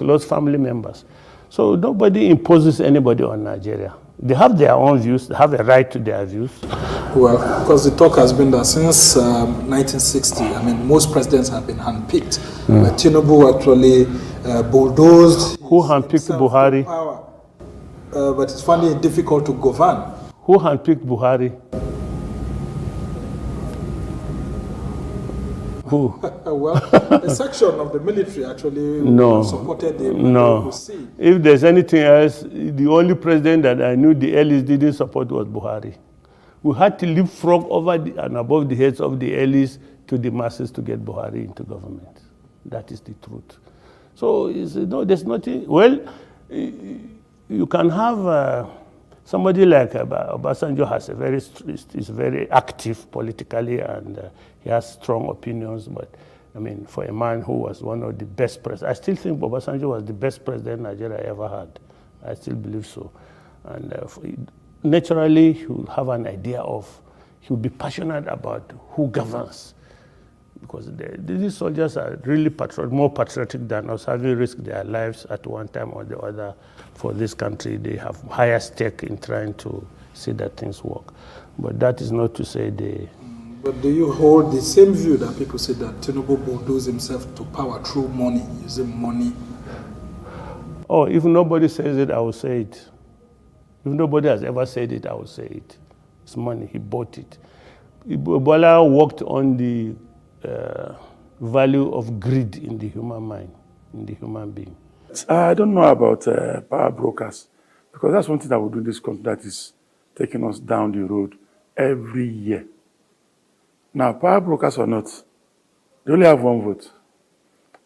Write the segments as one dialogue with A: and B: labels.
A: close family members. So nobody imposes anybody on Nigeria. They have their own views, they have a right to their views.
B: Well, because the talk has been that since 1960, I mean, most presidents have been handpicked. But Tinubu actually bulldozed.
A: Who handpicked Buhari?
B: Power. But it's finding it difficult to govern.
A: Who handpicked Buhari? Who?
B: Well, a section of the military actually supported him.
A: No. If there's anything else, the only president that I knew the earlies didn't support was Buhari. We had to leapfrog over and above the heads of the earlies to the masses to get Buhari into government. That is the truth. So there's nothing. Well, you can have somebody like Obasanjo is very active politically, and he has strong opinions. But I mean, for a man who was one of the best presidents, I still think Obasanjo was the best president Nigeria ever had. I still believe so. And naturally, he will have an idea of, he will be passionate about who governs. Because these soldiers are really more patriotic than us, having risked their lives at one time or the other for this country. They have higher stake in trying to see that things work. But that is not to say they...
B: But do you hold the same view that people say that Tinubu bulldozed himself to power through money, using money?
A: Oh, if nobody says it, I will say it. If nobody has ever said it, I will say it. It's money, he bought it. Ebola worked on the value of greed in the human mind, in the human being.
C: I don't know about power brokers, because that's one thing that we do in this country that is taking us down the road every year. Now, power brokers or not, they only have one vote.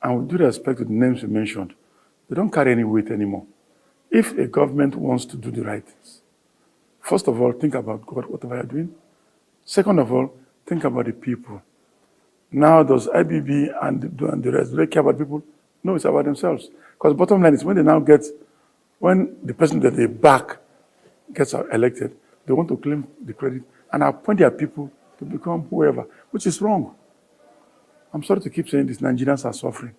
C: And with due respect to the names you mentioned, they don't carry any weight anymore. If a government wants to do the right things, first of all, think about God, whatever you're doing. Second of all, think about the people. Now, does IBB and the rest, do they care about people? No, it's about themselves. Because bottom line is when the person that they back gets elected, they want to claim the credit and appoint their people to become whoever, which is wrong. I'm sorry to keep saying this, Nigerians are suffering.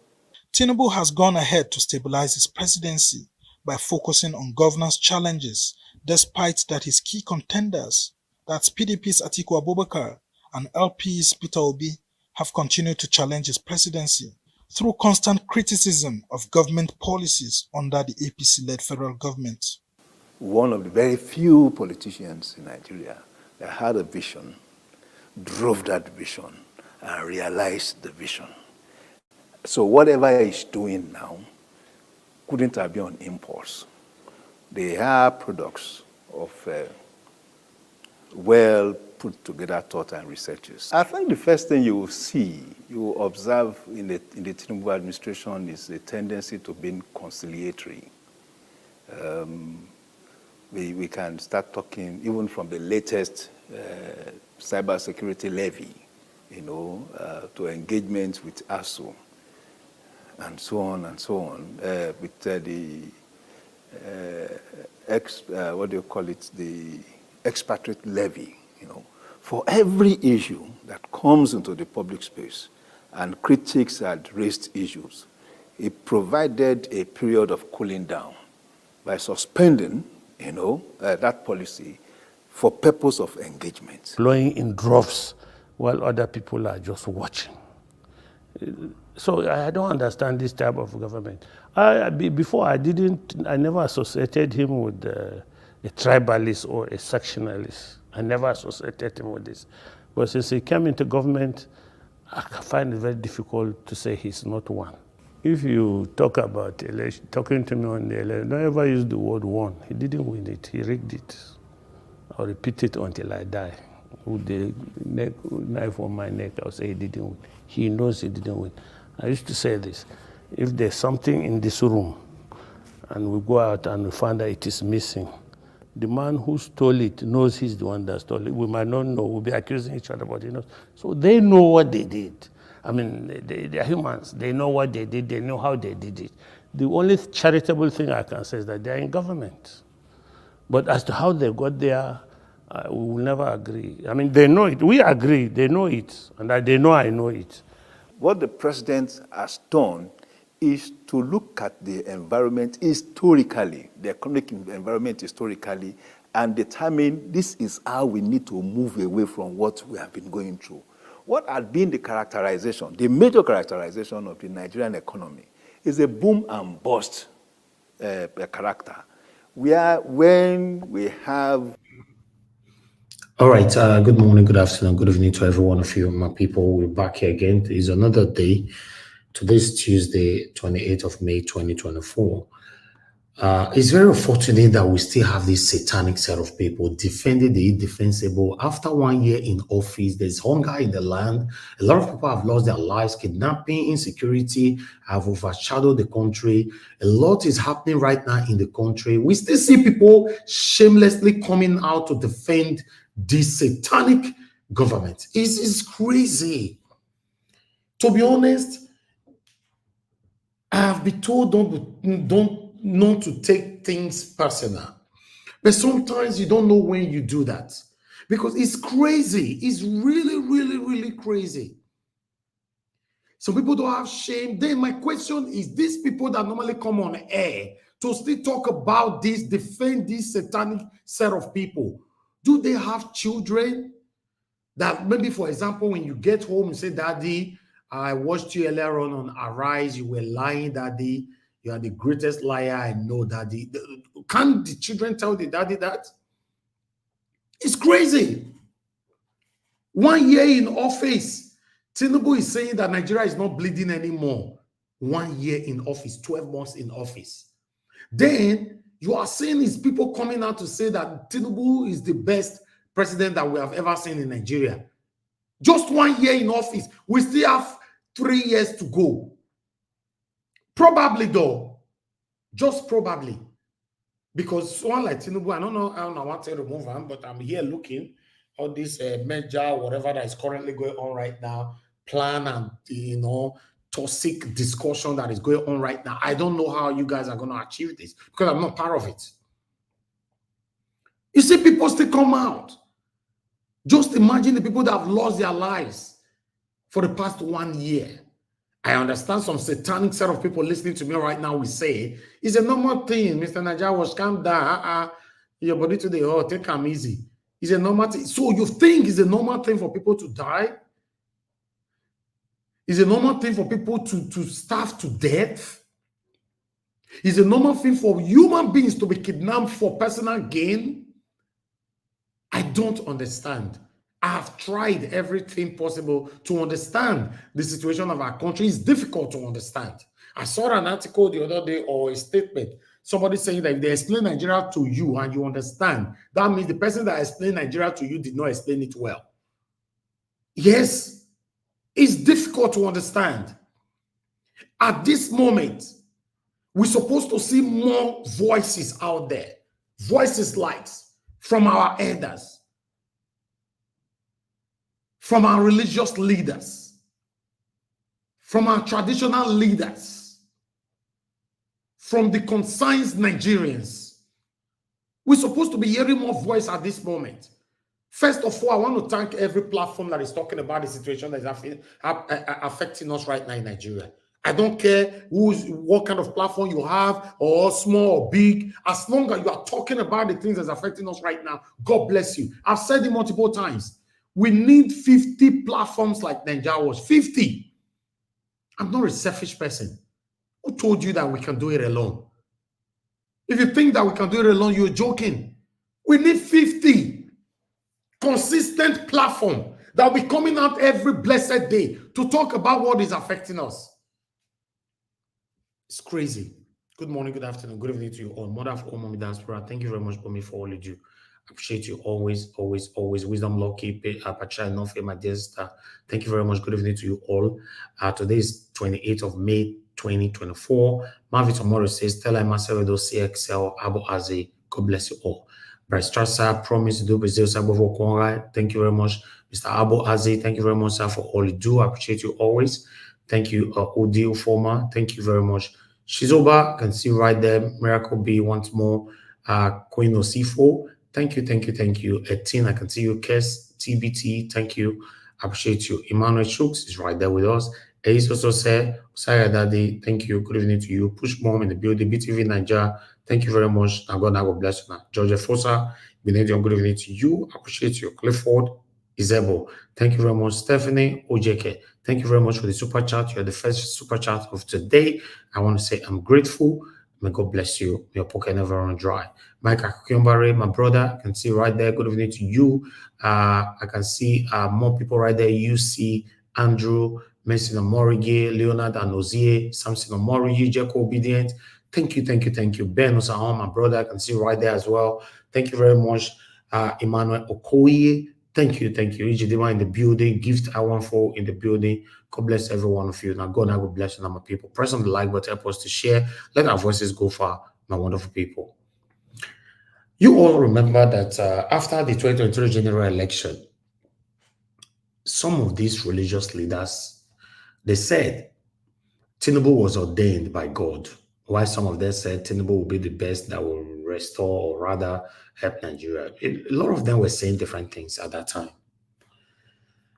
B: Tinubu has gone ahead to stabilize his presidency by focusing on governance challenges, despite that his key contenders, that's PDP's Atiku Abubakar and LP's Peter Obi, have continued to challenge his presidency through constant criticism of government policies under the APC-led federal government.
D: One of the very few politicians in Nigeria that had a vision, drove that vision, and realized the vision. So whatever he's doing now couldn't have been on impulse. They are products of well put together thought and researches. I think the first thing you will observe in the Tinubu administration is a tendency to be conciliatory. We can start talking even from the latest cybersecurity levy, to engagement with ASU, and so on and so on, with the the expatriate levy, For every issue that comes into the public space and critics had raised issues, it provided a period of cooling down by suspending, that policy for purpose of engagement.
A: Flowing in droves while other people are just watching. So I don't understand this type of government. Before I never associated him with a tribalist or a sectionalist. I never associated him with this. But since he came into government, I find it very difficult to say he's not one. If you talk about election, talking to me on the election, don't ever use the word won. He didn't win it, he rigged it. I'll repeat it until I die. With the knife on my neck, I'll say he didn't win. He knows he didn't win. I used to say this, if there's something in this room and we go out and we find that it is missing, the man who stole it knows he's the one that stole it. We might not know, we'll be accusing each other, but he knows. So they know what they did. I mean, they're humans. They know what they did. They know how they did it. The only charitable thing I can say is that they're in government. But as to how they got there, we will never agree. I mean, they know it. We agree. They know it. And they know I know it.
D: What the president has done is to look at the environment historically, the economic environment historically, and determine this is how we need to move away from what we have been going through. What had been the characterization, the major characterization of the Nigerian economy is a boom and bust character, where when we have...
E: All right, good morning, good afternoon, good evening to every one of you, my people. We're back here again. It's another day. Today's Tuesday, 28th of May, 2024. It's very unfortunate that we still have this satanic set of people defending the indefensible. After 1 year in office, there's hunger in the land. A lot of people have lost their lives. Kidnapping, insecurity have overshadowed the country. A lot is happening right now in the country. We still see people shamelessly coming out to defend this satanic government. It's crazy. To be honest, I have been told don't not to take things personal. But sometimes you don't know when you do that. Because it's crazy. It's really, really, really crazy. Some people don't have shame. Then my question is, these people that normally come on air to still talk about this, defend this satanic set of people, do they have children? That maybe, for example, when you get home and say, Daddy, I watched you earlier on Arise, you were lying, Daddy. You are the greatest liar I know, Daddy. Can't the children tell the daddy that? It's crazy. 1 year in office, Tinubu is saying that Nigeria is not bleeding anymore. 1 year in office, 12 months in office. Then you are seeing these people coming out to say that Tinubu is the best president that we have ever seen in Nigeria. Just 1 year in office. We still have 3 years to go. Probably though, just probably, because someone like Tinubu, I don't know how I want to remove him, but I'm here looking on this merger, whatever that is currently going on right now, plan and toxic discussion that is going on right now. I don't know how you guys are going to achieve this because I'm not part of it. You see people still come out. Just imagine the people that have lost their lives for the past 1 year. I understand some satanic set of people listening to me right now will say, it's a normal thing, Mr. Nigeria was calm down. Your body today, take them easy. It's a normal thing. So you think it's a normal thing for people to die? It's a normal thing for people to starve to death? It's a normal thing for human beings to be kidnapped for personal gain? I don't understand. I have tried everything possible to understand the situation of our country. It's difficult to understand. I saw an article the other day or a statement, somebody saying that if they explain Nigeria to you and you understand, that means the person that explained Nigeria to you did not explain it well. Yes, it's difficult to understand. At this moment, we're supposed to see more voices out there, voices like from our elders, from our religious leaders, from our traditional leaders, from the concerned Nigerians. We're supposed to be hearing more voice at this moment. First of all, I want to thank every platform that is talking about the situation that is affecting us right now in Nigeria. I don't care what kind of platform you have, or small or big, as long as you are talking about the things that's affecting us right now, God bless you. I've said it multiple times. We need 50 platforms like Nigeria was. 50. I'm not a selfish person. Who told you that we can do it alone? If you think that we can do it alone, you're joking. We need 50 consistent platform that will be coming out every blessed day to talk about what is affecting us. It's crazy. Good morning, good afternoon, good evening to you all. Mother of all, mommy diaspora, thank you very much, Bomi, for all you do. Appreciate you always, always, always. Wisdom, lucky, Pacha, enough, my dear sister. Thank you very much. Good evening to you all. Today is 28th of May, 2024. Marvin tomorrow says, Tell I myself, those CXL, Abo Aze. God bless you all. Bryce Strasser, promise to do Brazil Sabovo Konga. Thank you very much. Mr. Abo Aze, thank you very much, sir, for all you do. I appreciate you always. Thank you, Odile Former. Thank you very much. Shizoba, can see right there. Miracle B once more. Queen Osifo. Thank you, thank you, thank you. Etin, I can see you. Kes, TBT, thank you. I appreciate you. Emmanuel Shooks is right there with us. Ace also said, Sorry, Daddy, thank you. Good evening to you. Push Mom in the building. BTV Nigeria, thank you very much. Now God bless you. Now, Georgia Fosa, good evening to you. Appreciate you. Clifford Isabel, thank you very much. Stephanie Ojeke, thank you very much for the super chat. You're the first super chat of today. I want to say I'm grateful. May God bless you. May your pocket never run dry. Mike Akumbare, my brother, I can see right there. Good evening to you. I can see more people right there. You see Andrew, Mason Omorige, Leonard Anozie, Samson Omorige, Jeko Obedient. Thank you. Ben Osahon, my brother, I can see right there as well. Thank you very much. Emmanuel Okoye, thank you. Ijidima in the building, Gift I14 in the building. God bless every one of you. Now, God will bless you, my people. Press on the like button, help us to share. Let our voices go far, my wonderful people. You all remember that after the 2023 general election, some of these religious leaders, they said Tinubu was ordained by God, while some of them said Tinubu will be the best that will restore or rather help Nigeria. A lot of them were saying different things at that time.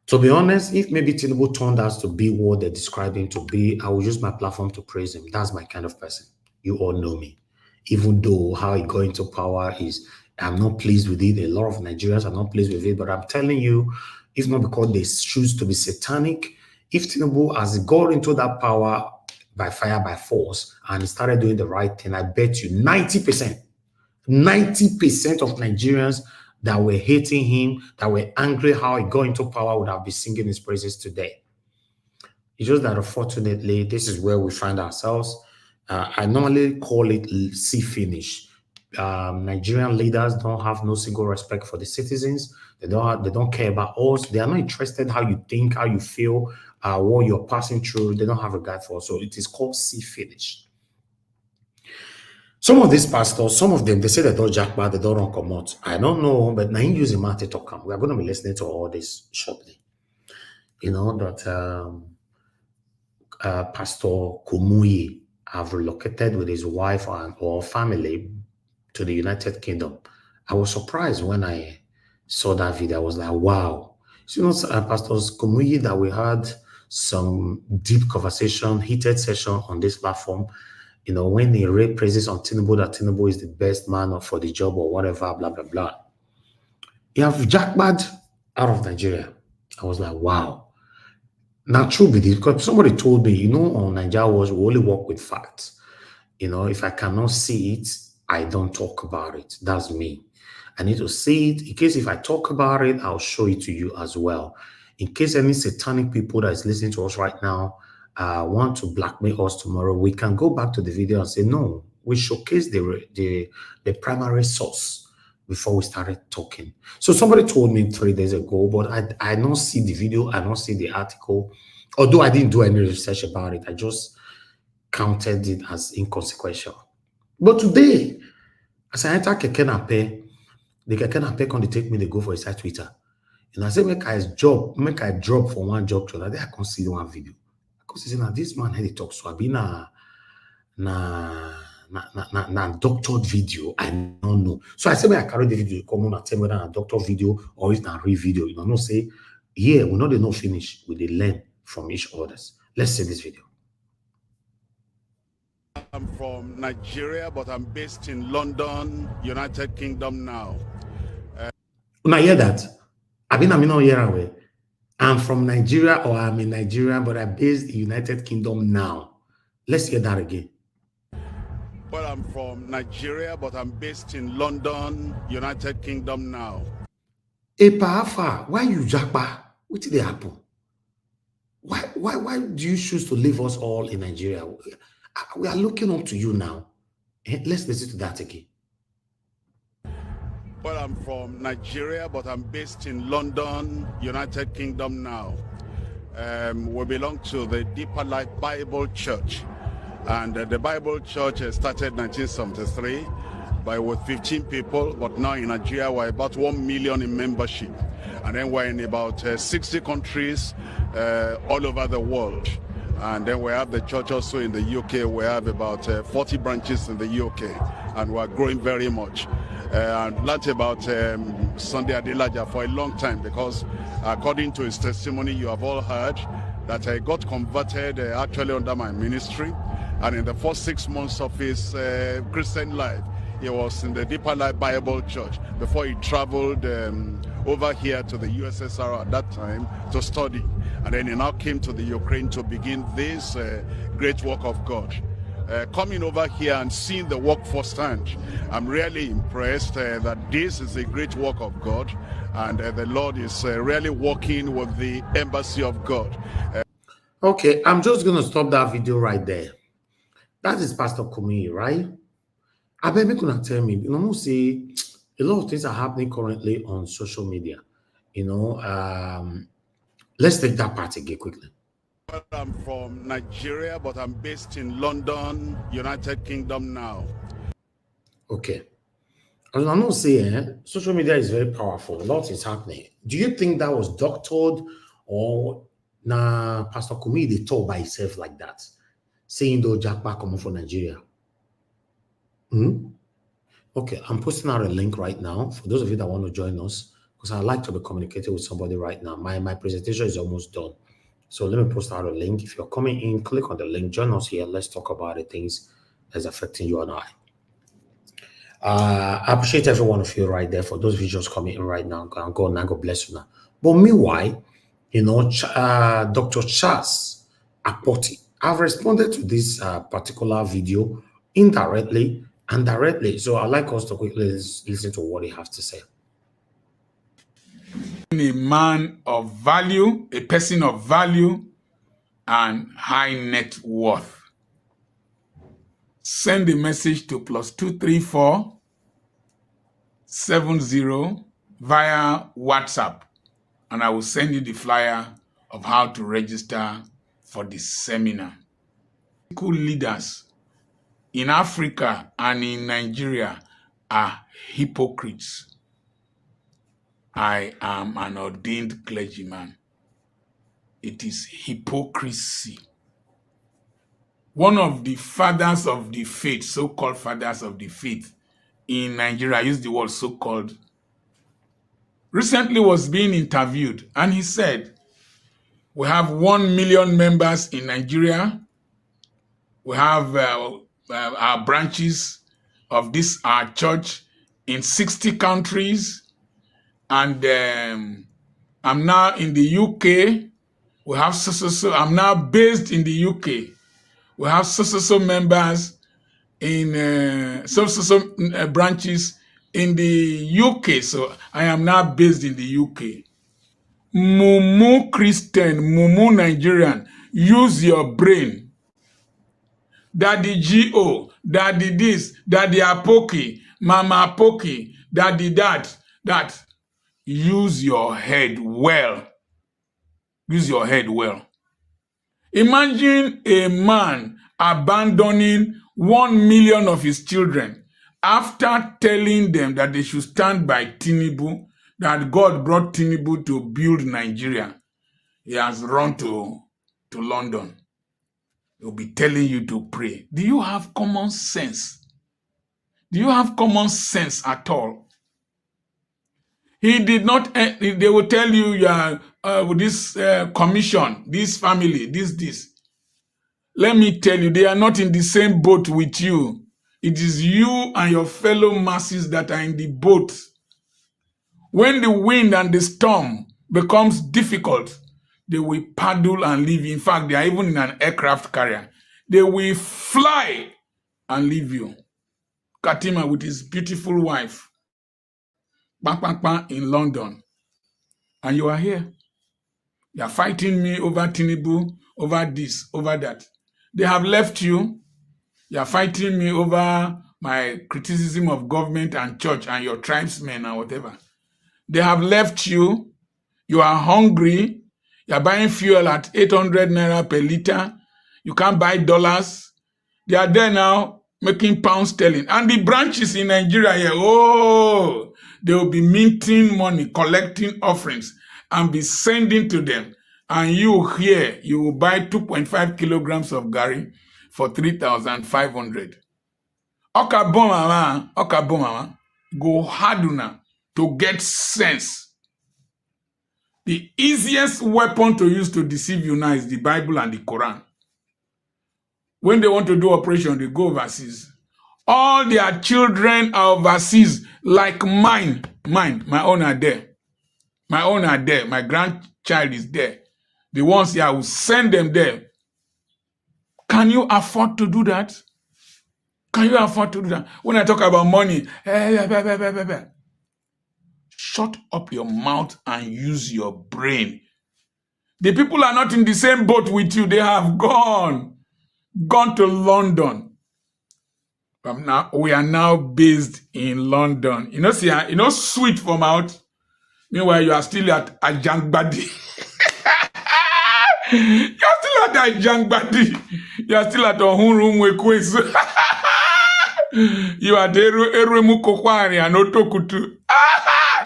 E: To be honest, if maybe Tinubu turned out to be what they described him to be, I will use my platform to praise him. That's my kind of person. You all know me. Even though how he got into power is, I'm not pleased with it. A lot of Nigerians are not pleased with it, but I'm telling you, if not because they choose to be satanic, if Tinubu has got into that power by fire, by force, and he started doing the right thing, I bet you 90% of Nigerians that were hating him, that were angry how he got into power would have been singing his praises today. It's just that unfortunately, this is where we find ourselves. I normally call it see finish. Nigerian leaders don't have no single respect for the citizens. They don't care about us. They are not interested how you think, how you feel, what you're passing through. They don't have regard for us. So it is called see finish. Some of these pastors, some of them, they say they don't jackpot, they don't run commot. I don't know, but now you use a matter to come. We are going to be listening to all this shortly. You know that Pastor Kumuyi have relocated with his wife or family to the United Kingdom. I was surprised when I saw that video. I was like, wow. So, you know, Pastor Kumuyi, that we had some deep conversation, heated session on this platform. You know, when he raised praises on Tinubu, that Tinubu is the best man for the job or whatever, blah, blah, blah. He have jackpot out of Nigeria. I was like, wow. Now, true with it, because somebody told me, you know, on Nigeria we only work with facts. You know, if I cannot see it, I don't talk about it. That's me. I need to see it. In case if I talk about it, I'll show it to you as well. In case any satanic people that is listening to us right now want to blackmail us tomorrow, we can go back to the video and say, no, we showcase the primary source before we started talking. So somebody told me 3 days ago, but I don't see the video, I don't see the article, although I didn't do any research about it. I just counted it as inconsequential. But today, as I enter Keke Nape, the Keke Nape can take me, they go for inside Twitter. And I say, make I drop from one job to another. I can see one video. I can see now this man had to talk. So I be na doctored video. I don't know. So I say, I carry the video come on and tell me whether a doctored video or if not real video. You know, say, yeah, we know they not finish. We they learn from each others. Let's see this video.
F: I'm from Nigeria, but I'm based in London, United Kingdom now.
E: Now hear that? I'm not here away. I'm from Nigeria or I'm in Nigeria, but I'm based in United Kingdom now. Let's hear that again.
F: Well, I'm from Nigeria, but I'm based in London, United Kingdom now.
E: Epa, why you jackpa? What did happen? Why do you choose to leave us all in Nigeria? We are looking up to you now. Let's listen to that again.
F: Well, I'm from Nigeria, but I'm based in London, United Kingdom now. We belong to the Deeper Life Bible Church. And the Bible Church started 1973 with 15 people, but now in Nigeria we're about 1 million in membership. And then we're in about 60 countries all over the world. And then we have the church also in the UK. We have about 40 branches in the UK, and we're growing very much. And learned about Sunday Adelaja for a long time, because according to his testimony, you have all heard, that got converted actually under my ministry. And in the first 6 months of his Christian life, he was in the Deeper Life Bible Church before he traveled over here to the USSR at that time to study. And then he now came to the Ukraine to begin this great work of God. Coming over here and seeing the work firsthand, I'm really impressed that this is a great work of God, and the Lord is really working with the embassy of God.
E: Okay, I'm just going to stop that video right there. That is Pastor Kumuyi, right? I bet me gonna tell me, say a lot of things are happening currently on social media. Let's take that part again quickly.
F: Well, I'm from Nigeria, but I'm based in London, United Kingdom now.
E: Okay. And I'm not saying social media is very powerful. A lot is happening. Do you think that was doctored, or Pastor Kumuyi they talk by himself like that, saying though Jackpot coming from Nigeria? Okay, I'm posting out a link right now for those of you that want to join us, because I'd like to be communicating with somebody right now. My presentation is almost done. So let me post out a link. If you're coming in, click on the link, join us here. Let's talk about the things that's affecting you and I. I appreciate every one of you right there. For those visuals coming in right now, God bless you now. But meanwhile, Dr. Charles Apoti, I've responded to this particular video indirectly and directly. So I'd like us to quickly listen to what he has to say.
G: A man of value, a person of value and high net worth. Send a message to +234 70 via WhatsApp, and I will send you the flyer of how to register for the seminar. Political leaders in Africa and in Nigeria are hypocrites. I am an ordained clergyman. It is hypocrisy. One of the fathers of the faith, so-called fathers of the faith in Nigeria, I use the word so-called, recently was being interviewed, and he said, we have 1 million members in Nigeria. We have our branches of our church in 60 countries. And I'm now in the UK. We have I'm now based in the UK. We have members in branches in the UK. So I am now based in the UK. Mumu Christian, Mumu Nigerian, use your brain. Daddy G.O., Daddy this, Daddy Apoki, Mama Apoki, Daddy that. Use your head well. Use your head well. Imagine a man abandoning 1 million of his children after telling them that they should stand by Tinubu, that God brought Tinubu to build Nigeria. He has run to London. He'll be telling you to pray. Do you have common sense? Do you have common sense at all? He did not, they will tell you, you are with this commission, this family, this. Let me tell you, they are not in the same boat with you. It is you and your fellow masses that are in the boat. When the wind and the storm becomes difficult, they will paddle and leave. In fact, they are even in an aircraft carrier. They will fly and leave you. Katima with his beautiful wife, in London. And you are here. You are fighting me over Tinubu, over this, over that. They have left you. You are fighting me over my criticism of government and church and your tribesmen and whatever. They have left you. You are hungry. You are buying fuel at 800 naira per liter. You can't buy dollars. They are there now making pound sterling. And the branches in Nigeria here, they will be minting money, collecting offerings, and be sending to them. And you here, you will buy 2.5 kilograms of gari for 3,500. Okabomama, go harduna to get sense. The easiest weapon to use to deceive you now is the Bible and the Quran. When they want to do operation, they go overseas. All their children are overseas, like mine. My own are there. My own are there. My grandchild is there. The ones here, I will send them there. Can you afford to do that? Can you afford to do that? When I talk about money, shut up your mouth and use your brain. The people are not in the same boat with you. They have gone to London. We are now based in London. Sweet from out. Meanwhile, you are still at Ajangbadi. You're still at Ajangbadi. You're still at Ohunrumwekwesu. You are there, Eremu Kokwari and Otokutu.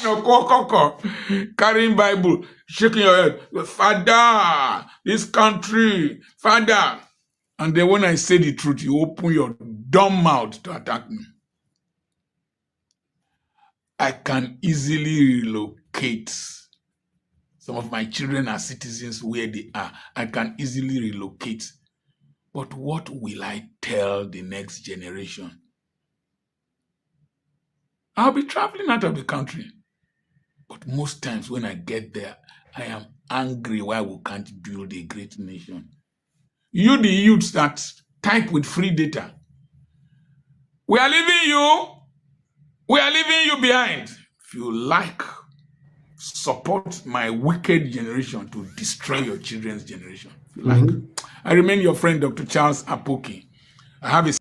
G: No Kokoko. Carrying Bible, shaking your head. Father, this country, Father. And then when I say the truth, you open your dumb mouth to attack me. I can easily relocate. Some of my children are citizens where they are. I can easily relocate. But what will I tell the next generation? I'll be traveling out of the country. But most times when I get there, I am angry why we can't build a great nation. You, the youths that type with free data, we are leaving you. We are leaving you behind. If you like, support my wicked generation to destroy your children's generation. If you like. I remain your friend, Dr. Charles Apoki. I have a...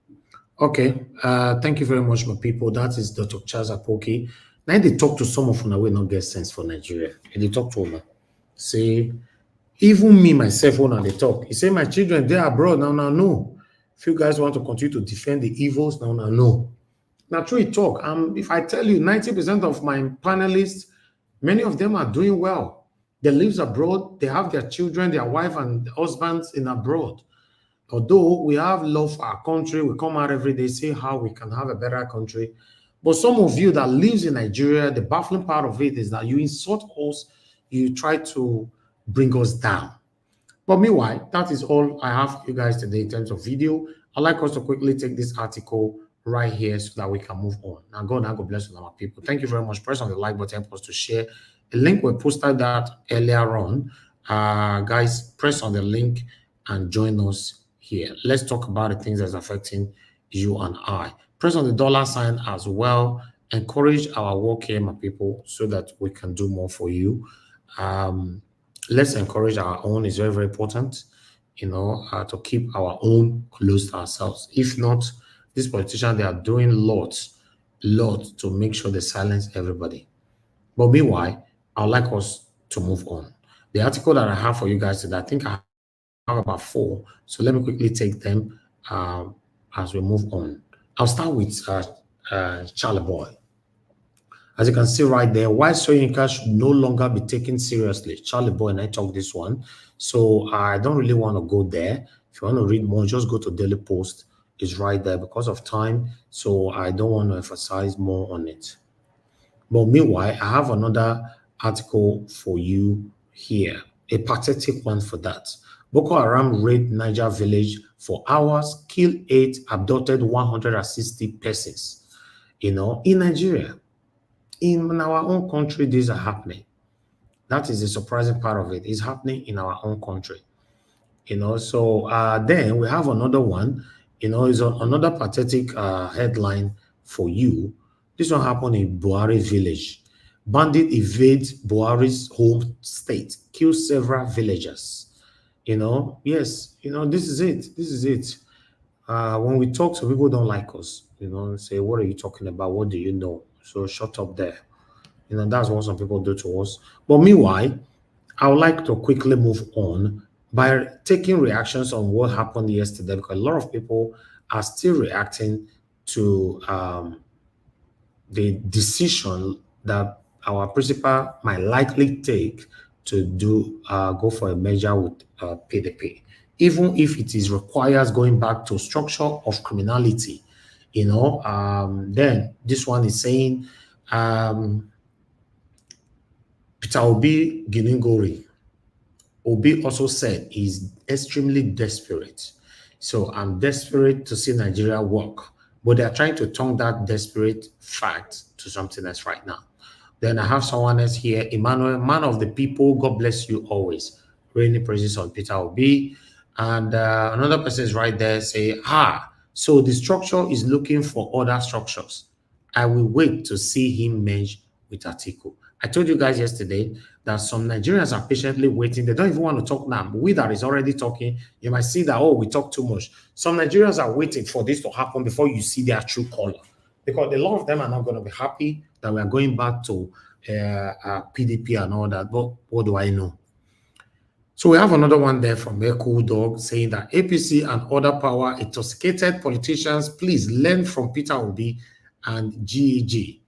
E: Okay. Thank you very much, my people. That is Dr. Charles Apoki. Now they talk to some of them, we not get sense for Nigeria. And they talk to them. Say, even me, myself, when they talk, he say, my children, they're abroad. Now, no. If you guys want to continue to defend the evils, now, no. Now, true talk. If I tell you 90% of my panelists, many of them are doing well. They live abroad. They have their children, their wife and husbands in abroad. Although we have love for our country, we come out every day, say how we can have a better country. But some of you that lives in Nigeria, the baffling part of it is that you insult us, you try to bring us down. But meanwhile, that is all I have for you guys today in terms of video. I'd like us to quickly take this article right here so that we can move on. Now, God bless you, our people. Thank you very much. Press on the like button, help us to share. A link we posted that earlier on. Guys, press on the link and join us here. Let's talk about the things that's affecting you and I. Press on the $ as well. Encourage our work here, my people, so that we can do more for you. Let's encourage our own. It's very, very important, to keep our own close to ourselves. If not, these politicians, they are doing lots to make sure they silence everybody. But meanwhile, I'd like us to move on. The article that I have for you guys today, I think I have about 4. So let me quickly take them as we move on. I'll start with Charly'B. As you can see right there, why Soyinka should no longer be taken seriously. Charly'B and I talk this one. So I don't really want to go there. If you want to read more, just go to Daily Post. It's right there because of time. So I don't want to emphasize more on it. But meanwhile, I have another article for you here. A pathetic one for that. Boko Haram raid Niger village for hours, killed 8, abducted 160 persons. In Nigeria. In our own country, these are happening. That is the surprising part of it. It's happening in our own country. So then we have another one. It's another pathetic headline for you. This one happened in Buhari village. Bandit evades Buhari's home state, kills several villagers. Yes, this is it. This is it. When we talk, some people don't like us. Say, what are you talking about? What do you know? So shut up there. That's what some people do to us. But meanwhile, I would like to quickly move on by taking reactions on what happened yesterday, because a lot of people are still reacting to the decision that our principal might likely take to go for a measure with PDP, even if it requires going back to structure of criminality. Then this one is saying Peter Obi Giningori. Obi also said he's extremely desperate. So I'm desperate to see Nigeria work. But they're trying to turn that desperate fact to something else right now. Then I have someone else here, Emmanuel, man of the people, God bless you always. Rainy praises on Peter Obi. And another person is right there say, so the structure is looking for other structures. I will wait to see him merge with Atiku. I told you guys yesterday that some Nigerians are patiently waiting. They don't even want to talk now. We that is already talking, you might see that, we talk too much. Some Nigerians are waiting for this to happen before you see their true color. Because a lot of them are not going to be happy that we are going back to PDP and all that. But what do I know? So we have another one there from Cool Dog saying that APC and other power intoxicated politicians, please learn from Peter Obi and GEG.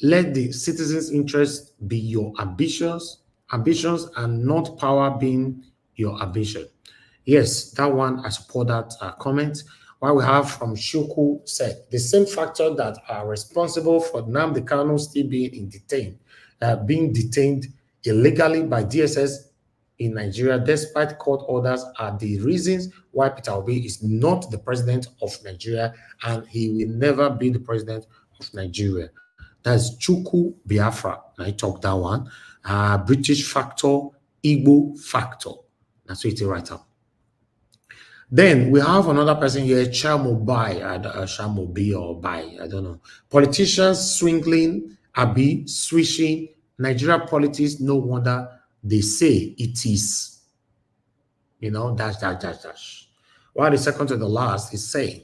E: Let the citizens' interest be your ambitions and not power being your ambition. Yes, that one, I support that comment. What we have from Shuku said, the same factor that are responsible for Nnamdi Kanu still being detained illegally by DSS in Nigeria, despite court orders, are the reasons why Peter Obi is not the president of Nigeria, and he will never be the president of Nigeria. That's Chuku Biafra. I talk that one. British factor, Igbo factor. That's what it right up. Then we have another person here, Chamobi or Bai, I don't know. Politicians swingling, Abi, swishing, Nigeria politics, no wonder they say it is. Dash. While the second to the last is saying,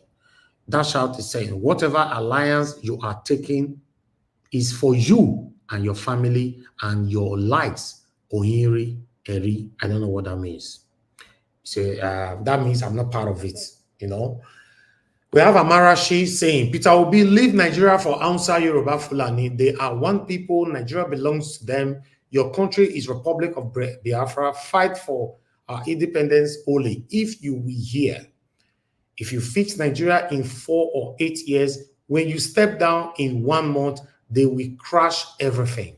E: dash out is saying, whatever alliance you are taking is for you and your family and your likes. Ohiri, Eri, I don't know what that means. So that means I'm not part of it, We have Amarashi saying, Peter Obi, leave Nigeria for Hausa, Yoruba, Fulani. They are one people. Nigeria belongs to them. Your country is Republic of Biafra. Fight for independence only. If you will hear, if you fix Nigeria in 4 or 8 years, when you step down in 1 month, they will crash everything.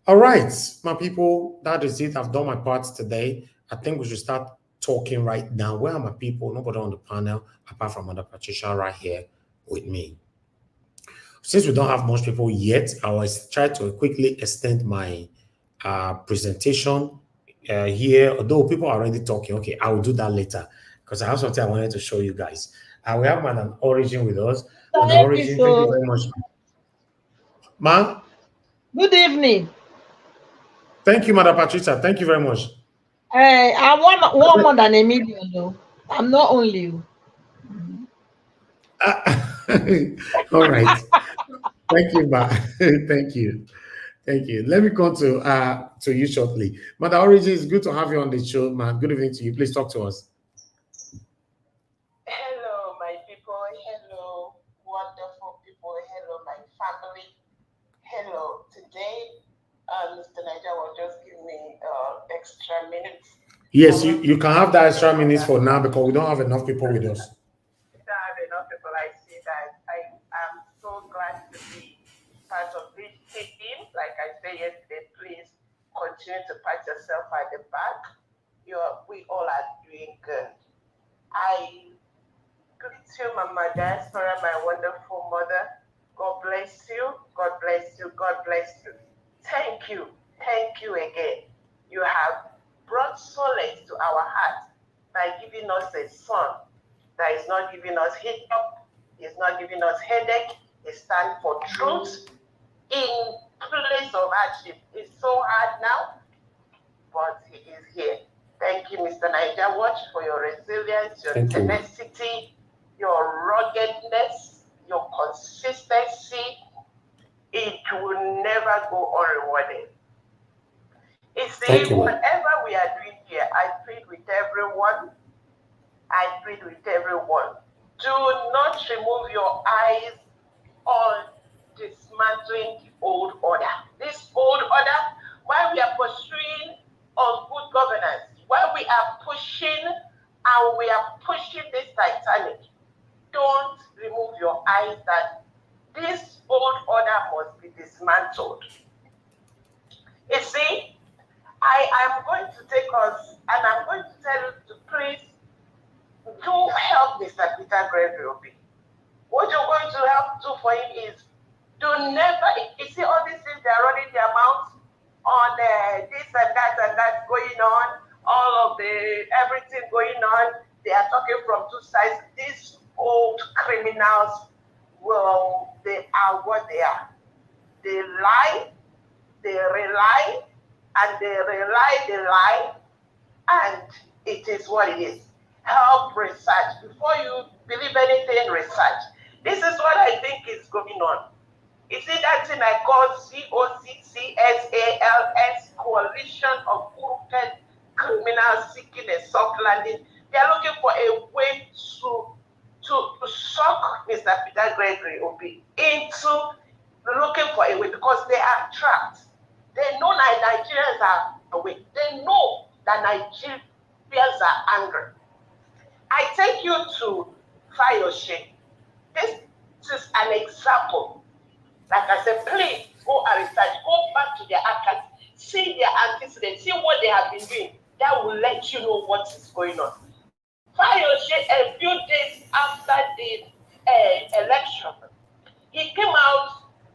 E: All right, my people, that is it. I've done my part today. I think we should start talking right now. Where are my people? Nobody on the panel, apart from Mother Patricia right here with me. Since we don't have much people yet, I will try to quickly extend my presentation here. Although people are already talking, okay, I will do that later because I have something I wanted to show you guys. We have Madam Origin with us. Madam Origin, thank you very much. Ma'am?
H: Good evening.
E: Thank you, Madam Patricia. Thank you very much.
H: I'm one more than a million, though. I'm not only.
E: All right. Thank you, Ma. Thank you. Thank you. Let me come to you shortly. Madam Origin, it's good to have you on the show, man. Good evening to you. Please talk to us.
I: Hello, my people. Hello, wonderful people. Hello, my family. Hello. Today, Mr. Niger will just give me extra minutes.
E: Yes, you can have that extra minutes for now because we don't have enough people with us.
I: We don't have enough people. I see that. I am so glad to be part of this team. Like I said yesterday, please continue to pat yourself at the back. We all are doing good. I greet you, Mama Diaspora, my wonderful mother. God bless you. God bless you. God bless you. Thank you. Thank you again. You have brought solace to our hearts by giving us a son that is not giving us hiccup, is not giving us headache. He stands for truth in place of hardship. It's so hard now, but he is here. Thank you, Mr. Niger Watch, for your resilience, your tenacity, your ruggedness, your consistency. It will never go unrewarded. You see, whatever we are doing here, I plead with everyone. Do not remove your eyes on dismantling the old order. This old order, while we are pursuing on good governance, while we are pushing this Titanic, don't remove your eyes that this old order must be dismantled. You see, I am going to take us and I'm going to tell you to please do help Mr. Peter Obi. What you're going to help do for him is do never, you see all these things, they're running their mouths on this and that going on, all of the, everything going on, they are talking from two sides. These old criminals, well, they are what they are. They lie, they rely, and they lie, and it is what it is. Help research. Before you believe anything, research. This is what I think is going on. You see that thing I call COCCSALS, Coalition of Crooked Criminals Seeking a Soft Landing. They are looking for a way to suck Mr. Peter Obi into looking for a way because they are trapped. They know that Nigerians are awake. They know that Nigerians are angry. I take you to Fayoshe. This is an example. Like I said, please go and research, go back to their archives, see their antecedents, see what they have been doing. That will let you know what is going on. Fayoshe, a few days after the election, he came out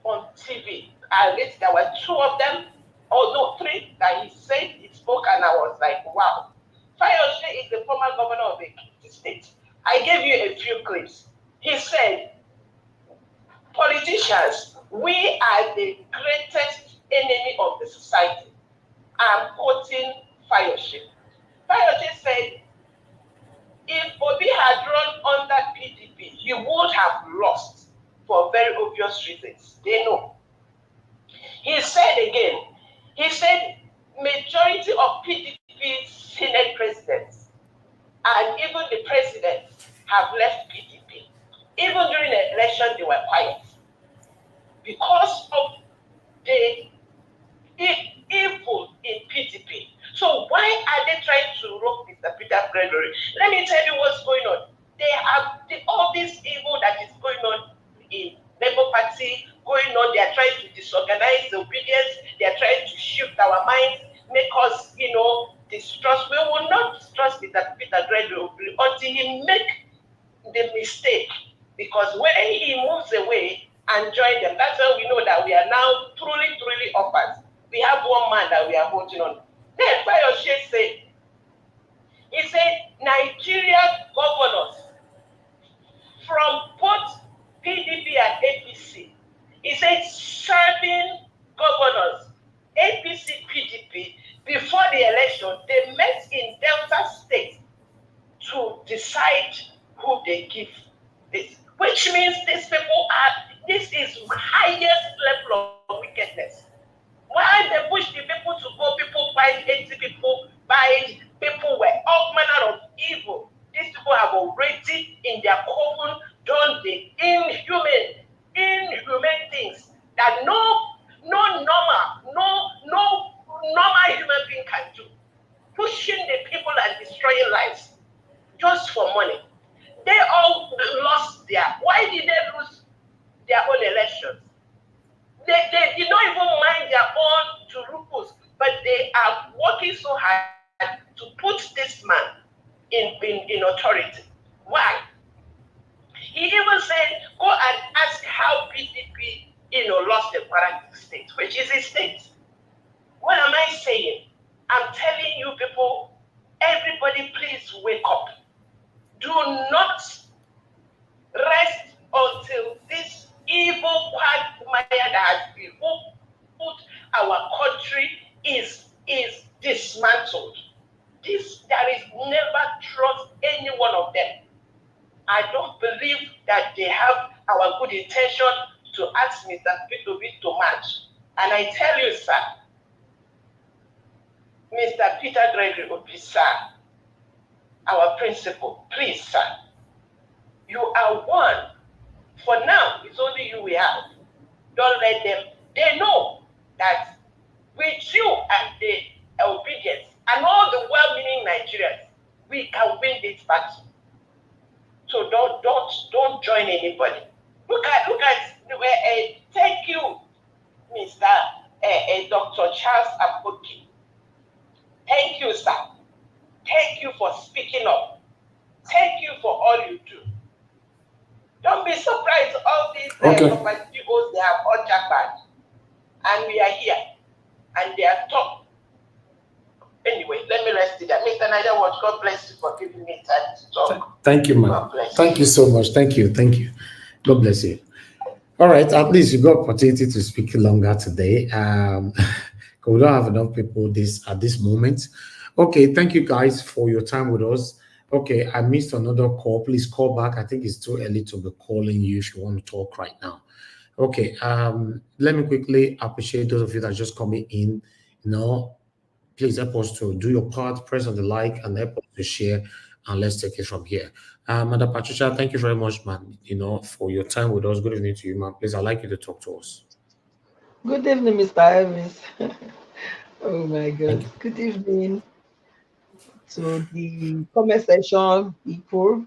I: on TV. At least there were two of them, or no, three, that he said he spoke, and I was like, wow. Fayoshe is the former governor of Edo State. I gave you a few clips. He said, politicians, we are the greatest enemy of the society. I'm quoting Fayoshe. Fayoshe said, if Obi had run under PDP, he would have lost for very obvious reasons. They know. He said again, he said, majority of PDP Senate presidents and even the president have left PDP. Even during the election, they were quiet because of the evil in PDP. So why are they trying to rope Mr. Peter Gregory? Let me tell you what's going on. They have all this evil that is going on in Labour Party, going on. They are trying to disorganize the obedience. They are trying to shift our minds, make us, distrust. We will not distrust Mr. Peter Gregory until he make the mistake. Because when he moves away and join them, that's when we know that we are now truly, truly orphans. We have one man that we are holding on. Then Fayoshe said, he said, Nigeria governors from both PDP and APC, he said, serving governors, APC, PDP, before the election, they met in Delta State to decide who they give this, which means these people this is highest level of wickedness. Why they push the people to go, people fight 80 people, people were all manner of evil. These people have already in their coven done the inhumane things that no normal human being can do. Pushing the people and destroying lives just for money. They all lost why did they lose their own elections? They did not even mind their own turupus, but they are working so hard to put this man in authority. Why? He even said, go and ask how PDP, lost the Kwara state, which is a state. What am I saying? I'm telling you people, everybody please wake up. Do not rest until this evil quagmire that has been put our country is dismantled. There is never trust any one of them. I don't believe that they have our good intention to ask Mr. Peter Obi to match. And I tell you, sir, Mr. Peter Obi, sir, our principal, please, sir, you are one. For now, it's only you we have. Don't let them. They know that with you and the obedience and all the well-meaning Nigerians, we can win this battle. So don't join anybody. Look at thank you, Mr. Dr. Charles Aboki. Thank you, sir. Thank you for speaking up. Thank you for all you do. Don't be surprised, all these property CEOs, they have all jackpot. And we are here. And they are top. Anyway, let me rest it. Mr. Niger Watch, God bless you for giving me time to talk.
E: Thank you, ma'am. Thank you so much. Thank you. Thank you. God bless you. All right, at least you got opportunity to speak longer today. We don't have enough people at this moment. Okay, thank you guys for your time with us. Okay, I missed another call. Please call back. I think it's too early to be calling you if you want to talk right now. Okay, let me quickly appreciate those of you that are just coming in. Please help us to do your part, press on the like, and help us to share, and let's take it from here. Madam Patricia, thank you very much, man, for your time with us. Good evening to you, man. Please, I'd like you to talk to us.
H: Good evening, Mr. Evans. Oh my God. Good evening to the comment section people.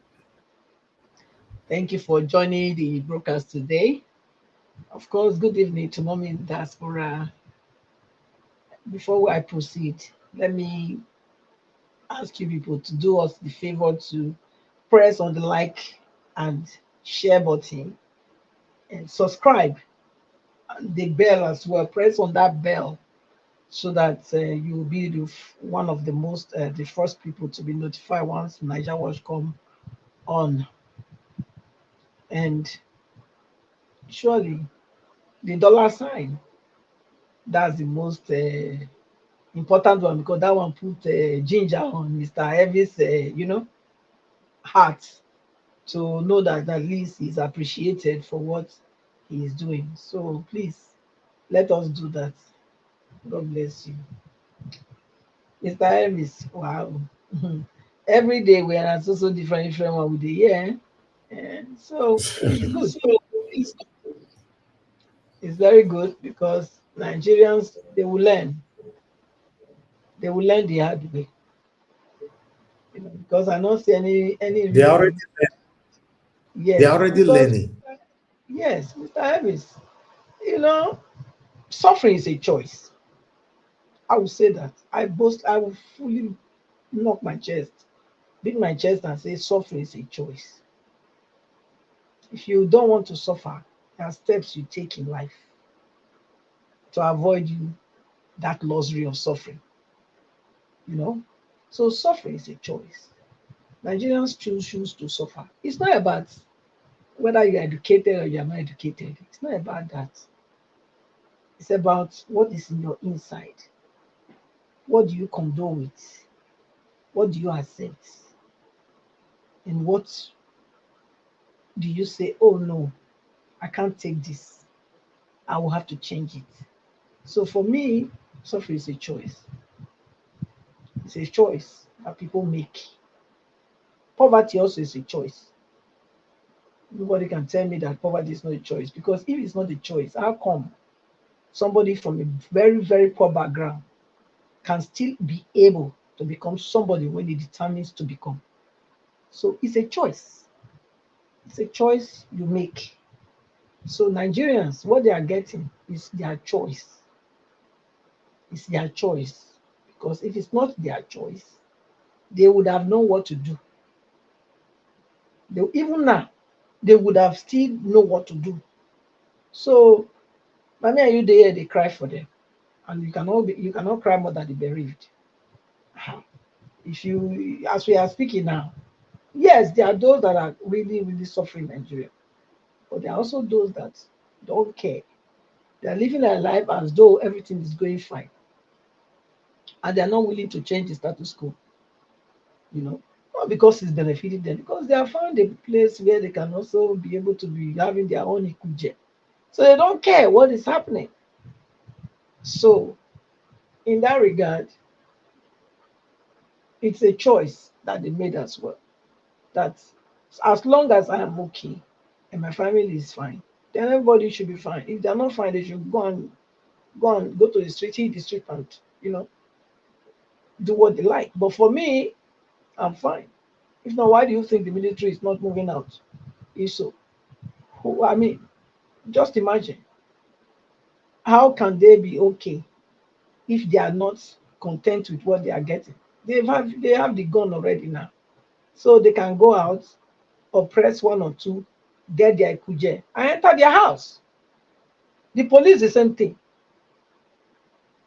H: Thank you for joining the broadcast today. Of course, good evening to Mommy in Diaspora. Before I proceed, let me ask you people to do us the favor to press on the like and share button and subscribe and the bell as well. Press on that bell so that you will be one of the first people to be notified once Niger Watch come on. And surely the dollar sign, that's the most important one, because that one put ginger on Mr. Evans, heart, to know that at least he's appreciated for what he is doing. So please let us do that. God bless you. Mr. Evans, wow. Every day we are so different one with the year. And so it's good. It's very good because Nigerians, they will learn. They will learn the hard way. Because I don't see any
E: They already
H: reason.
E: Yes, they're already learning.
H: Yes, Mr. Evans, suffering is a choice. I will say that. I will fully knock my chest, beat my chest and say suffering is a choice. If you don't want to suffer, there are steps you take in life to avoid that luxury of suffering. So suffering is a choice. Nigerians choose to suffer. It's not about whether you're educated or you're not educated. It's not about that. It's about what is in your inside. What do you condone with? What do you accept? And what do you say, oh no, I can't take this. I will have to change it. So for me, suffering is a choice. It's a choice that people make. Poverty also is a choice. Nobody can tell me that poverty is not a choice, because if it's not a choice, how come somebody from a very, very poor background can still be able to become somebody when he determines to become? So it's a choice. It's a choice you make. So Nigerians, what they are getting is their choice. It's their choice. Because if it's not their choice, they would have known what to do. Even now, they would have still know what to do. So, Mami and you there, they cry for them. And you cannot cry more than the bereaved. As we are speaking now, yes, there are those that are really, really suffering in Nigeria. But there are also those that don't care. They are living their life as though everything is going fine. And they are not willing to change the status quo. Not because it's benefiting them, because they have found a place where they can also be able to be having their own ikuje. So they don't care what is happening. So, in that regard, it's a choice that they made as well. That as long as I am okay and my family is fine, then everybody should be fine. If they're not fine, they should go to the street, hit the street, and do what they like. But for me, I'm fine. If not, why do you think the military is not moving out? If so, just imagine. how can they be okay if they are not content with what they are getting? They have the gun already now, so they can go out, oppress one or two, get their kuje, and enter their house. The police the same thing.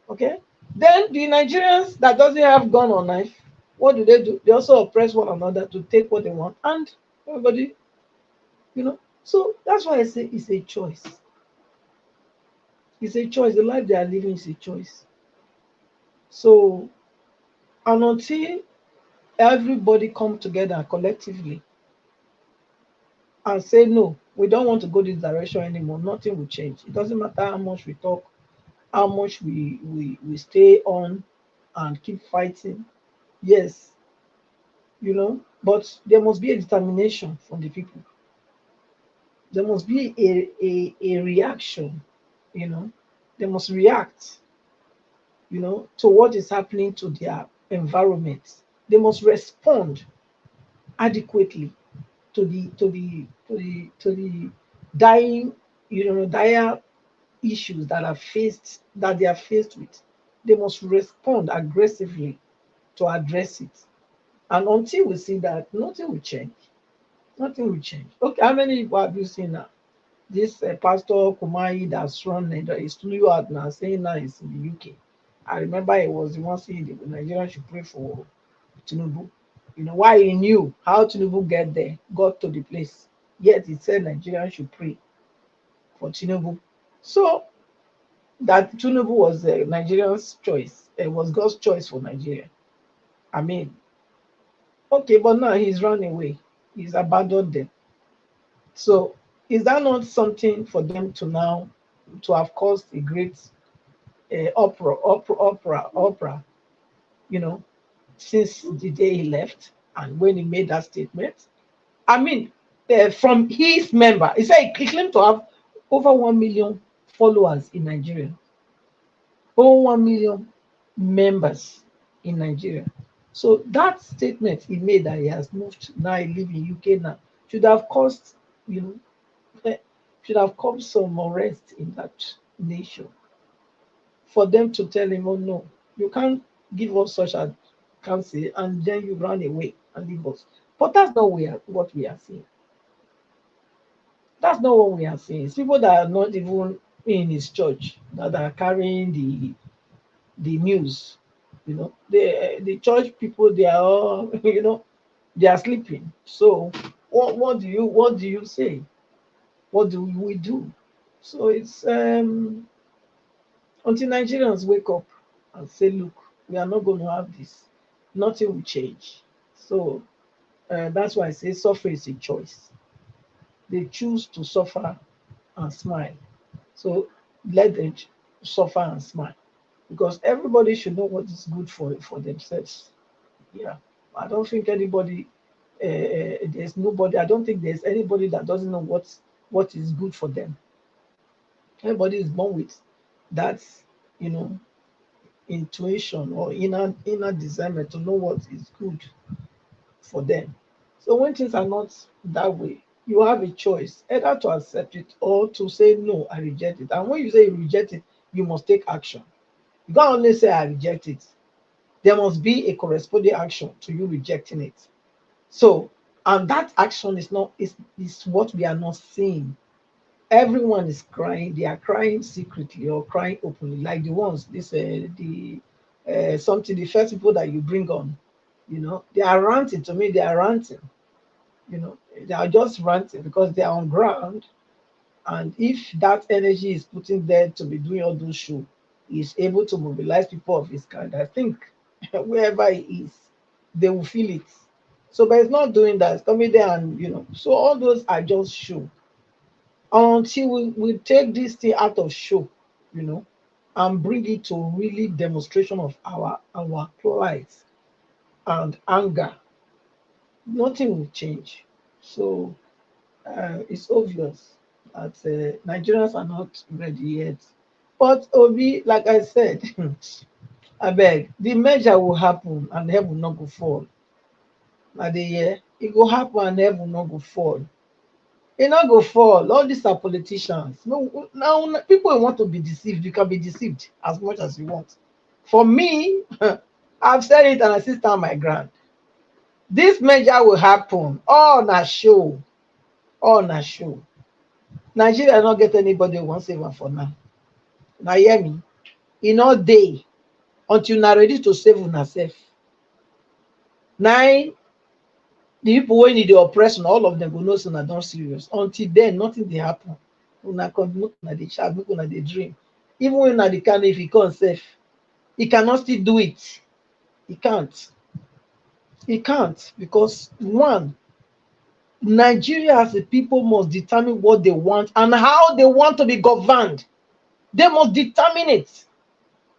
H: Okay. Then the Nigerians that doesn't have gun or knife, what do? They also oppress one another to take what they want, and everybody, you know. So that's why I say it's a choice. It's a choice. The life they are living is a choice. So, and until everybody come together collectively and say no, we don't want to go this direction anymore, nothing will change. It doesn't matter how much we talk, how much we stay on and keep fighting. Yes, but there must be a determination from the people. There must be a reaction, you know. They must react, to what is happening to their environment. They must respond adequately to the dying, dire issues that they are faced with. They must respond aggressively to address it. And until we see that, nothing will change. Nothing will change. Okay, how many people have you seen now? This Pastor Kumuyi that's run his studio out now, saying now he's in the UK. I remember he was the one saying the Nigerians should pray for Tinubu. Why he knew how Tinubu got to the place. Yet he said Nigerians should pray for Tinubu. So that Tinubu was Nigerians' choice. It was God's choice for Nigeria. I mean, okay, but now he's run away. He's abandoned them. So is that not something for them to now to have caused a great opera, you know, since the day he left and when he made that statement? I mean, from his member, he said he claimed to have over 1 million followers in Nigeria, over 1 million members in Nigeria. So that statement he made that he has moved now, he live in UK now, should have caused, should have caused some unrest in that nation. For them to tell him, oh no, you can't give us such a counsel and then you run away and leave us. But that's not what we are seeing. That's not what we are seeing. It's people that are not even in his church that are carrying the news. The church people, they are all, they are sleeping. So what do you say? What do we do? So it's until Nigerians wake up and say, look, we are not going to have this. Nothing will change. So that's why I say suffering is a choice. They choose to suffer and smile. So let them suffer and smile. Because everybody should know what is good for themselves. Yeah. I don't think anybody, there's nobody, I don't think there's anybody that doesn't know what is good for them. Everybody is born with that, you know, intuition or inner discernment to know what is good for them. So when things are not that way, you have a choice either to accept it or to say no, I reject it. And when you say you reject it, you must take action. You can't only say I reject it. There must be a corresponding action to you rejecting it. So, and that action is what we are not seeing. Everyone is crying. They are crying secretly or crying openly, like the ones the first people that you bring on. They are ranting. To me, they are ranting. They are just ranting because they are on ground. And if that energy is putting there to be doing all those shows, is able to mobilize people of his kind, I think wherever he is, they will feel it. So, but it's not doing that. It's coming there and So all those are just show. Until we take this thing out of show, and bring it to really demonstration of our plight and anger, nothing will change. So it's obvious that Nigerians are not ready yet. But Obi, like I said, I beg, the measure will happen and heaven will not go fall. Now the year it will happen and heaven will not go fall. You not go fall. All these are politicians. No, now people want to be deceived. You can be deceived as much as you want. For me, I've said it and I still stand my ground. This merger will happen. All na show. All na show. Nigeria not get anybody who wants save am for now. Now hear me. In all day until na ready to save una self. Now the people wey need the oppression, all of them go know say una don serious. Until then, nothing dey happen. Una continue, una dey shout, make una dey dream. Even when una dey can, if he come sef, he cannot still do it. He can't. He can't because one, Nigeria as a people must determine what they want and how they want to be governed. They must determine it.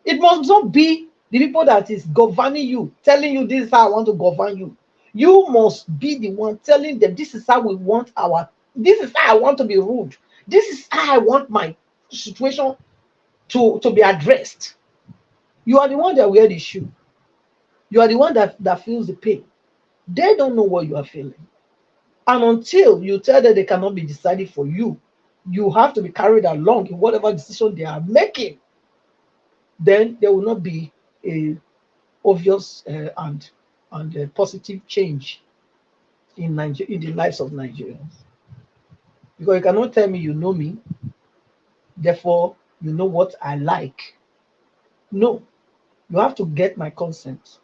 H: It must not be the people that is governing you, telling you this is how I want to govern you. You must be the one telling them this is how we want this is how I want to be ruled. This is how I want my situation to be addressed. You are the one that wear the shoe. You are the one that feels the pain. They don't know what you are feeling. And until you tell them they cannot be decided for you, you have to be carried along in whatever decision they are making. Then there will not be a obvious and positive change in the lives of Nigerians. Because you cannot tell me you know me, therefore you know what I like. No, you have to get my consent.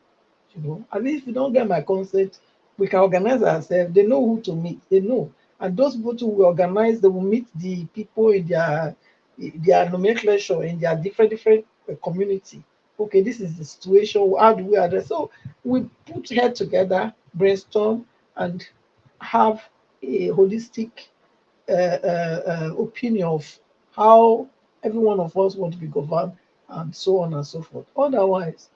H: And if you don't get my consent, we can organize ourselves. They know who to meet. They know. And those people who will organize, they will meet the people in their nomenclature, in their different community. Okay, this is the situation. How do we address? So we put head together, brainstorm, and have a holistic opinion of how every one of us want to be governed, and so on and so forth. Otherwise,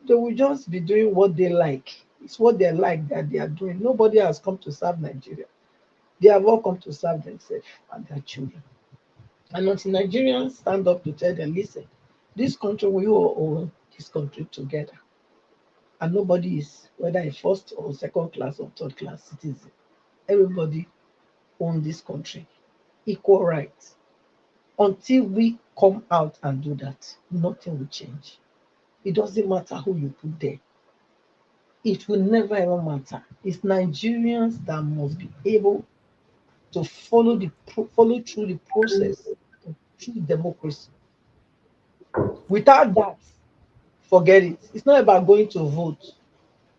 H: they will just be doing what they like. It's what they like that they are doing. Nobody has come to serve Nigeria. They have all come to serve themselves and their children. And until Nigerians stand up to tell them, listen, this country, we all own this country together. And nobody is, whether a first or second class or third class citizen, everybody owns this country. Equal rights. Until we come out and do that, nothing will change. It doesn't matter who you put there. It will never ever matter. It's Nigerians that must be able to follow through the process through democracy. Without that, forget it. It's not about going to vote.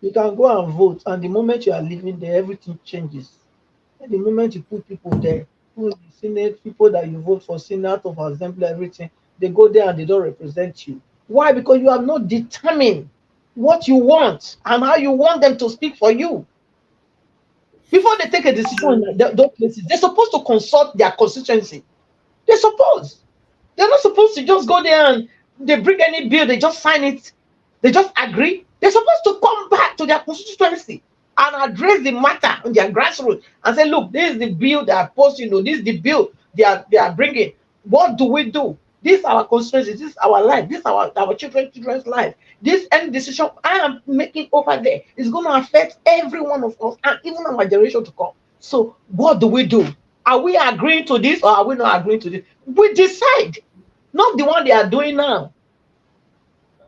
H: You can go and vote, and the moment you are leaving there, everything changes. And the moment you put people there, who the Senate, people that you vote for, Senate of Assembly, everything, they go there and they don't represent you. Why? Because you have not determined what you want and how you want them to speak for you. Before they take a decision in those places, they're supposed to consult their constituency. They're supposed. They're not supposed to just go there and they bring any bill, they just sign it, they just agree. They're supposed to come back to their constituency and address the matter on their grassroots and say, look, this is the bill they are posting, this is the bill they are bringing. What do we do? This is our constituency, this is our life, this is our children's life. This any decision I am making over there is going to affect every one of us and even our generation to come. So what do we do? Are we agreeing to this or are we not agreeing to this? We decide, not the one they are doing now.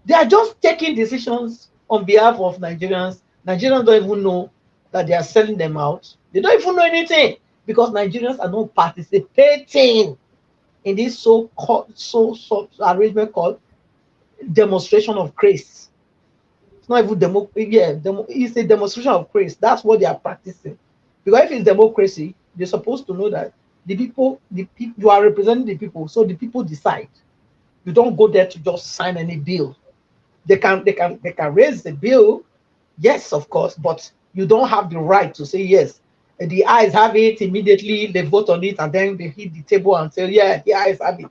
H: They are just taking decisions on behalf of Nigerians. Nigerians don't even know that they are selling them out. They don't even know anything because Nigerians are not participating in this so-called arrangement called demonstration of grace. It's not even it's a demonstration of grace. That's what they are practicing. Because if it's democracy, they're supposed to know that the people, you are representing the people, so the people decide. You don't go there to just sign any bill. They can raise the bill, yes, of course, but you don't have the right to say yes. The ayes have it immediately, they vote on it, and then they hit the table and say, yeah, the ayes have it.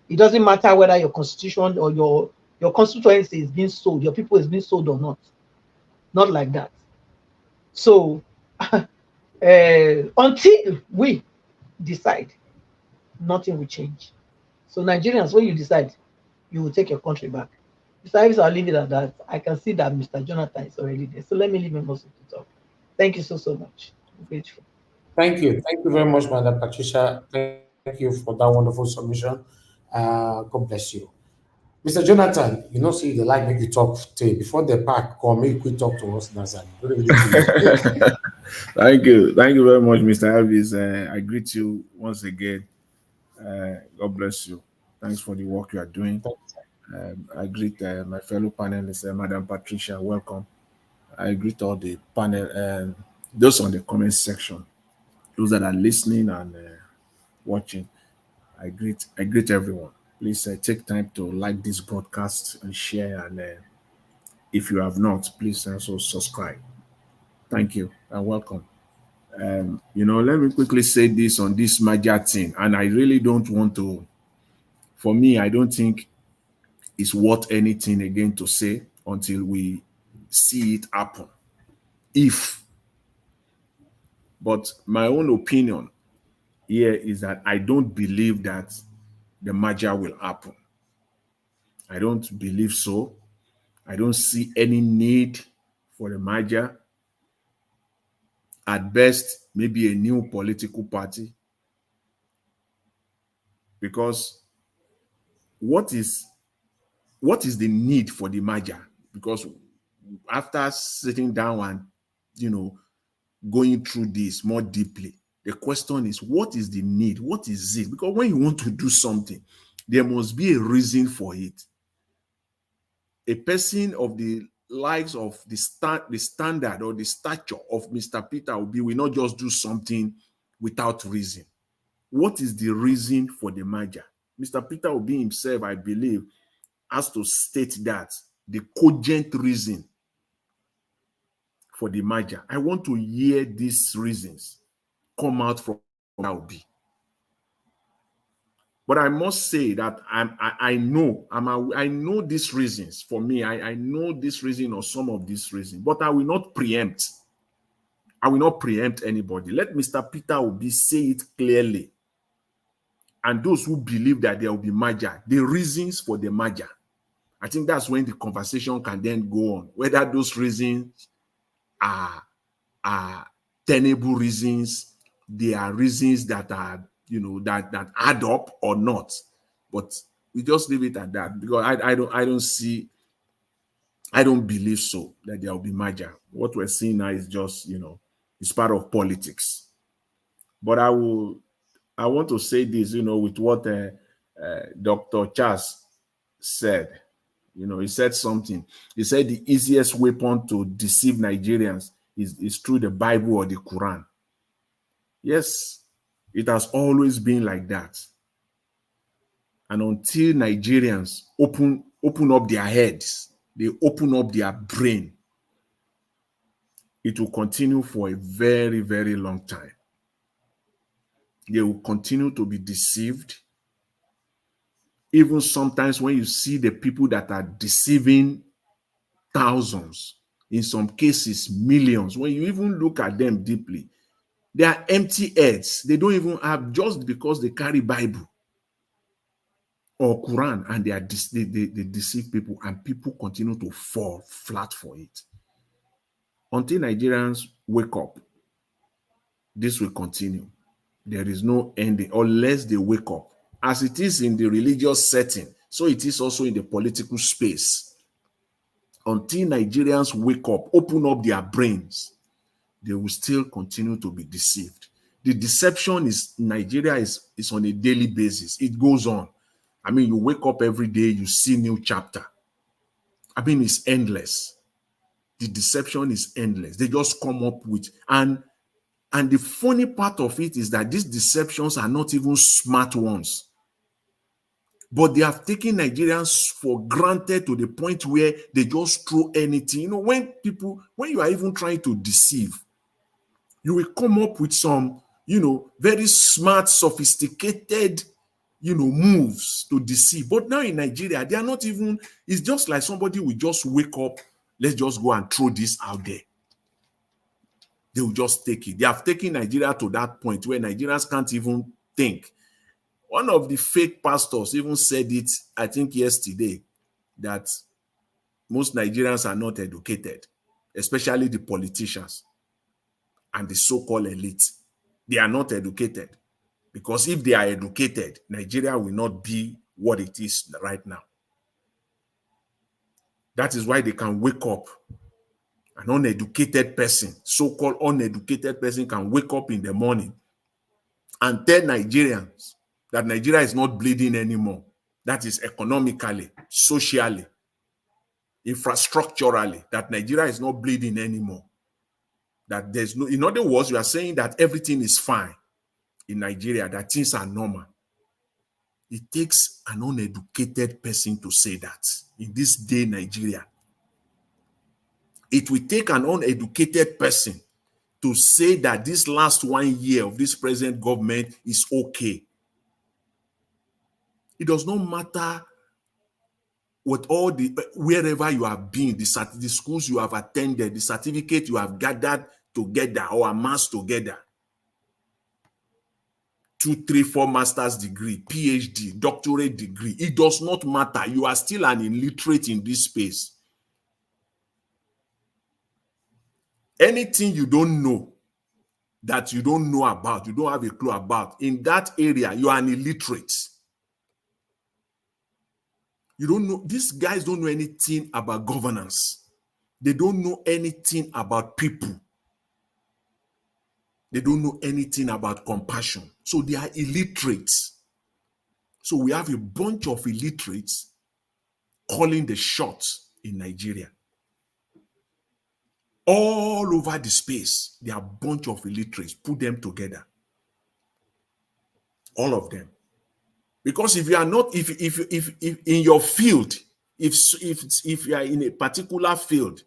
H: It doesn't matter whether your constitution or your constituency is being sold, your people is being sold or not. Not like that. So until we decide, nothing will change. So Nigerians, when you decide, you will take your country back. Mr. Ives, I'll leave it at that. I can see that Mr. Jonathan is already there. So let me leave him also to talk. Thank you so much. I'm grateful.
E: Thank you. Thank you very much, Madam Patricia. Thank you for that wonderful submission. God bless you. Mr. Jonathan, you know, see the like make you talk today. Before the pack come, make you talk to us, Nazan. Good evening to you.
J: Thank you. Thank you very much, Mr. Elvis. I greet you once again. God bless you. Thanks for the work you are doing. I greet my fellow panelists, Madam Patricia. Welcome. I greet all the panel, those on the comment section, those that are listening and watching. I greet everyone. Please take time to like this broadcast and share. And if you have not, please also subscribe. Thank you and welcome. Let me quickly say this on this major thing, and I really don't want to. For me, I don't think it's worth anything again to say until we see it happen. If, but my own opinion here is that I don't believe that the merger will happen. I don't believe so. I don't see any need for the merger. At best, maybe a new political party. Because what is the need for the merger? Because after sitting down and going through this more deeply, the question is, what is the need? What is it? Because when you want to do something, there must be a reason for it. A person of the likes of the standard or the stature of Mr. Peter Obi will not just do something without reason. What is the reason for the merger? Mr. Peter Obi himself, I believe, has to state that the cogent reason for the merger. I want to hear these reasons come out from Obi. But I must say that I know these reasons. For me, I know this reason or some of these reasons, but I will not preempt. I will not preempt anybody. Let Mr. Peter Obi say it clearly. And those who believe that there will be merger, the reasons for the merger. I think that's when the conversation can then go on, whether those reasons are tenable reasons, they are reasons that are, that add up or not. But we just leave it at that, because I don't believe so that there will be merger. What we're seeing now is just, it's part of politics. But I want to say this, with what Dr. Charles said. He said something. He said the easiest weapon to deceive Nigerians is through the Bible or the Quran. Yes, it has always been like that. And until Nigerians open up their heads, they open up their brain, it will continue for a very, very long time. They will continue to be deceived. Even sometimes when you see the people that are deceiving thousands, in some cases millions, when you even look at them deeply, they are empty heads. They don't even have, just because they carry Bible or Quran, and they deceive people, and people continue to fall flat for it. Until Nigerians wake up, this will continue. There is no ending unless they wake up. As it is in the religious setting, so it is also in the political space. Until Nigerians wake up, open up their brains, they will still continue to be deceived. The deception in Nigeria is on a daily basis. It goes on. I mean, you wake up every day, you see new chapter. I mean, it's endless. The deception is endless. They just come up with, and the funny part of it is that these deceptions are not even smart ones. But they have taken Nigerians for granted to the point where they just throw anything. When you are even trying to deceive, you will come up with some, very smart, sophisticated, moves to deceive. But now in Nigeria, they are not even, it's just like somebody will just wake up, let's just go and throw this out there. They will just take it. They have taken Nigeria to that point where Nigerians can't even think. One of the fake pastors even said it, I think yesterday, that most Nigerians are not educated, especially the politicians and the so-called elite. They are not educated. Because if they are educated, Nigeria will not be what it is right now. That is why they can wake up. An uneducated person, so-called uneducated person, can wake up in the morning and tell Nigerians that Nigeria is not bleeding anymore. That is economically, socially, infrastructurally, that Nigeria is not bleeding anymore. That there's no, in other words, you are saying that everything is fine in Nigeria, that things are normal. It takes an uneducated person to say that in this day, Nigeria. It will take an uneducated person to say that this last 1 year of this present government is okay. It does not matter what all the, wherever you have been, the schools you have attended, the certificate you have gathered together or amassed together. 2, 3, 4 master's degree, PhD, doctorate degree. It does not matter. You are still an illiterate in this space. Anything you don't know, that you don't know about, you don't have a clue about, in that area, you are an illiterate. You don't know, these guys don't know anything about governance. They don't know anything about people. They don't know anything about compassion. So they are illiterates. So we have a bunch of illiterates calling the shots in Nigeria. All over the space, there are a bunch of illiterates. Put them together. All of them. Because if you are not, if in your field, if you are in a particular field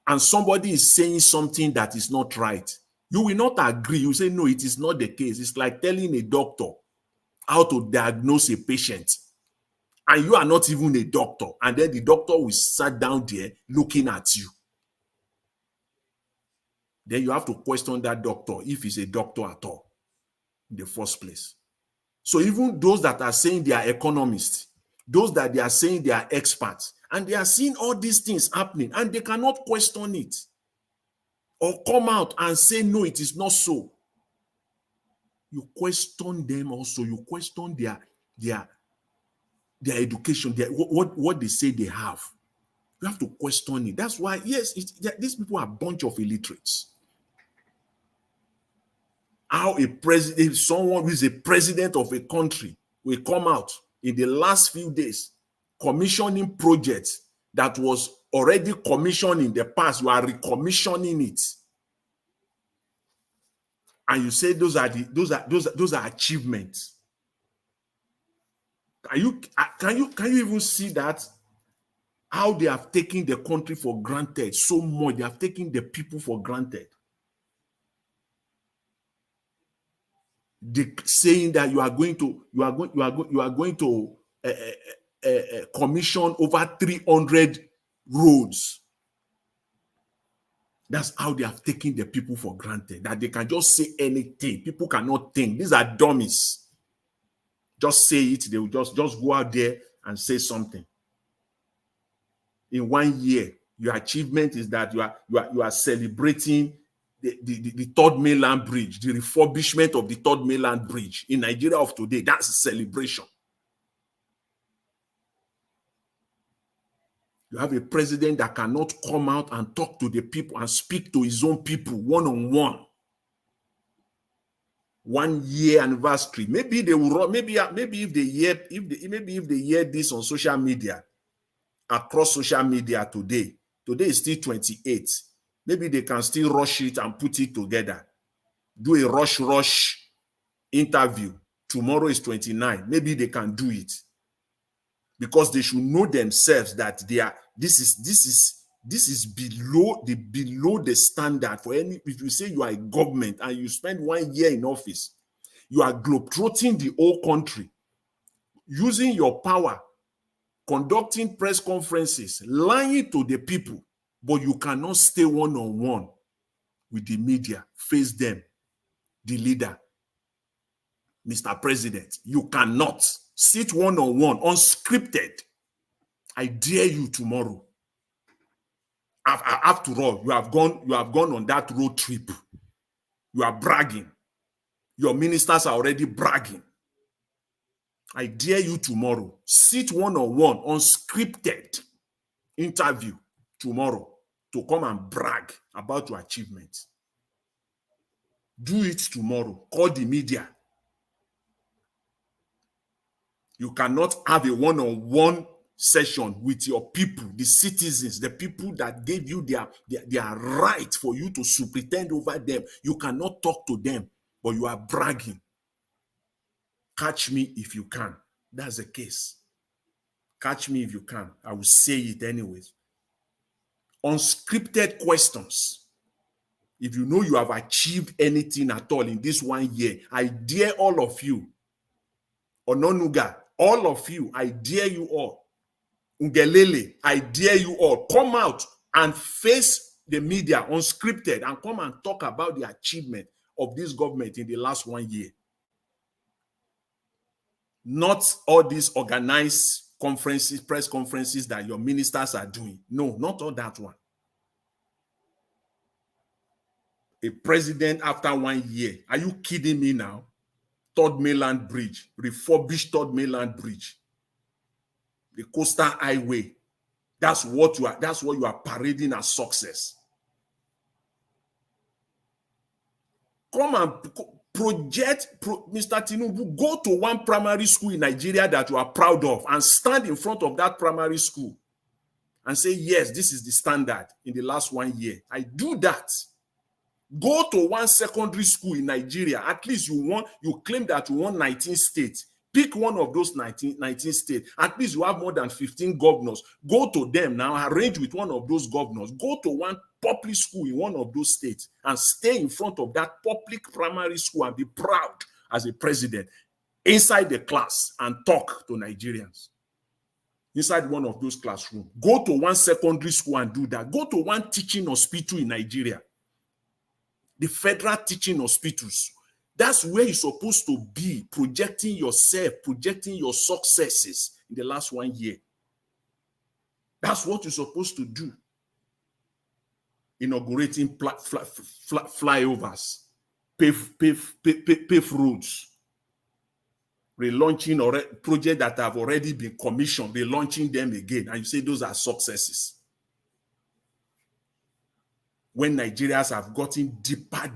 J: and somebody is saying something that is not right, you will not agree. You say, no, it is not the case. It's like telling a doctor how to diagnose a patient. And you are not even a doctor. And then the doctor will sit down there looking at you. Then you have to question that doctor if he's a doctor at all in the first place. So even those that are saying they are economists, those that they are saying they are experts, and they are seeing all these things happening, and they cannot question it or come out and say, no, it is not so. You question them also. You question their education, what they say they have. You have to question it. That's why, yes, these people are a bunch of illiterates. How a president, someone who is a president of a country will come out in the last few days commissioning projects that was already commissioned in the past. You are recommissioning it. And you say those are achievements. Can you even see that? How they have taken the country for granted so much. They have taken the people for granted. Saying that you are going to commission over 300 roads. That's how they have taken the people for granted, that they can just say anything. People cannot think. These are dummies. Just say it. They will just go out there and say something. In 1 year, your achievement is that you are celebrating the third mainland bridge, the refurbishment of the third mainland bridge in Nigeria of today. That's a celebration. You have a president that cannot come out and talk to the people and speak to his own people one-on-one. 1 year anniversary. Maybe they will. Maybe if they hear this on social media, across social media today is still 28. Maybe they can still rush it and put it together. Do a rush interview. Tomorrow is 29. Maybe they can do it. Because they should know themselves that this is below the standard for any. If you say you are a government and you spend 1 year in office, you are globetrotting the whole country, using your power, conducting press conferences, lying to the people, but you cannot stay one-on-one with the media, face them, the leader, Mr. President. You cannot sit one-on-one, unscripted. I dare you tomorrow. After all, you have gone on that road trip. You are bragging. Your ministers are already bragging. I dare you tomorrow, sit one-on-one, unscripted interview tomorrow to come and brag about your achievements. Do it tomorrow. Call the media. You cannot have a one-on-one session with your people, the citizens, the people that gave you their right for you to superintend over them. You cannot talk to them, but you are bragging. Catch me if you can. That's the case. Catch me if you can. I will say it anyways. Unscripted questions. If you know you have achieved anything at all in this 1 year, I dare all of you. Ononuga, all of you, I dare you all. Ungelele, I dare you all. Come out and face the media unscripted and come and talk about the achievement of this government in the last 1 year. Not all these organized conferences, press conferences that your ministers are doing. No, not all that one. A president after 1 year. Are you kidding me now? Third Mainland Bridge, refurbished Third Mainland Bridge, the coastal highway. That's what you are parading as success. Come and Mr. Tinubu, go to one primary school in Nigeria that you are proud of and stand in front of that primary school and say, yes, this is the standard in the last 1 year. I do that. Go to one secondary school in Nigeria. At least you claim that you won 19 states. Pick one of those 19 states. At least you have more than 15 governors. Go to them now, arrange with one of those governors. Go to one public school in one of those states and stay in front of that public primary school and be proud as a president inside the class and talk to Nigerians. Inside one of those classrooms. Go to one secondary school and do that. Go to one teaching hospital in Nigeria. The federal teaching hospitals. That's where you're supposed to be, projecting yourself, projecting your successes in the last 1 year. That's what you're supposed to do. Inaugurating flyovers, pave roads, relaunching projects that have already been commissioned, relaunching them again, and you say those are successes. When Nigerians have gotten deeper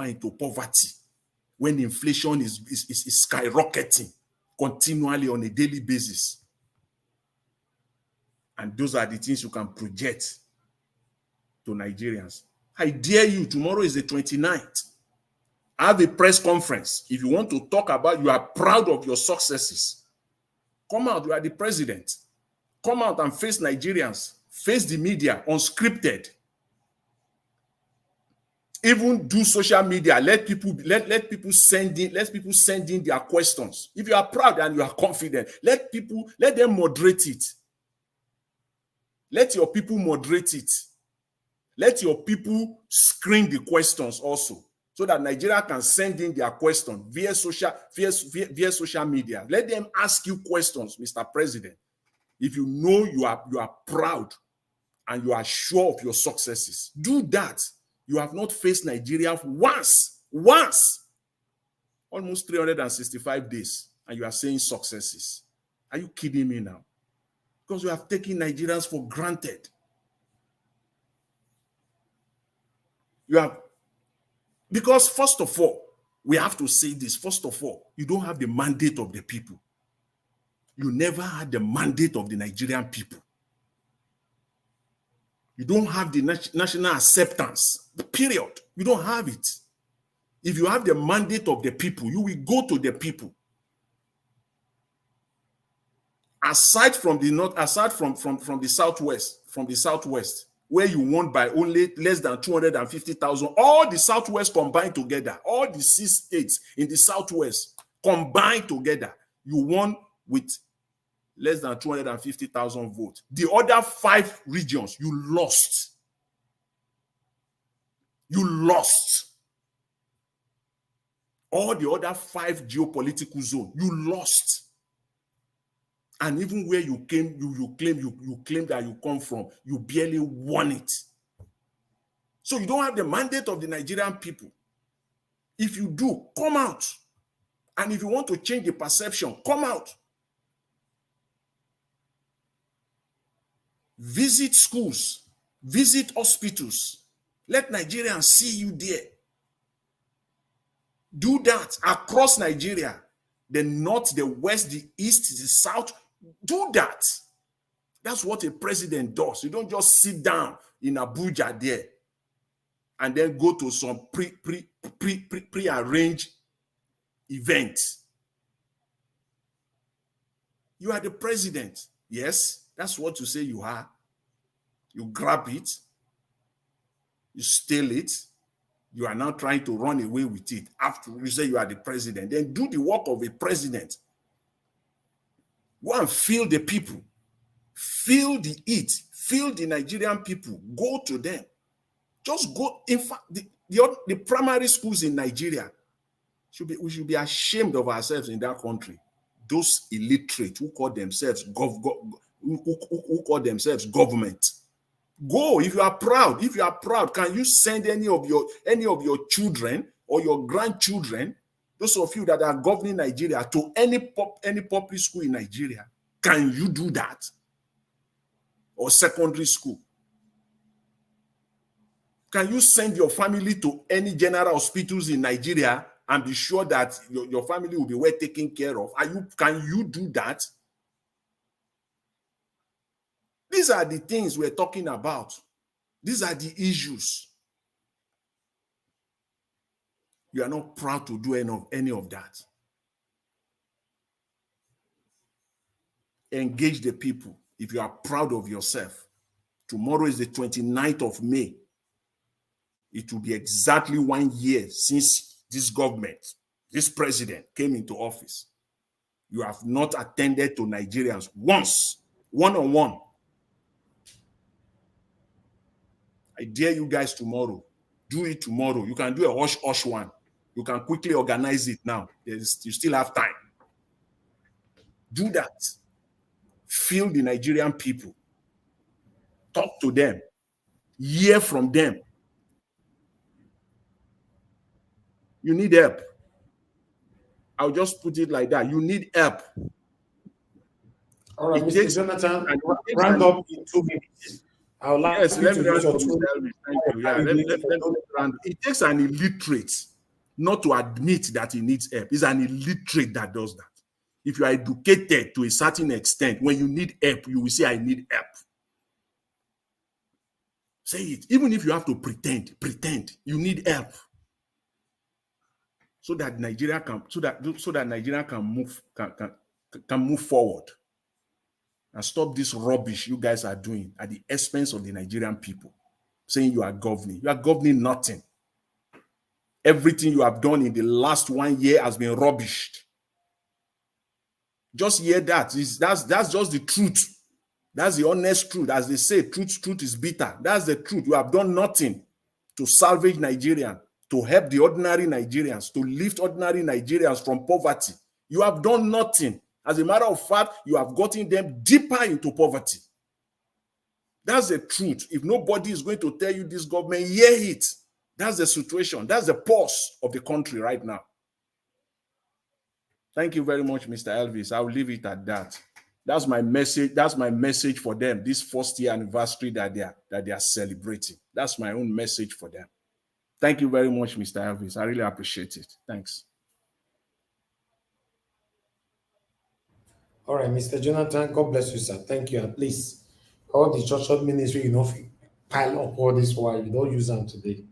J: into poverty, when inflation is skyrocketing continually on a daily basis. And those are the things you can project to Nigerians. I dare you, tomorrow is the 29th. Have a press conference. If you want to talk about, you are proud of your successes. Come out, you are the president. Come out and face Nigerians. Face the media, unscripted. Even do social media. Let people send in their questions. If you are proud and you are confident, let them moderate it. Let your people moderate it. Let your people screen the questions also, so that Nigeria can send in their question via social media. Let them ask you questions, Mr. President. If you know you are proud and you are sure of your successes, do that. You have not faced Nigeria once, almost 365 days, and you are saying successes. Are you kidding me now? Because you have taken Nigerians for granted. Because first of all, we have to say this. First of all, you don't have the mandate of the people. You never had the mandate of the Nigerian people. You don't have the national acceptance, period. You don't have it. If you have the mandate of the people, you will go to the people. Aside from the north, aside from the southwest, where you won by only less than 250,000, all the southwest combined together, all the 6 states in the southwest combined together, you won with less than 250,000 votes. The other 5 regions, you lost. You lost. All the other 5 geopolitical zones, you lost. And even where you came, you claim that you come from, you barely won it. So you don't have the mandate of the Nigerian people. If you do, come out. And if you want to change the perception, come out. Visit schools, visit hospitals. Let Nigerians see you there. Do that across Nigeria. The north, the west, the east, the south. Do that. That's what a president does. You don't just sit down in Abuja there and then go to some pre-arranged event. You are the president. Yes, that's what you say you are. You grab it, you steal it, you are now trying to run away with it. After you say you are the president, then do the work of a president. Go and feel the people, feel the heat, feel the Nigerian people. Go to them. Just go. In fact, the primary schools in Nigeria, we should be ashamed of ourselves in that country. Those illiterate who call themselves who call themselves government. Go if you are proud. If you are proud, can you send any of your children or your grandchildren, those of you that are governing Nigeria, to any public school in Nigeria? Can you do that? Or secondary school? Can you send your family to any general hospitals in Nigeria and be sure that your family will be well taken care of? Can you do that? These are the things we're talking about. These are the issues. You are not proud to do any of that. Engage the people. If you are proud of yourself, tomorrow is the 29th of May. It will be exactly 1 year since this government, this president came into office. You have not attended to Nigerians once, one-on-one. I dare you guys tomorrow. Do it tomorrow. You can do a hush one. You can quickly organize it now. You still have time. Do that. Feel the Nigerian people. Talk to them. Hear from them. You need help. I'll just put it like that. You need help.
E: All right, Mr. Jonathan, round up in 2 minutes. I would like
J: yes,
E: you
J: let
E: to
J: me
E: use your
J: thank you. Yeah, let me round. It takes an illiterate not to admit that he needs help. It's an illiterate that does that. If you are educated to a certain extent, when you need help, you will say, I need help. Say it. Even if you have to pretend you need help. So that Nigeria can move forward and stop this rubbish you guys are doing at the expense of the Nigerian people, saying you are governing. You are governing nothing. Everything you have done in the last 1 year has been rubbished. Just hear that. That's just the truth. That's the honest truth. As they say, truth is bitter. That's the truth. You have done nothing to salvage Nigeria, to help the ordinary Nigerians, to lift ordinary Nigerians from poverty. You have done nothing. As a matter of fact, you have gotten them deeper into poverty. That's the truth. If nobody is going to tell you this government, hear it. That's the situation. That's the pulse of the country right now. Thank you very much, Mr. Elvis. I'll leave it at that. That's my message. That's my message for them. This first year anniversary that they are celebrating. That's my own message for them. Thank you very much, Mr. Elvis. I really appreciate it. Thanks.
E: All right, Mr. Jonathan, God bless you, sir. Thank you. And please, all the church ministry, pile up all this while you don't use them today.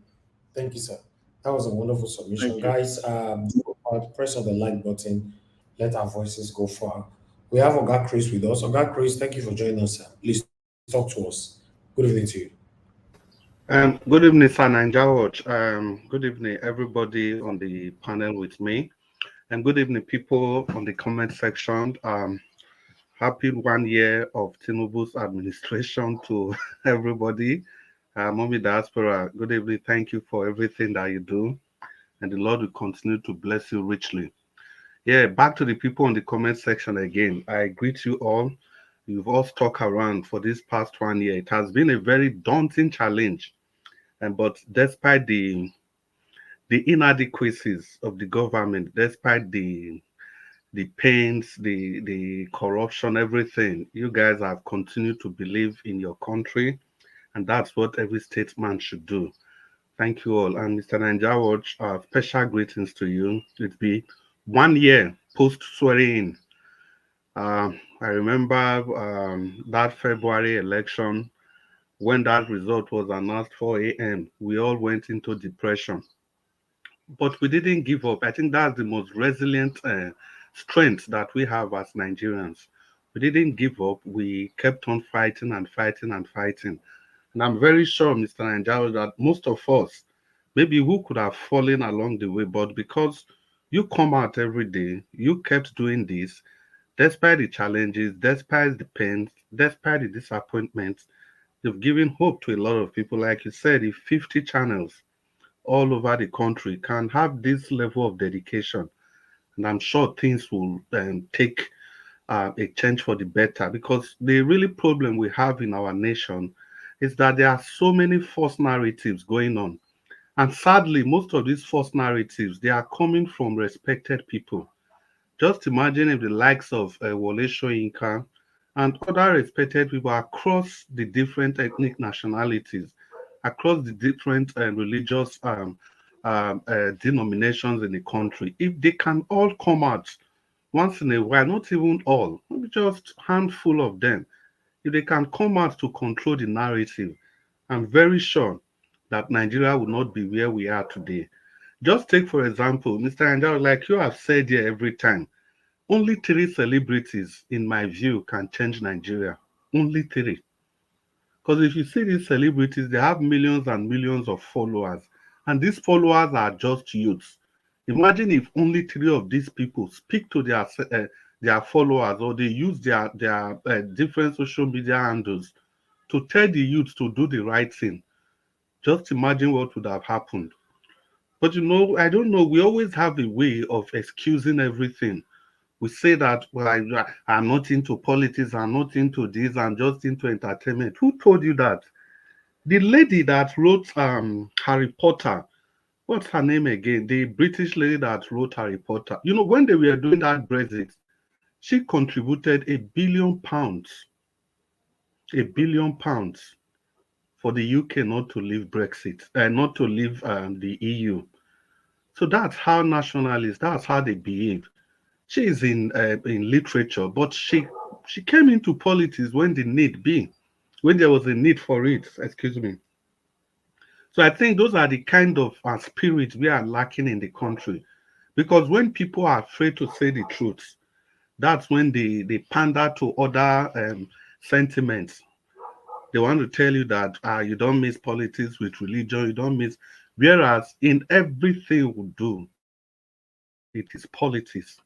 E: Thank you, sir. That was a wonderful submission. Guys, press on the like button. Let our voices go far. We have Oga Chris with us. Oga Chris, thank you for joining us, sir. Please talk to us. Good evening to you.
K: Good evening, Sir Ninja Watch. Good evening, everybody on the panel with me. And good evening, people on the comment section. Happy 1 year of Tinubu's administration to everybody. Mommy Diaspora, good evening. Thank you for everything that you do. And the Lord will continue to bless you richly. Yeah, back to the people on the comment section again. I greet you all. You've all stuck around for this past 1 year. It has been a very daunting challenge. But despite the the inadequacies of the government, despite the pains, the corruption, everything, you guys have continued to believe in your country, and that's what every statesman should do. Thank you all. And Mr. Ninja Watch, special greetings to you. It'll be 1 year post swearing in. I remember that February election when that result was announced 4 a.m. We all went into depression, but we didn't give up. I think that's the most resilient strength that we have as Nigerians. We didn't give up. We kept on fighting and fighting and fighting. And I'm very sure, Mr. Ninja, that most of us, maybe who could have fallen along the way, but because you come out every day, you kept doing this, despite the challenges, despite the pains, despite the disappointments, you've given hope to a lot of people. Like you said, if 50 channels all over the country can have this level of dedication, and I'm sure things will take a change for the better, because the really problem we have in our nation is that there are so many false narratives going on. And sadly, most of these false narratives, they are coming from respected people. Just imagine if the likes of Wole Soyinka and other respected people across the different ethnic nationalities, across the different religious denominations in the country, if they can all come out once in a while, not even all, maybe just handful of them, if they can come out to control the narrative, I'm very sure that Nigeria would not be where we are today. Just take, for example, Mr. Anjao, like you have said here every time, only 3 celebrities, in my view, can change Nigeria. Only 3. Because if you see these celebrities, they have millions and millions of followers, and these followers are just youths. Imagine if only 3 of these people speak to their followers, or they use their different social media handles to tell the youth to do the right thing. Just imagine what would have happened. But I don't know. We always have a way of excusing everything. We say that, well, I'm not into politics, I'm not into this, I'm just into entertainment. Who told you that? The lady that wrote Harry Potter, what's her name again? The British lady that wrote Harry Potter. When they were doing that Brexit, she contributed £1 billion, £1 billion for the UK not to leave Brexit, not to leave the EU. So that's how nationalists, that's how they behave. She is in literature, but she came into politics when there was a need for it. Excuse me. So I think those are the kind of spirit we are lacking in the country, because when people are afraid to say the truth, that's when they pander to other sentiments. They want to tell you that you don't mix politics with religion, you don't mix. Whereas in everything we do, it is politics.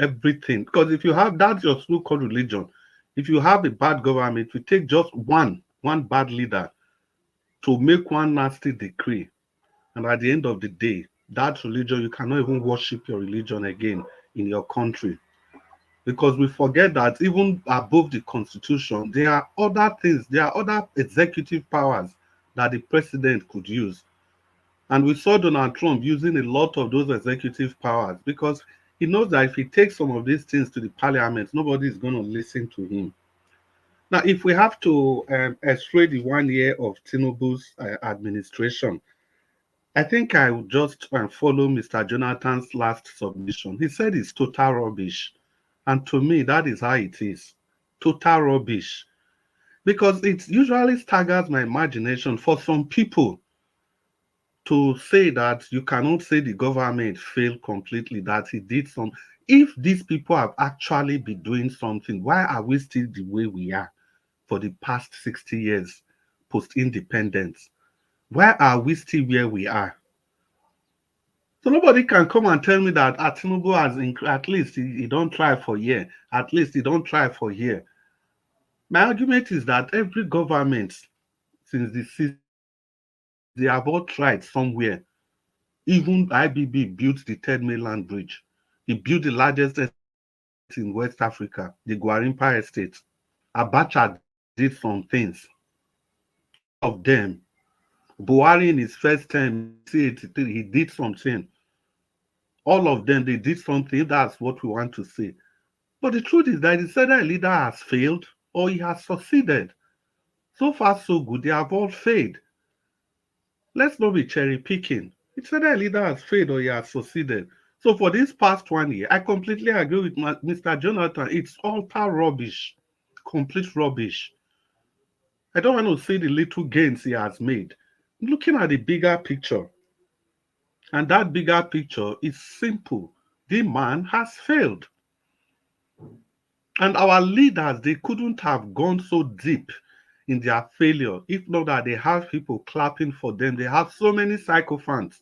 K: Everything. Because if you have that's your so-called religion, if you have a bad government, you take just one bad leader to make one nasty decree, and at the end of the day, that religion, you cannot even worship your religion again in your country. Because we forget that even above the constitution, there are other things, there are other executive powers that the president could use. And we saw Donald Trump using a lot of those executive powers because he knows that if he takes some of these things to the parliament, nobody is going to listen to him. Now, if we have to x-ray the 1 year of Tinubu's administration, I think I would just follow Mr. Jonathan's last submission. He said it's total rubbish. And to me, that is how it is. Total rubbish. Because it usually staggers my imagination for some people to say that you cannot say the government failed completely, that it did some. If these people have actually been doing something, why are we still the way we are for the past 60 years post-independence? Why are we still where we are? So nobody can come and tell me that Tinubu has at least he don't try for a year. At least he don't try for a year. My argument is that every government since the 60s, they have all tried somewhere. Even IBB built the third mainland bridge. He built the largest estate in West Africa, the Gwarimpa estate. Abacha did some things. All of them Buhari in his first term, he did something. All of them, they did something. That's what we want to see. But the truth is that it's either a leader has failed or he has succeeded. So far, so good. They have all failed. Let's not be cherry picking. It's either a leader has failed or he has succeeded. So for this past 1 year, I completely agree with Mr. Jonathan. It's utter rubbish, complete rubbish. I don't want to see the little gains he has made. Looking at the bigger picture, and that bigger picture is simple. The man has failed. And our leaders, they couldn't have gone so deep in their failure if not that they have people clapping for them. They have so many sycophants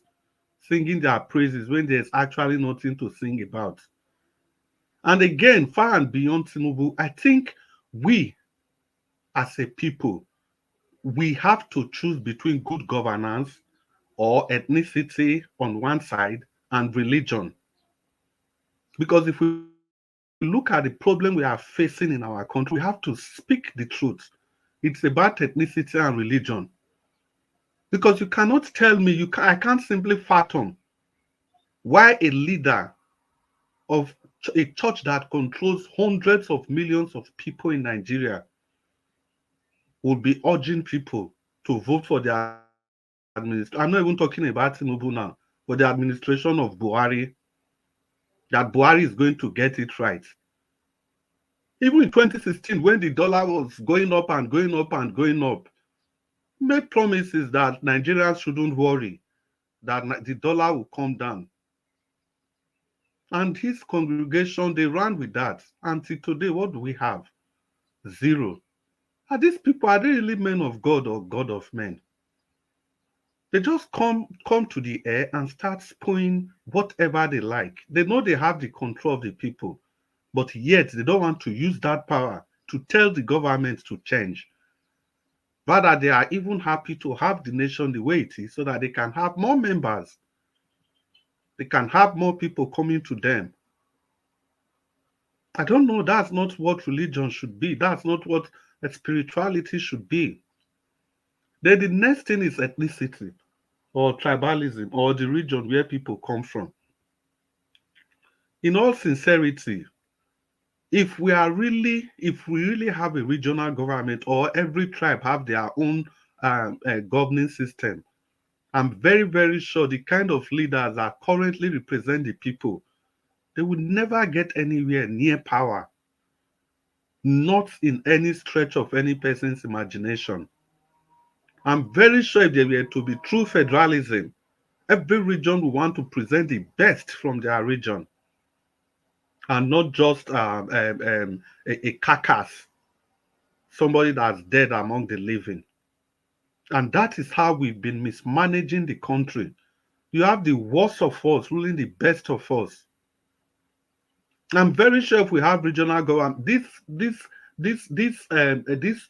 K: singing their praises when there's actually nothing to sing about. And again, far and beyond Tinubu, I think we as a people, we have to choose between good governance or ethnicity on one side and religion. Because if we look at the problem we are facing in our country, we have to speak the truth. It's about ethnicity and religion. Because you cannot tell me, I can't simply fathom why a leader of a church that controls hundreds of millions of people in Nigeria would be urging people to vote for the administration. I'm not even talking about Tinubu now, but the administration of Buhari, that Buhari is going to get it right. Even in 2016, when the dollar was going up and going up and going up, made promises that Nigerians shouldn't worry, that the dollar will come down. And his congregation, they ran with that. Until today, what do we have? Zero. Are these people, are they really men of God or God of men? They just come to the air and start spewing whatever they like. They know they have the control of the people, but yet they don't want to use that power to tell the government to change. Rather, they are even happy to have the nation the way it is so that they can have more members. They can have more people coming to them. I don't know, that's not what religion should be. That's not what spirituality should be. Then the next thing is ethnicity or tribalism or the region where people come from. In all sincerity, if we really have a regional government or every tribe have their own governing system, I'm very, very sure the kind of leaders that currently represent the people, they will never get anywhere near power. Not in any stretch of any person's imagination. I'm very sure if there were to be true federalism, every region will want to present the best from their region and not just a carcass, somebody that's dead among the living. And that is how we've been mismanaging the country. You have the worst of us ruling the best of us. I'm very sure if we have regional government, this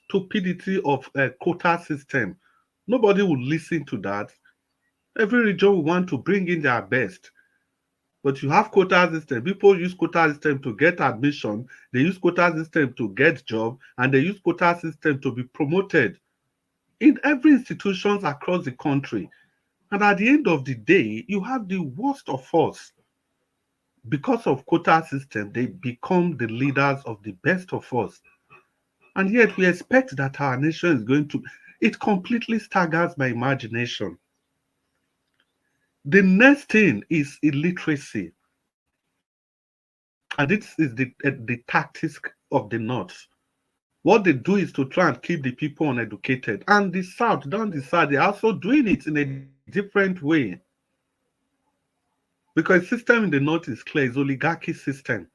K: stupidity of a quota system, nobody will listen to that. Every region will want to bring in their best. But you have quota system. People use quota system to get admission. They use quota system to get job, and they use quota system to be promoted in every institutions across the country. And at the end of the day, you have the worst of us. Because of quota system, they become the leaders of the best of us. And yet we expect that our nation is going to, it completely staggers my imagination. The next thing is illiteracy. And this is the tactics of the North. What they do is to try and keep the people uneducated. And the South, down the South, they're also doing it in a different way. Because the system in the North is clear, it's oligarchy system.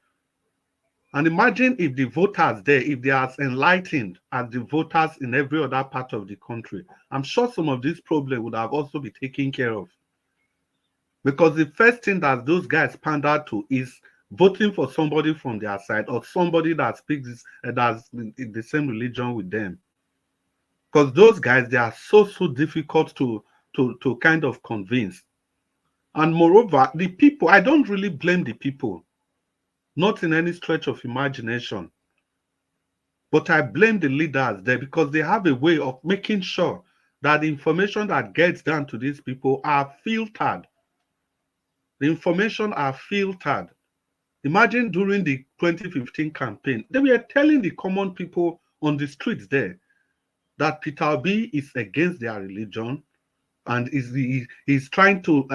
K: And imagine if the voters there, if they are as enlightened as the voters in every other part of the country, I'm sure some of these problems would have also been taken care of. Because the first thing that those guys pander to is voting for somebody from their side or somebody that speaks that's the same religion with them. Because those guys, they are so difficult to kind of convince. And moreover, the people, I don't really blame the people, not in any stretch of imagination. But I blame the leaders there because they have a way of making sure that the information that gets down to these people are filtered. The information are filtered. Imagine during the 2015 campaign, they were telling the common people on the streets there that Peter Obi is against their religion and he's trying to,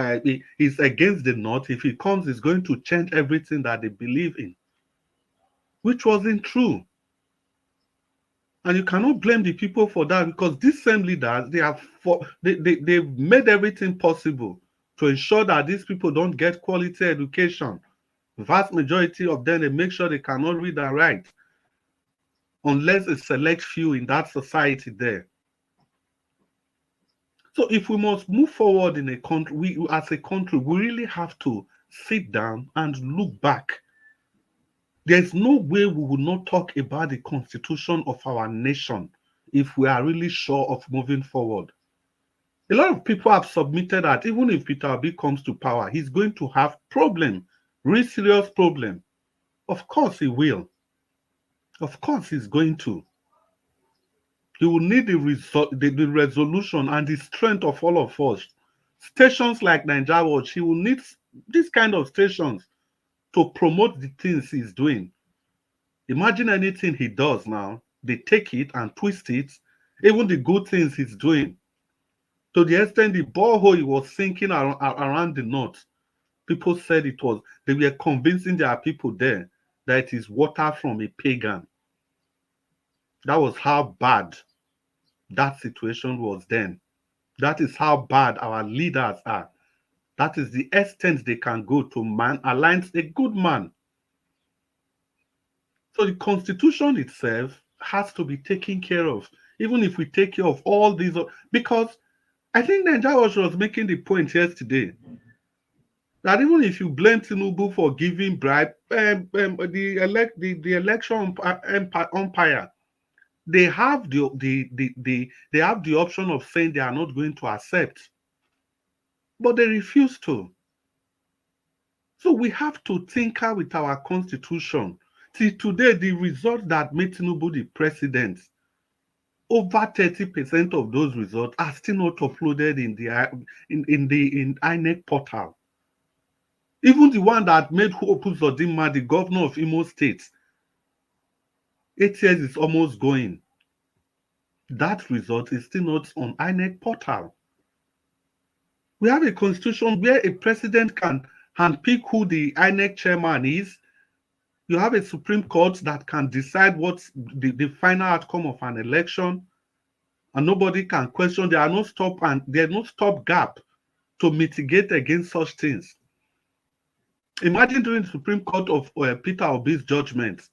K: he's against the North. If he comes, he's going to change everything that they believe in, which wasn't true. And you cannot blame the people for that, because these same leaders, they've made everything possible to ensure that these people don't get quality education. The vast majority of them, they make sure they cannot read and write, unless a select few in that society there. So if we must move forward in a country, as a country, we really have to sit down and look back. There's no way we will not talk about the constitution of our nation if we are really sure of moving forward. A lot of people have submitted that even if Peter Obi comes to power, he's going to have problem, really serious problem. Of course he will. Of course he's going to. He will need the resolution and the strength of all of us. Stations like Nigeria Watch, he will need this kind of stations to promote the things he's doing. Imagine anything he does now, they take it and twist it, even the good things he's doing. To the extent the borehole he was sinking around the north, people said they were convincing their people there that it is water from a pagan. That was how bad that situation was then. That is how bad our leaders are. That is the extent they can go to align a good man. So the constitution itself has to be taken care of, even if we take care of all these, because I think Nigeria was making the point yesterday that even if you blame Tinubu for giving bribe, the election umpire, they have they have the option of saying they are not going to accept, but they refuse to. So we have to tinker with our constitution. Till today, the result that made Tinubu the president, over 30% of those results are still not uploaded in the INEC portal. Even the one that made Hope Uzodinma the governor of Imo State, 8 years is almost going. That result is still not on INEC portal. We have a constitution where a president can handpick who the INEC chairman is. You have a Supreme Court that can decide what's the final outcome of an election, and nobody can question. There's no stop gap to mitigate against such things. Imagine during the Supreme Court of Peter Obi's judgment,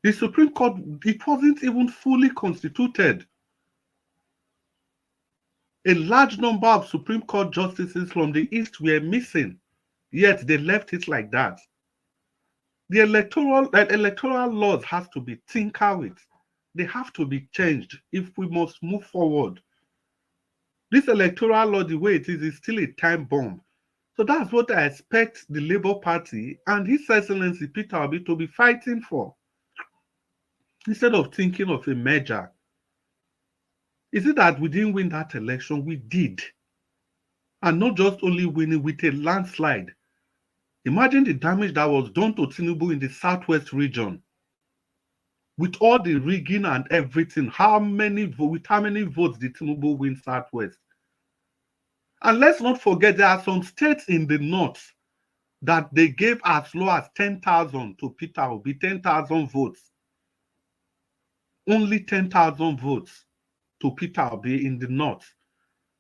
K: the Supreme Court, it wasn't even fully constituted. A large number of Supreme Court justices from the East were missing, yet they left it like that. The electoral laws have to be tinkered with. They have to be changed if we must move forward. This electoral law, the way it is still a time bomb. So that's what I expect the Labour Party and His Excellency Peter Obi to be fighting for. Instead of thinking of a merger. Is it that we didn't win that election? We did. And not just only winning, with a landslide. Imagine the damage that was done to Tinubu in the Southwest region. With all the rigging and everything, with how many votes did Tinubu win Southwest? And let's not forget, there are some states in the North that they gave as low as 10,000 to Peter Obi, 10,000 votes. Only 10,000 votes to Peter Obi in the North.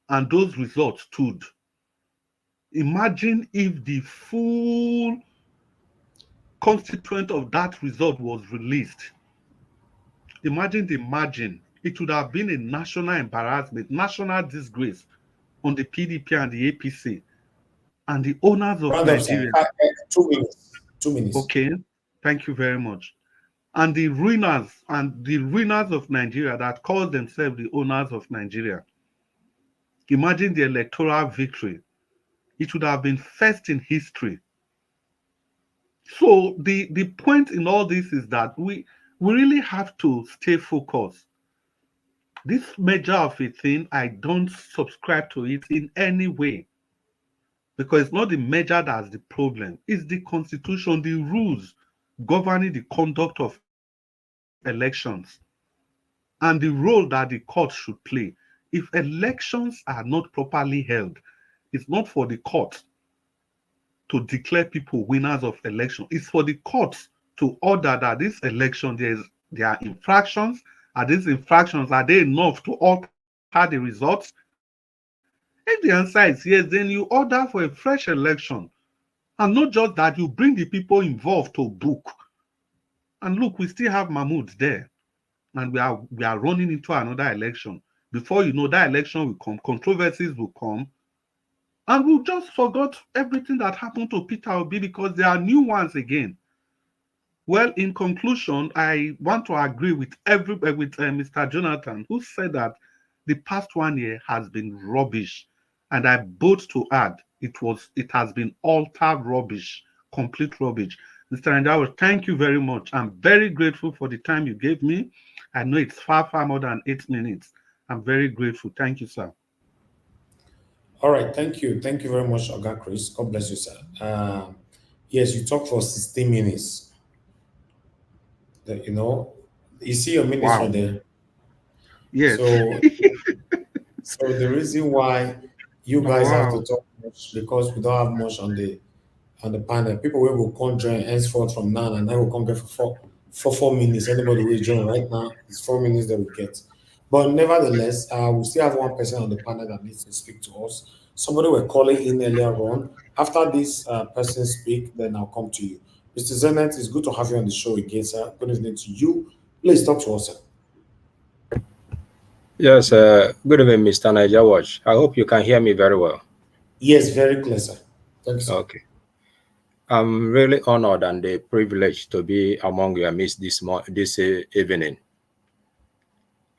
K: And those results stood. Imagine if the full constituent of that result was released. Imagine the margin. It would have been a national embarrassment, national disgrace on the PDP and the APC and the owners of Nigeria.
E: 2 minutes. 2 minutes.
K: Okay, thank you very much. And the ruiners of Nigeria that call themselves the owners of Nigeria. Imagine the electoral victory. It would have been first in history. So the point in all this is that we really have to stay focused. This measure of a thing, I don't subscribe to it in any way, because it's not the measure that's the problem. It's the constitution, the rules governing the conduct of elections, and the role that the court should play. If elections are not properly held, it's not for the court to declare people winners of election. It's for the courts to order that this election, there are infractions. Are these infractions, are they enough to alter the results? If the answer is yes, then you order for a fresh election. And not just that, you bring the people involved to book. And look, we still have Mahmoud there. And we are running into another election. Before you know, that election will come, controversies will come, and we'll just forgot everything that happened to Peter Obi because there are new ones again. Well, in conclusion, I want to agree with Mr. Jonathan, who said that the past 1 year has been rubbish, and I both to add it has been utter rubbish, complete rubbish. Mr. Anjawo, thank you very much. I'm very grateful for the time you gave me. I know it's far more than 8 minutes. I'm very grateful. Thank you, sir.
E: All right, thank you. Thank you very much, Oga Chris. God bless you, sir. Yes, you talked for 16 minutes. You know, you see your minutes
K: Wow.
E: right there.
K: Yes.
E: So the reason why you guys have to talk much because we don't have much on the panel. People will come join henceforth from now, and I will come get for 4 minutes. Anybody will join right now. It's 4 minutes that we get. But nevertheless, we still have one person on the panel that needs to speak to us. Somebody were calling in earlier on. After this person speak, then I'll come to you. Mr. Zenith, it's good to have you on the show again, sir. Good evening to you. Please talk to us, sir.
L: Yes, good evening, Mr. Niger Watch. I hope you can hear me very well.
E: Yes, very clear, sir. Thank you, sir.
L: Okay. I'm really honored and privileged to be among your midst this evening.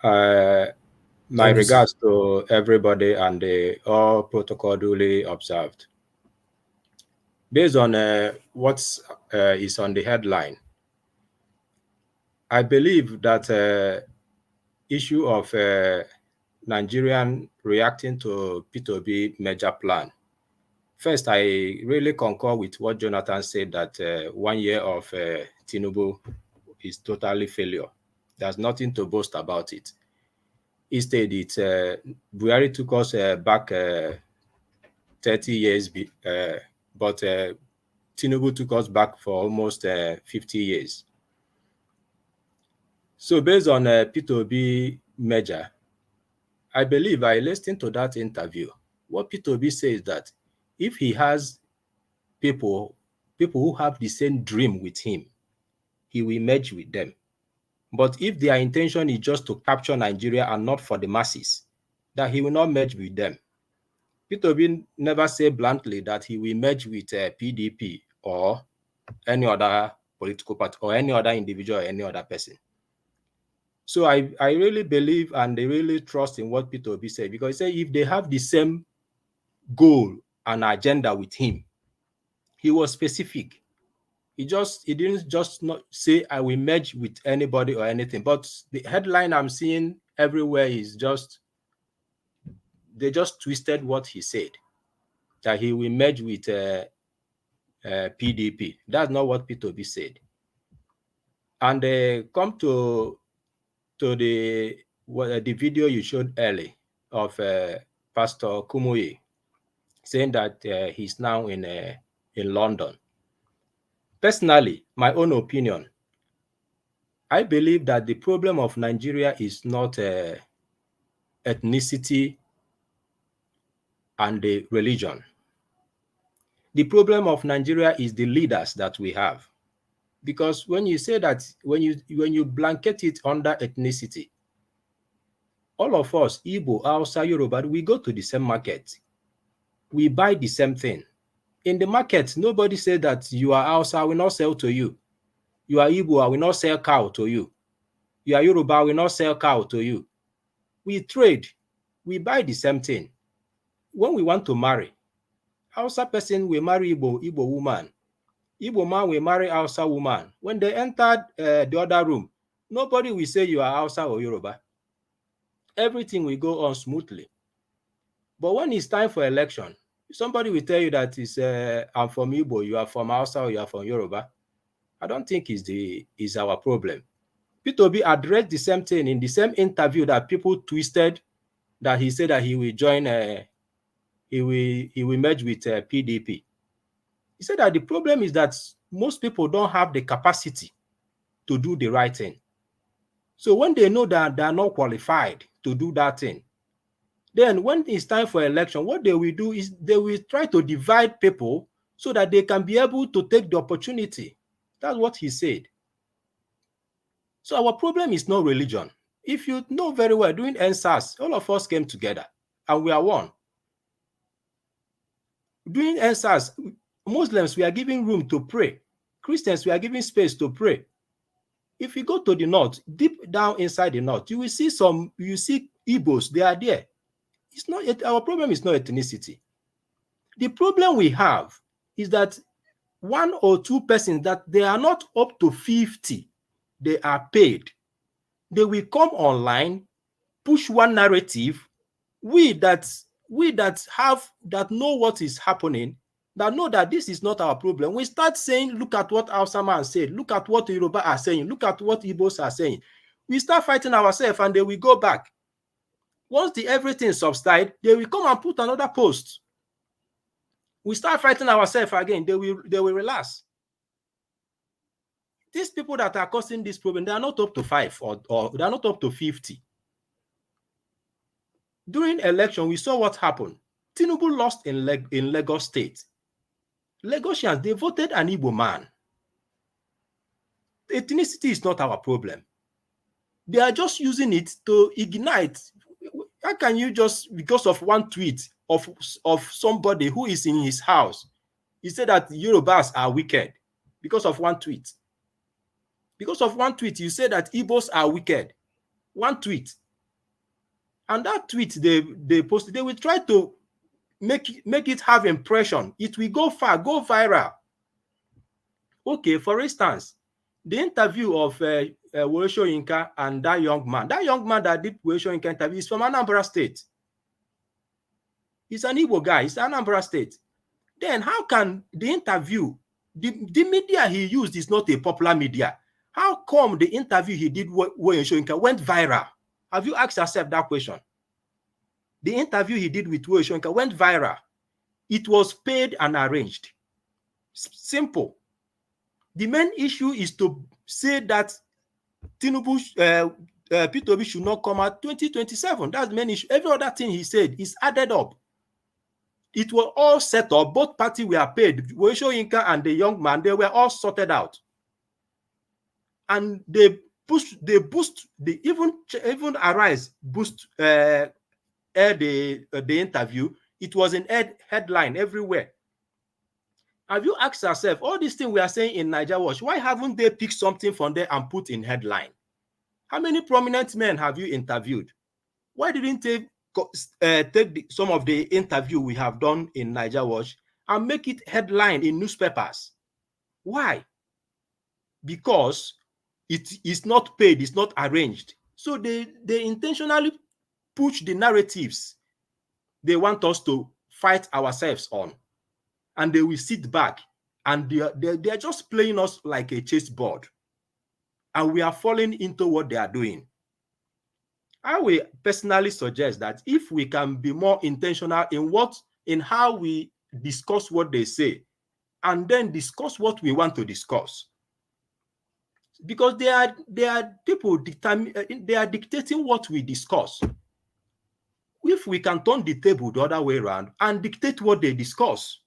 L: My regards to everybody and all protocol duly observed. Based on what is on the headline, I believe that issue of Nigerian reacting to Peter Obi major plan. First, I really concur with what Jonathan said that 1 year of Tinubu is totally failure. There's nothing to boast about it. Instead, Buhari took us back 30 years, but Tinubu took us back for almost 50 years. So based on Peter Obi measure, I believe I listened to that interview. What Peter Obi says that if he has people who have the same dream with him, he will merge with them. But if their intention is just to capture Nigeria and not for the masses, that he will not merge with them. Peter Obi never said bluntly that he will merge with PDP or any other political party or any other individual or any other person. So I really believe and I really trust in what Peter Obi said, because he said if they have the same goal and agenda with him, he was specific. He didn't just not say I will merge with anybody or anything. But the headline I'm seeing everywhere is they just twisted what he said, that he will merge with PDP. That's not what Peter Obi said. And come to the video you showed early of Pastor Kumuyi saying that he's now in London. Personally, my own opinion, I believe that the problem of Nigeria is not ethnicity and the religion. The problem of Nigeria is the leaders that we have. Because when you say that, when you blanket it under ethnicity, all of us, Igbo, Hausa, Yoruba, we go to the same market. We buy the same thing. In the market, nobody said that you are Hausa, I will not sell to you. You are Igbo, I will not sell cow to you. You are Yoruba, I will not sell cow to you. We trade. We buy the same thing. When we want to marry, Hausa person will marry Igbo woman. Igbo man will marry Hausa woman. When they entered the other room, nobody will say you are Hausa or Yoruba. everything will go on smoothly. But when it's time for election, somebody will tell you that I'm from Igbo, you are from Hausa, or you are from Yoruba. I don't think is our problem. Peter Obi addressed the same thing in the same interview that people twisted, that he said that he will join, he will merge with PDP. He said that the problem is that most people don't have the capacity to do the right thing. So when they know that they are not qualified to do that thing, then when it's time for election, what they will do is they will try to divide people so that they can be able to take the opportunity. That's what he said. So our problem is not religion. If you know very well, during NSAS, all of us came together and we are one. During NSAS, Muslims, we are giving room to pray. Christians, we are giving space to pray. If you go to the north, deep down inside the north, you will see Igbos, they are there. It's not, our problem is not ethnicity. The problem we have is that 1 or 2 persons that they are not up to 50, they are paid. They will come online, push one narrative. We that know what is happening, that know that this is not our problem. We start saying, look at what Hausa man said, look at what Yoruba are saying, look at what Igbos are saying. We start fighting ourselves and then we go back. Once everything subsides, they will come and put another post. We start fighting ourselves again, they will relax. These people that are causing this problem, they are not up to 5 or they are not up to 50. During election, we saw what happened. Tinubu lost in Lagos State. Lagosians, they voted an Igbo man. Ethnicity is not our problem. They are just using it to ignite. How can you just, because of one tweet of somebody who is in his house, he said that Yorubas are wicked because of one tweet. Because of one tweet, you say that Igbos are wicked. One tweet. And that tweet they posted, they will try to make it have impression. It will go far, go viral. Okay, for instance, the interview of Soyinka and that young man that did Soyinka interview is from Anambra State. He's an Igbo guy, he's Anambra State. Then how can the interview, the media he used is not a popular media? How come the interview he did with Soyinka went viral? Have you asked yourself that question? The interview he did with Soyinka went viral. It was paid and arranged. Simple. The main issue is to say that Tinubu, Peter Obi should not come out 2027. That's the main issue. Every other thing he said is added up. It was all set up. Both parties were paid. Soyinka and the young man, they were all sorted out. And they even Arise boost the interview. It was in headline everywhere. Have you asked yourself, all these things we are saying in Niger Watch, why haven't they picked something from there and put in headline? How many prominent men have you interviewed? Why didn't they take some of the interview we have done in Niger Watch and make it headline in newspapers? Why? Because it is not paid, it's not arranged. So they intentionally push the narratives they want us to fight ourselves on. And they will sit back and they are just playing us like a chessboard. And we are falling into what they are doing. I will personally suggest that if we can be more intentional in how we discuss what they say, and then discuss what we want to discuss. Because they are people they are dictating what we discuss. If we can turn the table the other way around and dictate what they discuss,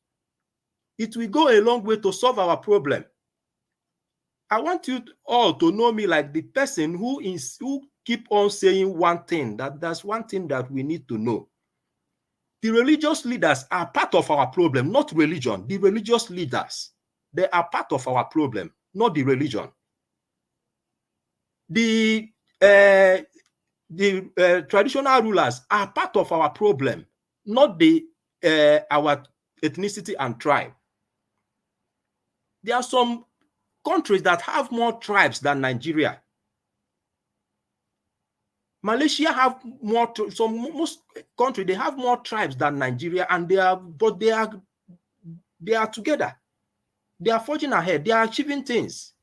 L: it will go a long way to solve our problem. I want you all to know me like the person who keep on saying one thing. That's one thing that we need to know. The religious leaders are part of our problem, not religion. The religious leaders, they are part of our problem, not the religion. The traditional rulers are part of our problem, not our ethnicity and tribe. There are some countries that have more tribes than Nigeria. Malaysia have more, most countries, they have more tribes than Nigeria, and they are together. They are forging ahead. They are achieving things.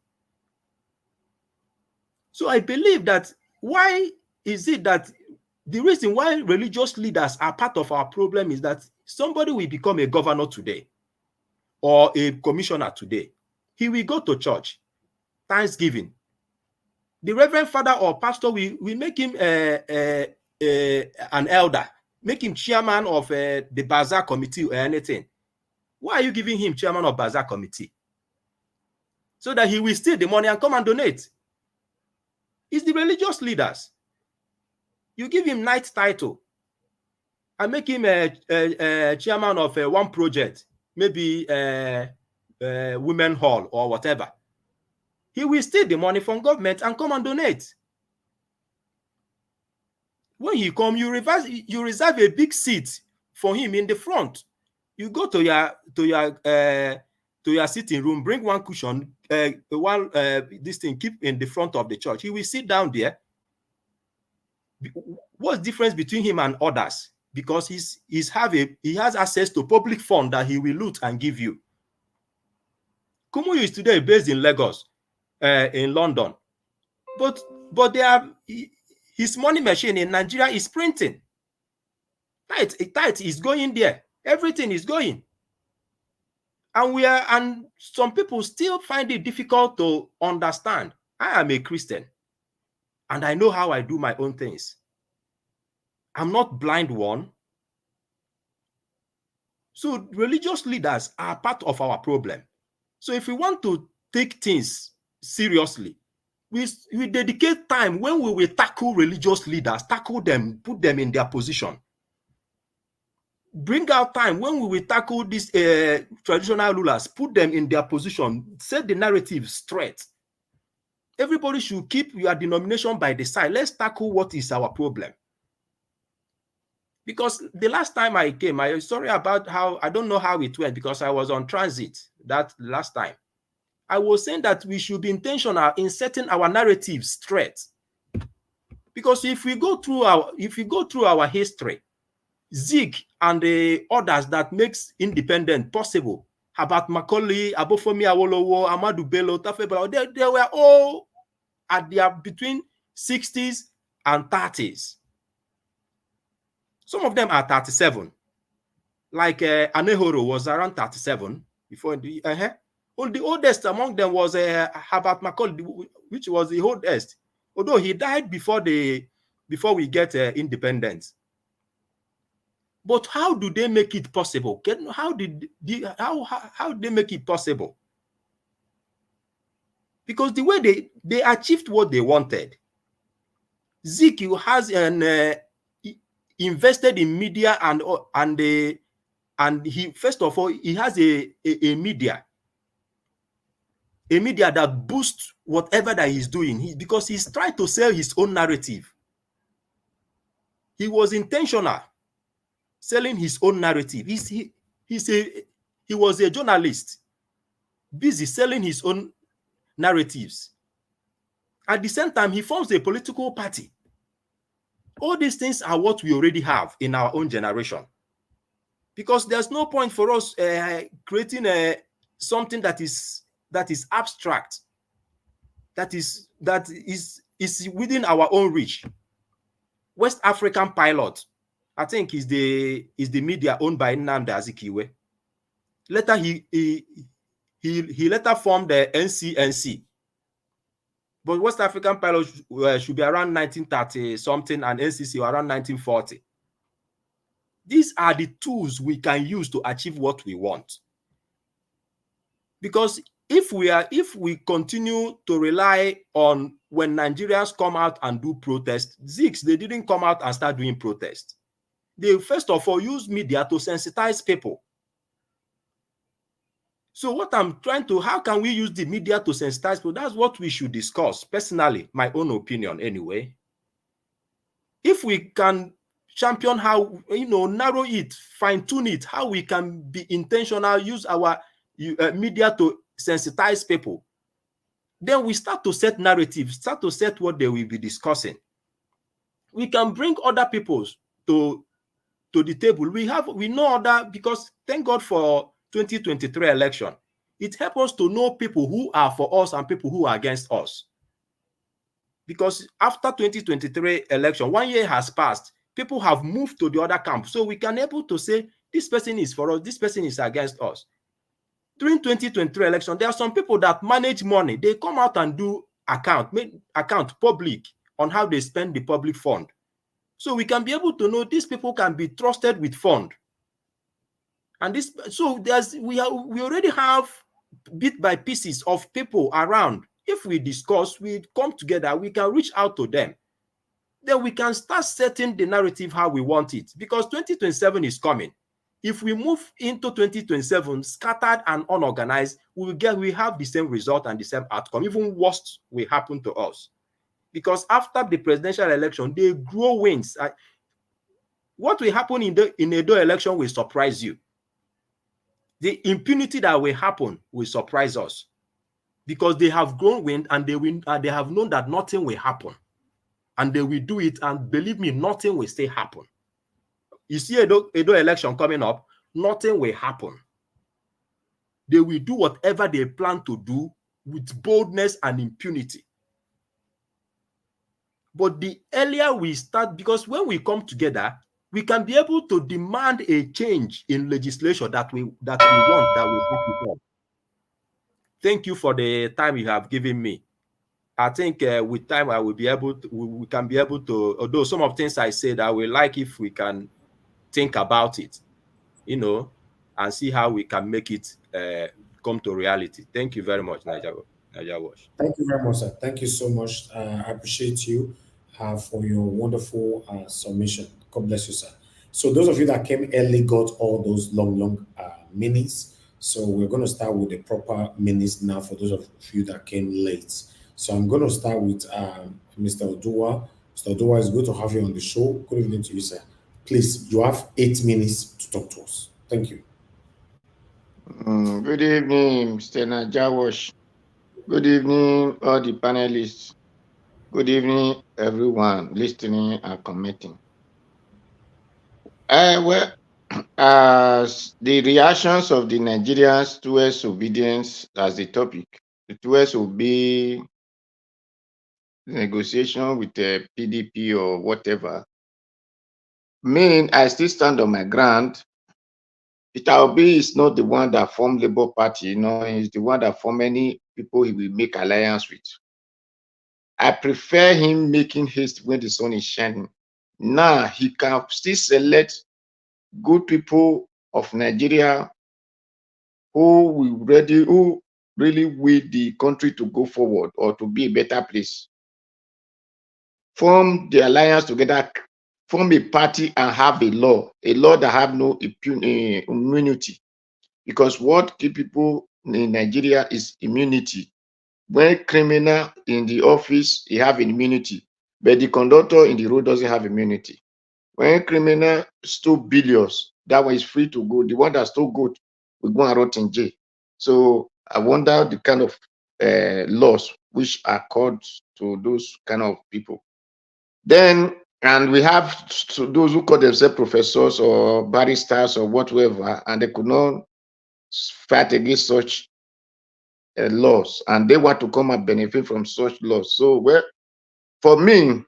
L: So I believe that why is it that the reason why religious leaders are part of our problem is that somebody will become a governor today or a commissioner today. He will go to church, Thanksgiving. The reverend father or pastor will make him an elder, make him chairman of the bazaar committee or anything. Why are you giving him chairman of bazaar committee? So that he will steal the money and come and donate. It's the religious leaders. You give him knight title and make him a chairman of one project, maybe women hall or whatever. He will steal the money from government and come and donate. When he come, you reserve a big seat for him in the front. You go to your sitting room, bring one cushion, this thing, keep in the front of the church. He will sit down there. What's the difference between him and others? Because he has access to public fund that he will loot and give you. Kumuyi is today based in Lagos, in London, but his money machine in Nigeria is printing. Tithe is going there. Everything is going. And some people still find it difficult to understand. I am a Christian, and I know how I do my own things. I'm not blind one. So religious leaders are part of our problem. So if we want to take things seriously, we dedicate time when we will tackle religious leaders, tackle them, put them in their position. Bring out time when we will tackle these traditional rulers, put them in their position, set the narrative straight. Everybody should keep your denomination by the side. Let's tackle what is our problem. Because the last time I came, I sorry about how, I don't know how it went because I was on transit that last time. I was saying that we should be intentional in setting our narrative straight. Because if we go through our history, Zeke and the others that makes independence possible, about Macaulay, Abofomi Awolowo, Amadou Bello, Tafe Balewa, they were all at their between 60s and 30s. Some of them are 37. Like Anehoro was around 37 before the the oldest among them was Herbert Macaulay, which was the oldest. Although he died before we get independence. But how do they make it possible? How did they make it possible? Because the way they achieved what they wanted. Zeke has invested in media and he, first of all, he has a media that boosts whatever that he's doing. Because he's trying to sell his own narrative. He was intentional selling his own narrative. He was a journalist, busy selling his own narratives. At the same time, he forms a political party. All these things are what we already have in our own generation. Because there's no point for us creating something that is abstract, that is within our own reach. West African Pilot, I think, is the media owned by Nnamdi Azikiwe. Later he later formed the NCNC. But West African Pilot should be around 1930 something and NCC around 1940. These are the tools we can use to achieve what we want. Because if we continue to rely on when Nigerians come out and do protests, Zigs, they didn't come out and start doing protests. They first of all use media to sensitize people. So what I'm trying to, how can we use the media to sensitize people? That's what we should discuss. Personally, my own opinion anyway. If we can champion how, narrow it, fine tune it, how we can be intentional, use our media to sensitize people, then we start to set narratives, start to set what they will be discussing. We can bring other peoples to the table. We know other, because thank God for 2023 election. It helps us to know people who are for us and people who are against us. Because after 2023 election, 1 year has passed, people have moved to the other camp. So we can able to say, this person is for us, this person is against us. During 2023 election, there are some people that manage money. They come out and do make account public on how they spend the public fund. So we can be able to know these people can be trusted with fund. And this, so we already have bit by pieces of people around. If we discuss, we come together, we can reach out to them. Then we can start setting the narrative how we want it, because 2027 is coming. If we move into 2027 scattered and unorganized, we have the same result and the same outcome. Even worse will happen to us. Because after the presidential election, they grow wings. What will happen in Edo election will surprise you. The impunity that will happen will surprise us, because they have grown wind and they have known that nothing will happen, and they will do it, and believe me, nothing will still happen. You see Edo election coming up, nothing will happen. They will do whatever they plan to do with boldness and impunity. But the earlier we start, because when we come together, we can be able to demand a change in legislation that we want, that we back it up. Thank you for the time you have given me. I think with time I will be able to, we can be able to, although some of the things I said, I will like if we can think about it, and see how we can make it come to reality. Thank you very much, Niger Wash.
E: Thank you very much, sir. Thank you so much. I appreciate you for your wonderful submission. God bless you, sir. So those of you that came early got all those long minis. So we're going to start with the proper minis now for those of you that came late. So I'm going to start with Mr. Odua. Mr. Odua, it's good to have you on the show. Good evening to you, sir. Please, you have 8 minutes to talk to us. Thank you.
M: Good evening, Mr. Najawash. Good evening, all the panelists. Good evening, everyone listening and commenting. Well, as the reactions of the Nigerians towards obedience as the topic, towards obey negotiation with the PDP or whatever, I still stand on my ground. Peter Obi is not the one that formed Labour Party, he's the one that formed many people he will make alliance with. I prefer him making haste when the sun is shining. Now he can still select good people of Nigeria who really will the country to go forward or to be a better place. Form the alliance together, form a party and have a law that have no immunity. Because what keep people in Nigeria is immunity. When criminal in the office, he have immunity, but the conductor in the road doesn't have immunity. When criminal stole billions, that one is free to go. The one that stole gold will go and rot in jail. So I wonder the kind of laws which are called to those kind of people. Then, and we have those who call themselves professors or barristers or whatever, and they could not fight against such laws, and they want to come and benefit from such laws. So, well, for me,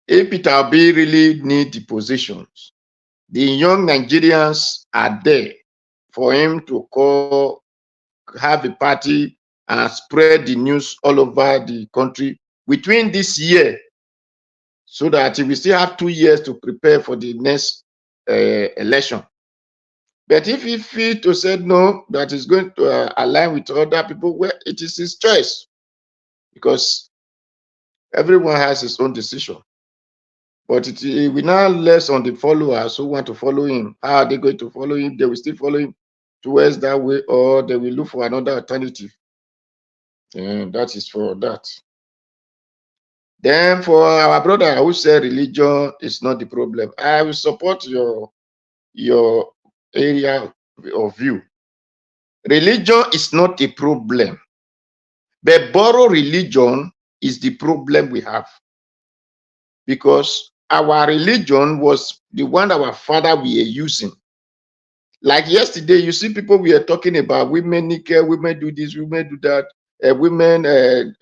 M: if Peter Obi really need the positions, the young Nigerians are there for him to have a party and spread the news all over the country between this year, so that we still have 2 years to prepare for the next election. But if he feels to say no, that is going to align with other people, well, it is his choice, because everyone has his own decision. But it will now less on the followers who want to follow him. How are they going to follow him? They will still follow him towards that way, or they will look for another alternative. And that is for that. Then for our brother who said religion is not the problem, I will support your area of view. Religion is not a problem, but borrow religion is the problem we have. because our religion was the one our father were using. Like yesterday, you see people we are talking about women nickel, women do this, women do that, women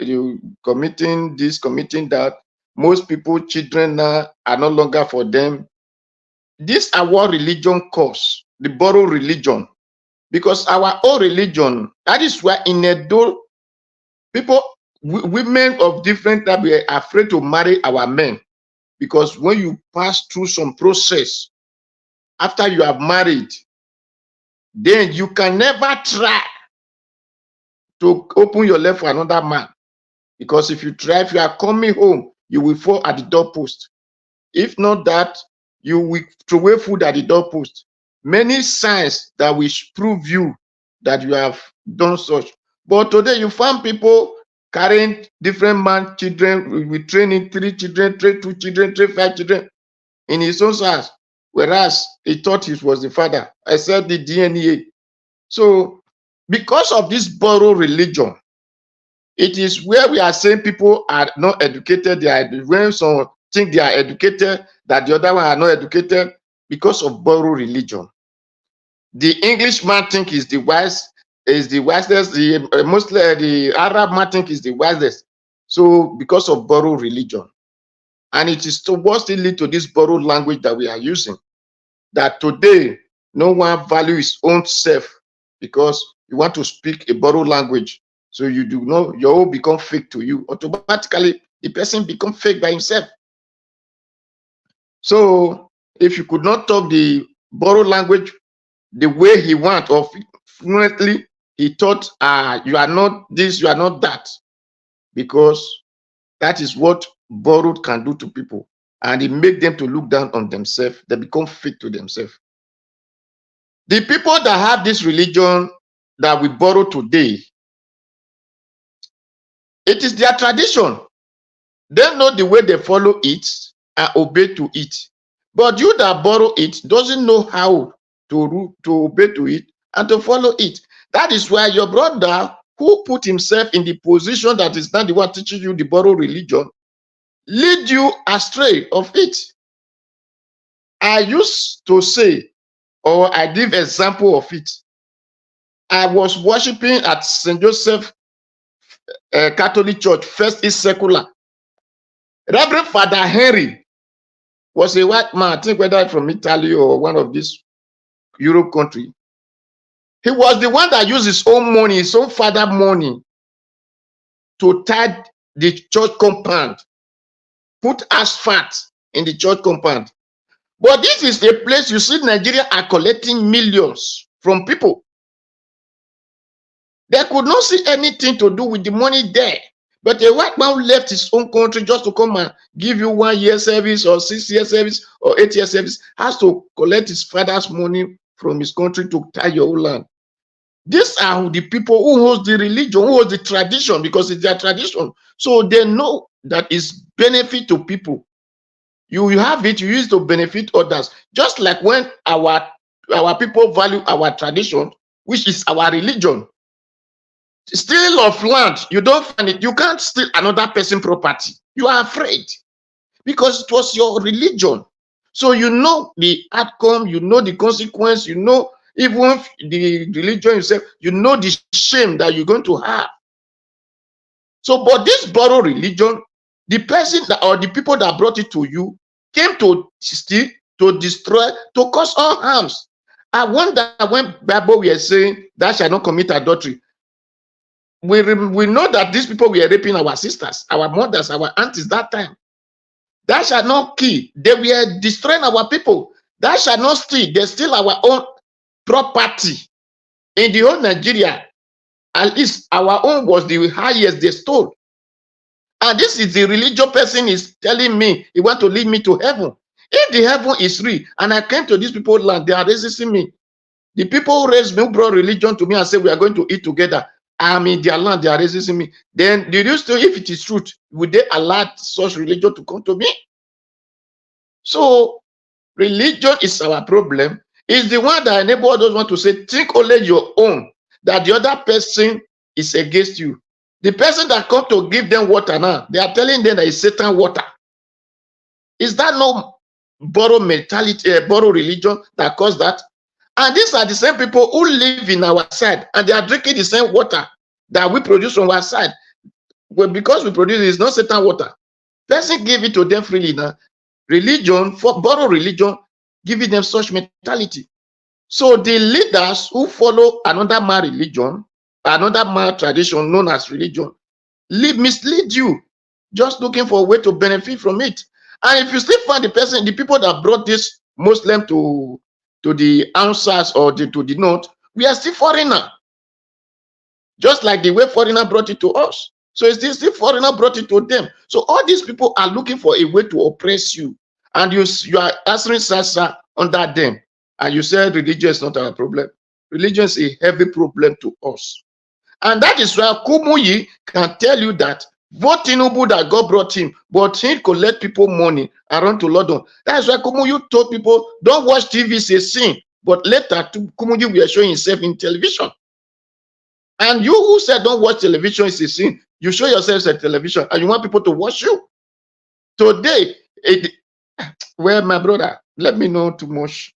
M: committing this, committing that. Most people, children now are no longer for them. These are what religion cause, the borrowed religion. Because our own religion, that is why in Edo, people, women of different type were afraid to marry our men. Because when you pass through some process, after you have married, then you can never try to open your leg for another man. Because if you try, if you are coming home, you will fall at the doorpost. If not that, you will throw away food at the doorpost. Many signs that will prove you that you have done such. But today you find people carrying different man children, with training 3 children, train 2 children, train 5 children in his own house, whereas he thought he was the father. I said the DNA. So because of this borrowed religion, it is where we are saying people are not educated. They are, when some think they are educated, that the other one are not educated because of borrowed religion. The Englishman think is the wisest. The Muslim, the Arab man think is the wisest. So because of borrowed religion, and it is towards it lead to this borrowed language that we are using. That today no one value his own self because you want to speak a borrowed language. So you do know your own become fake to you. Automatically, the person become fake by himself. So if you could not talk the borrowed language the way he want or fluently, he thought, you are not this, you are not that. Because that is what borrowed can do to people. And it make them to look down on themselves. They become fake to themselves. The people that have this religion that we borrow today, it is their tradition. They know the way they follow it and obey to it. But you that borrow it doesn't know how to obey to it and to follow it. That is why your brother who put himself in the position that is not the one teaching you the borrowed religion, lead you astray of it. I used to say, or I give example of it. I was worshiping at St. Joseph Catholic Church, First East Secular. Reverend Father Henry was a white man, I think whether from Italy or one of these Europe country. He was the one that used his own money, his own father money, to tie the church compound, put asphalt in the church compound. But this is a place you see Nigeria are collecting millions from people. They could not see anything to do with the money there. But a white man left his own country just to come and give you 1 year service or 6 year service or 8 year service, has to collect his father's money from his country to tie your own land. These are the people who hold the religion, who hold the tradition, because it's their tradition. So they know that it's benefit to people. You have it, you use it to benefit others. Just like when our people value our tradition, which is our religion. Stealing of land, you don't find it. You can't steal another person's property. You are afraid because it was your religion. So you know the outcome, you know the consequence, you know even the religion itself, you know the shame that you're going to have. So, but this borrowed religion, the person that, or the people that brought it to you came to steal, to destroy, to cause all harms. I wonder when Bible we are saying that shall not commit adultery. We know that these people were raping our sisters, our mothers, our aunties that time. That shall not kill. They were destroying our people. That shall not steal. They steal our own property. In the whole Nigeria, at least our own was the highest they stole. And this is the religious person is telling me he want to lead me to heaven. If the heaven is real, and I came to these people's land, they are resisting me. The people who raised me, who brought religion to me and said we are going to eat together, I'm in their land, they are resisting me. Then they used to, if it is truth, would they allow such religion to come to me? So religion is our problem. It's the one that enables those want to say, think only your own, that the other person is against you. The person that come to give them water now, they are telling them that it's Satan water. Is that no borrow mentality, borrow religion that caused that? And these are the same people who live in our side, and they are drinking the same water that we produce from our side. Well, because we produce it, it's not certain water. Person give it to them freely now. Religion, for borrow religion, giving them such mentality. So the leaders who follow another man religion, another man tradition known as religion, mislead you, just looking for a way to benefit from it. And if you still find the people that brought this Muslim to the answers or to the north, we are still foreigner. Just like the way foreigner brought it to us. So it's still foreigner brought it to them. So all these people are looking for a way to oppress you. And you are answering Sasa under them. And you said religion is not our problem. Religion is a heavy problem to us. And that is why Kumuyi can tell you that vote Tinubu that God brought him, but he collect people money around to London. That's why Kumuyi told people, don't watch TV, it's a sin. But later, Kumuyi will show himself in television. And you who said don't watch television is a sin, you show yourselves at television and you want people to watch you. Today, well, my brother, let me know too much.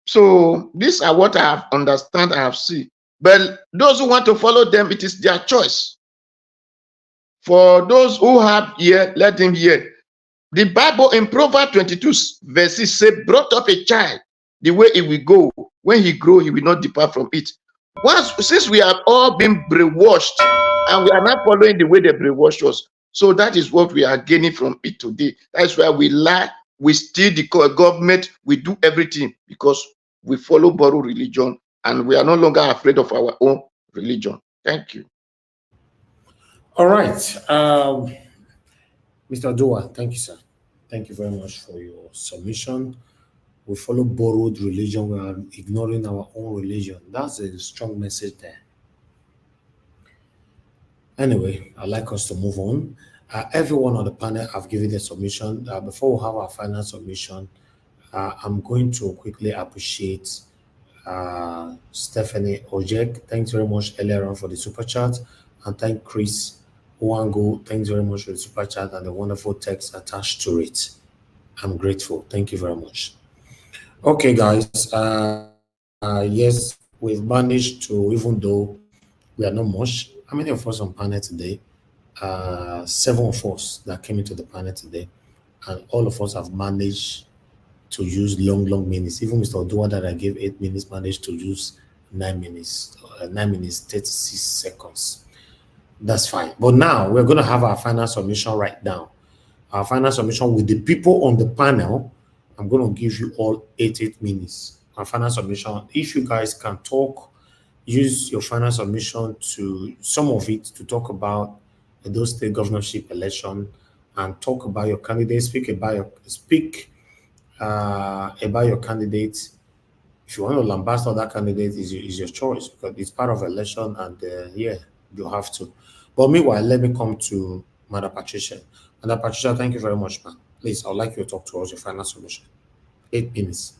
M: So these are what I have understand, I have seen. But those who want to follow them, it is their choice. For those who have ear, let them hear. The Bible in Proverbs 22 verses say, brought up a child the way it will go. When he grow, he will not depart from it. Since we have all been brainwashed and we are not following the way they brainwashed us, so that is what we are gaining from it today. That's why we lie, we steal the government, we do everything because we follow borrow religion and we are no longer afraid of our own religion. Thank you.
E: All right. Mr. Dua, thank you, sir. Thank you very much for your submission. We follow borrowed religion. We are ignoring our own religion. That's a strong message there. Anyway, I'd like us to move on. Everyone on the panel have given their submission. Before we have our final submission, I'm going to quickly appreciate Stephanie Ojek. Thanks very much earlier on for the super chat. And thank Chris Wango. Thanks very much for the super chat and the wonderful text attached to it. I'm grateful. Thank you very much. Okay, guys. Yes, we've managed to, even though we are not much. How many of us on panel today? 7 of us that came into the panel today, and all of us have managed to use long minutes. Even Mr. Odua that I gave 8 minutes managed to use 9 minutes, 9 minutes 36 seconds. That's fine. But now we're going to have our final submission right now. Our final submission with the people on the panel. I'm going to give you all 8 minutes. Our final submission. If you guys can talk, use your final submission to some of it to talk about Edo State governorship election and talk about your candidate. Speak about your candidate. If you want to lambast that candidate, is your choice because it's part of election, and yeah, you have to. But meanwhile, let me come to Madam Patricia. Madam Patricia, thank you very much, ma'am. Please, I'd like you to talk to us your final submission. 8 minutes.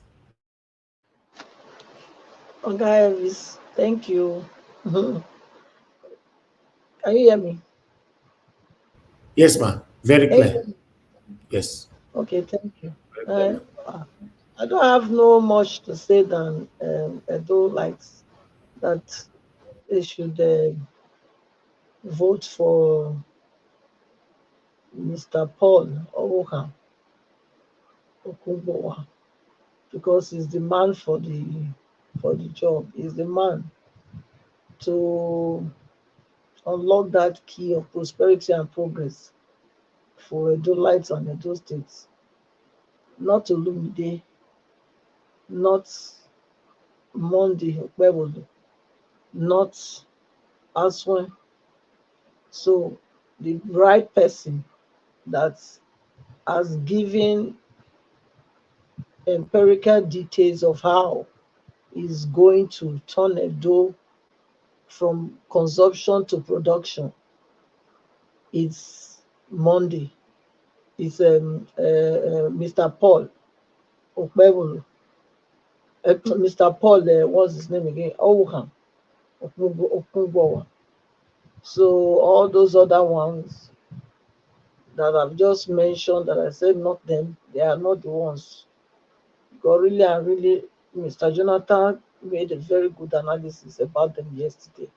H: Okay, Elvis, thank you. Can you hear me?
E: Yes, ma'am. Very clear. Yes.
H: Okay, thank you. I don't have no much to say than Edo likes that they should vote for Mr. Paul Okuba because he's the man for the job. He's the man to unlock that key of prosperity and progress for Edo Lights and Edo States. Not Olumide, not Monday Okpebolo, not Aswen. So the right person that has given empirical details of how is going to turn Edo from consumption to production. It's Monday. It's Mr. Paul Okpebolo. Mr. Paul, what's his name again? Okuba. So all those other ones that I've just mentioned, that I said not them, they are not the ones. Because really and really, Mr. Jonathan made a very good analysis about them yesterday.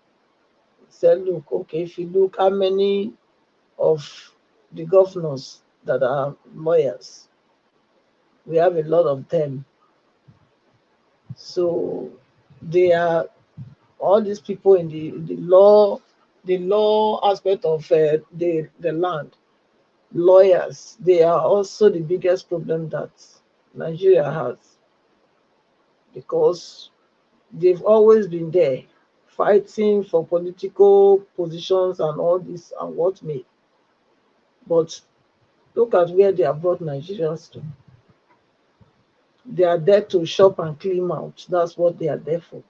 H: He said, look, okay, if you look how many of the governors that are lawyers, we have a lot of them. So they are all these people in the law aspect of the land, lawyers, they are also the biggest problem that Nigeria has, because they've always been there fighting for political positions and all this and what may. But look at where they have brought Nigerians to. They are there to shop and clean out. That's what they are there for.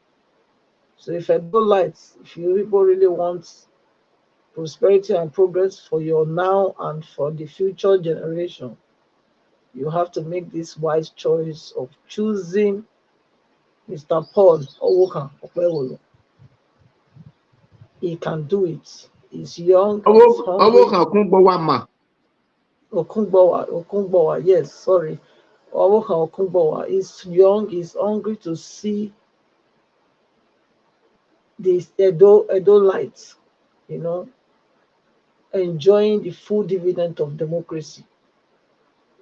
H: So if Edo lights, if you people really want prosperity and progress for your now and for the future generation, you have to make this wise choice of choosing Mr. Paul Owokan Okwewolo. He can do it. He's young, he's hungry. Okungbowa, yes, sorry. Owokan Okungbowa is young, he's hungry to see the Edo lights, enjoying the full dividend of democracy.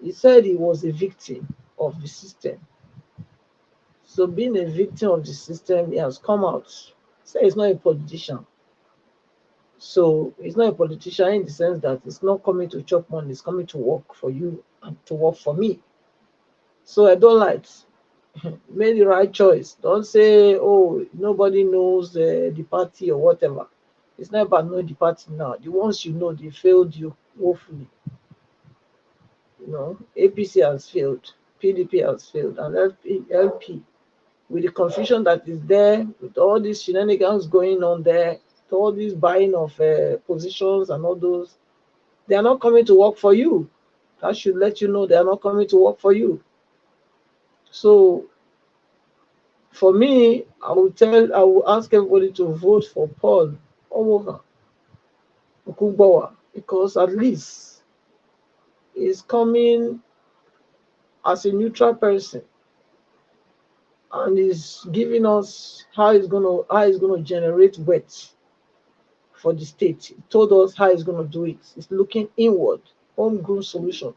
H: He said he was a victim of the system. So being a victim of the system, he has come out. Say he's not a politician. So he's not a politician in the sense that he's not coming to chop money, he's coming to work for you and to work for me. So I don't like made the right choice. Don't say, oh, nobody knows the party or whatever. It's not about knowing the party now. The ones you know, they failed you woefully. APC has failed, PDP has failed, and LP, with the confusion that is there, with all these shenanigans going on there, with all this buying of positions and all those, they are not coming to work for you. That should let you know they are not coming to work for you. So for me, I will ask everybody to vote for Paul Owokan Okungbowa, because at least he's coming as a neutral person and is giving us how he's gonna generate wealth for the state. He told us how he's gonna do it. He's looking inward, homegrown solution,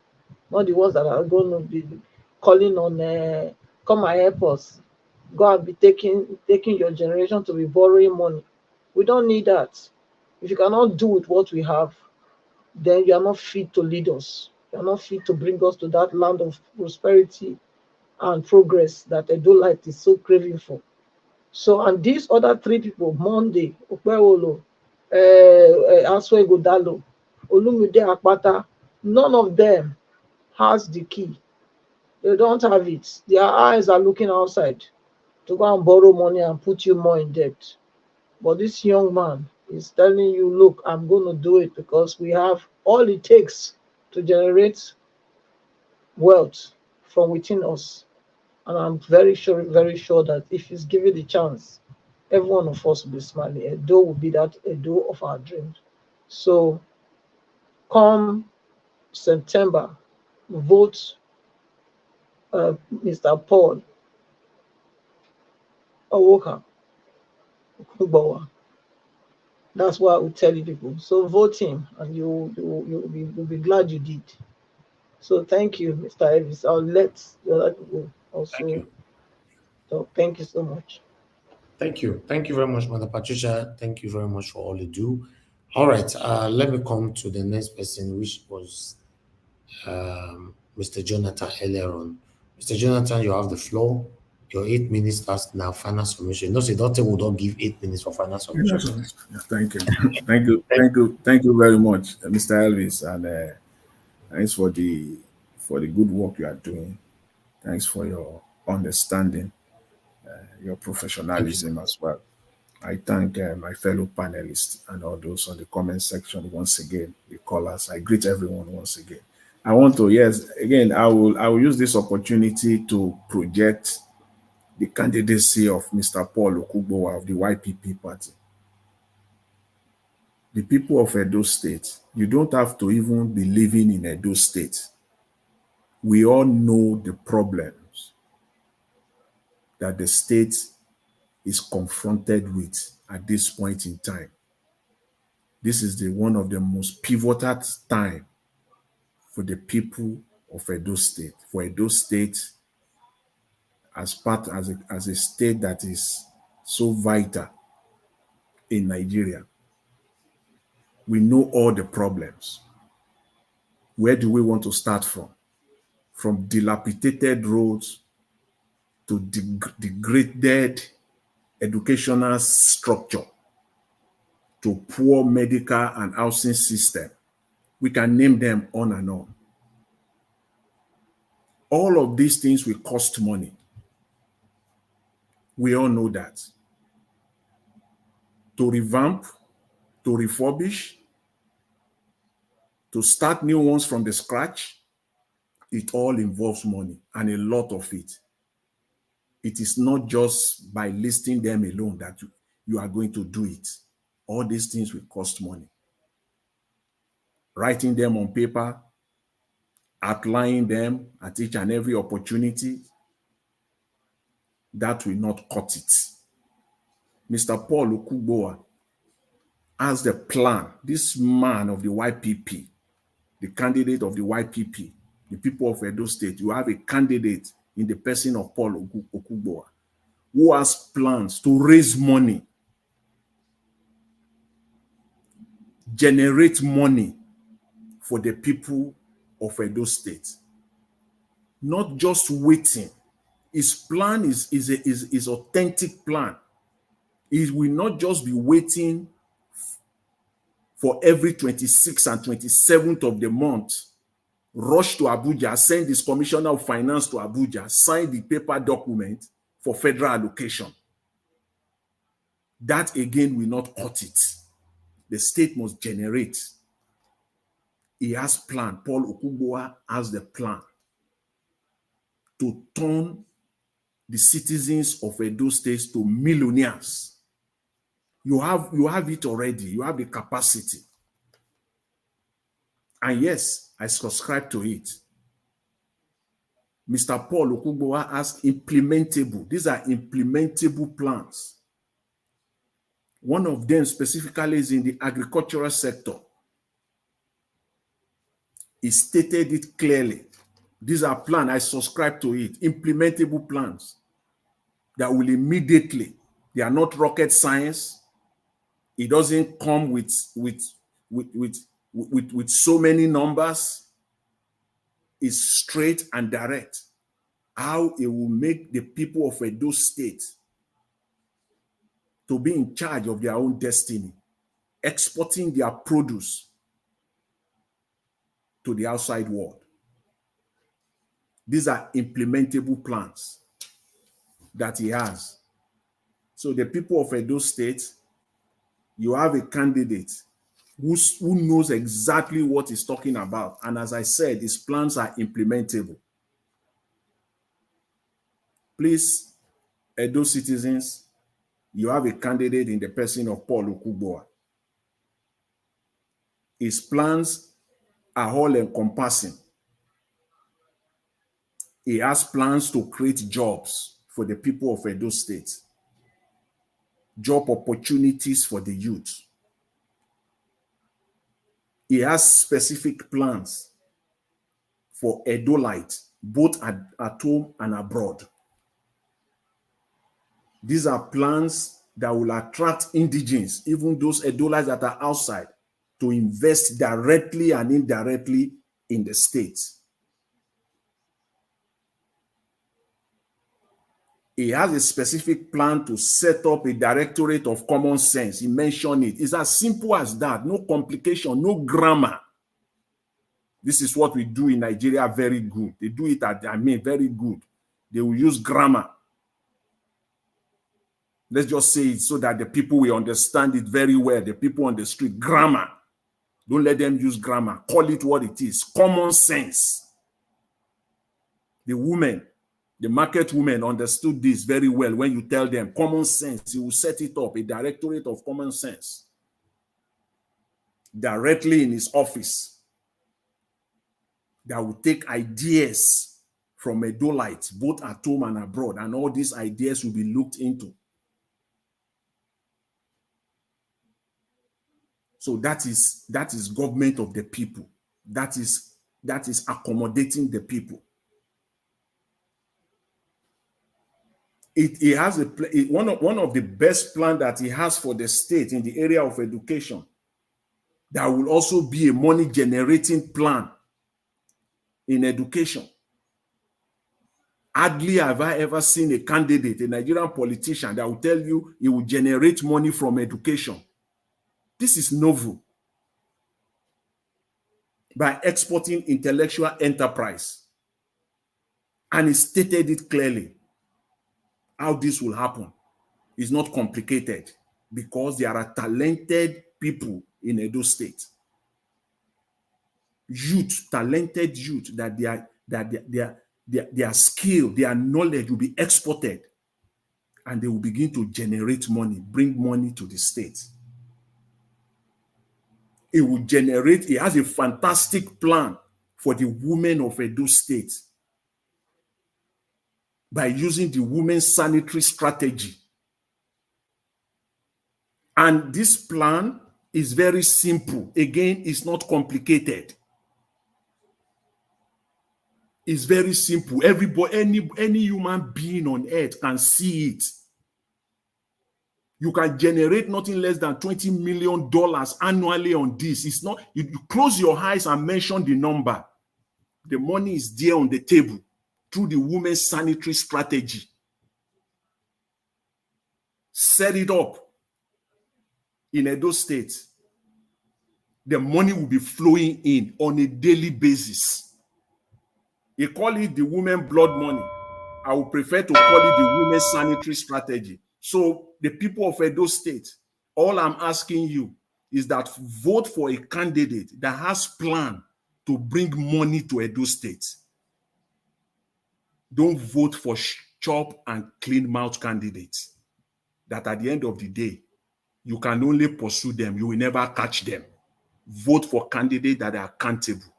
H: not the ones that are going to be calling on come and help us. Go and be taking your generation to be borrowing money. We don't need that. If you cannot do with what we have, then you are not fit to lead us. You are not fit to bring us to that land of prosperity and progress that Edo Light is so craving for. So, and these other three people, Monday, Okpewolo, Aswe Godalo, Olumide Akpata, none of them has the key. They don't have it. Their eyes are looking outside to go and borrow money and put you more in debt. But this young man is telling you, look, I'm going to do it because we have all it takes to generate wealth from within us. And I'm very sure that if he's given the chance, every one of us will be smiling. Edo will be that Edo of our dreams. So come September, vote Mr. Paul Owokan Okungbowa. That's what I would tell you people. So vote him, and you'll be glad you did. So thank you, Mr. Elvis. I'll let the other people also.
E: Thank you.
H: So thank you so much.
E: Thank you. Thank you very much, Mother Patricia. Thank you very much for all you do. All right, let me come to the next person, which was Mr. Jonathan earlier on. Mr. Jonathan, you have the floor. Your 8 minutes starts now. Final submission. No, say doctor will not give 8 minutes for final submission.
J: Yeah, thank you. Thank you very much, Mr. Elvis, and thanks for the good work you are doing. Thanks for your understanding, your professionalism as well. I thank my fellow panelists and all those on the comment section once again, the callers. I greet everyone once again. I want to, yes, again, I will use this opportunity to project the candidacy of Mr. Paul Okungbowa of the YPP party. the people of Edo State, you don't have to even be living in Edo State. We all know the problems that the state is confronted with at this point in time. This is one of the most pivotal time for the people of Edo State. For Edo State, as a state that is so vital in Nigeria. We know all the problems. Where do we want to start from? From dilapidated roads to degraded educational structure to poor medical and housing system. We can name them on and on. All of these things will cost money. We all know that. To revamp, to refurbish, to start new ones from the scratch, it all involves money, and a lot of it. It is not just by listing them alone that you are going to do it. All these things will cost money. Writing them on paper, outlining them at each and every opportunity, that will not cut it. Mr. Paul Okuba has the plan. This man of the YPP, the candidate of the YPP, the people of Edo State, you have a candidate in the person of Paul Okuba who has plans to raise money, generate money for the people of Edo State. Not just waiting. His plan is authentic plan. He will not just be waiting for every 26th and 27th of the month, rush to Abuja, send his commissioner of finance to Abuja, sign the paper document for federal allocation. That again will not cut it. The state must generate. He has plan. Paul Okuba has the plan to turn the citizens of Edo State to millionaires. You have it already. You have the capacity. And yes, I subscribe to it. Mr. Paul Okuba has implementable. These are implementable plans. One of them specifically is in the agricultural sector. He stated it clearly. These are plans, I subscribe to it, implementable plans that will immediately, they are not rocket science. It doesn't come with so many numbers. It's straight and direct. How it will make the people of Edo State to be in charge of their own destiny, exporting their produce to the outside world. These are implementable plans that he has. So the people of Edo State, you have a candidate who knows exactly what he's talking about. And as I said, his plans are implementable. Please, Edo citizens, you have a candidate in the person of Paul Okuba. His plans are all encompassing. He has plans to create jobs for the people of Edo State, job opportunities for the youth. He has specific plans for Edolites, both at home and abroad. These are plans that will attract indigenes, even those Edolites that are outside, to invest directly and indirectly in the state. He has a specific plan to set up a directorate of common sense. He mentioned it. It's as simple as that. No complication, no grammar. This is what we do in Nigeria very good. They do it very good. They will use grammar. Let's just say it so that the people will understand it very well. The people on the street, grammar. Don't let them use grammar. Call it what it is. Common sense. The women, the market women understood this very well. When you tell them common sense, you will set it up, a directorate of common sense. directly in his office that will take ideas from Edolites, both at home and abroad, and all these ideas will be looked into. So that is government of the people. That is accommodating the people. It has one of the best plans that he has for the state in the area of education. That will also be a money generating plan in education. Hardly have I ever seen a candidate, a Nigerian politician, that will tell you he will generate money from education. This is novel. By exporting intellectual enterprise. And he stated it clearly. How this will happen is not complicated because there are talented people in Edo State. Talented youth that their skill, their knowledge will be exported and they will begin to generate money, bring money to the state. It will generate, it has a fantastic plan for the women of Edo State by using the women's sanitary strategy. And this plan is very simple. Again, it's not complicated. It's very simple. Everybody, any human being on earth can see it. You can generate nothing less than $20 million annually on this. It's not, you close your eyes and mention the number. The money is there on the table through the women's sanitary strategy. Set it up in Edo State. The money will be flowing in on a daily basis. They call it the women blood money. I would prefer to call it the women's sanitary strategy. So the people of Edo State, all I'm asking you is that vote for a candidate that has plan to bring money to Edo State. Don't vote for chop and clean mouth candidates that at the end of the day, you can only pursue them. You will never catch them. Vote for candidates that are accountable,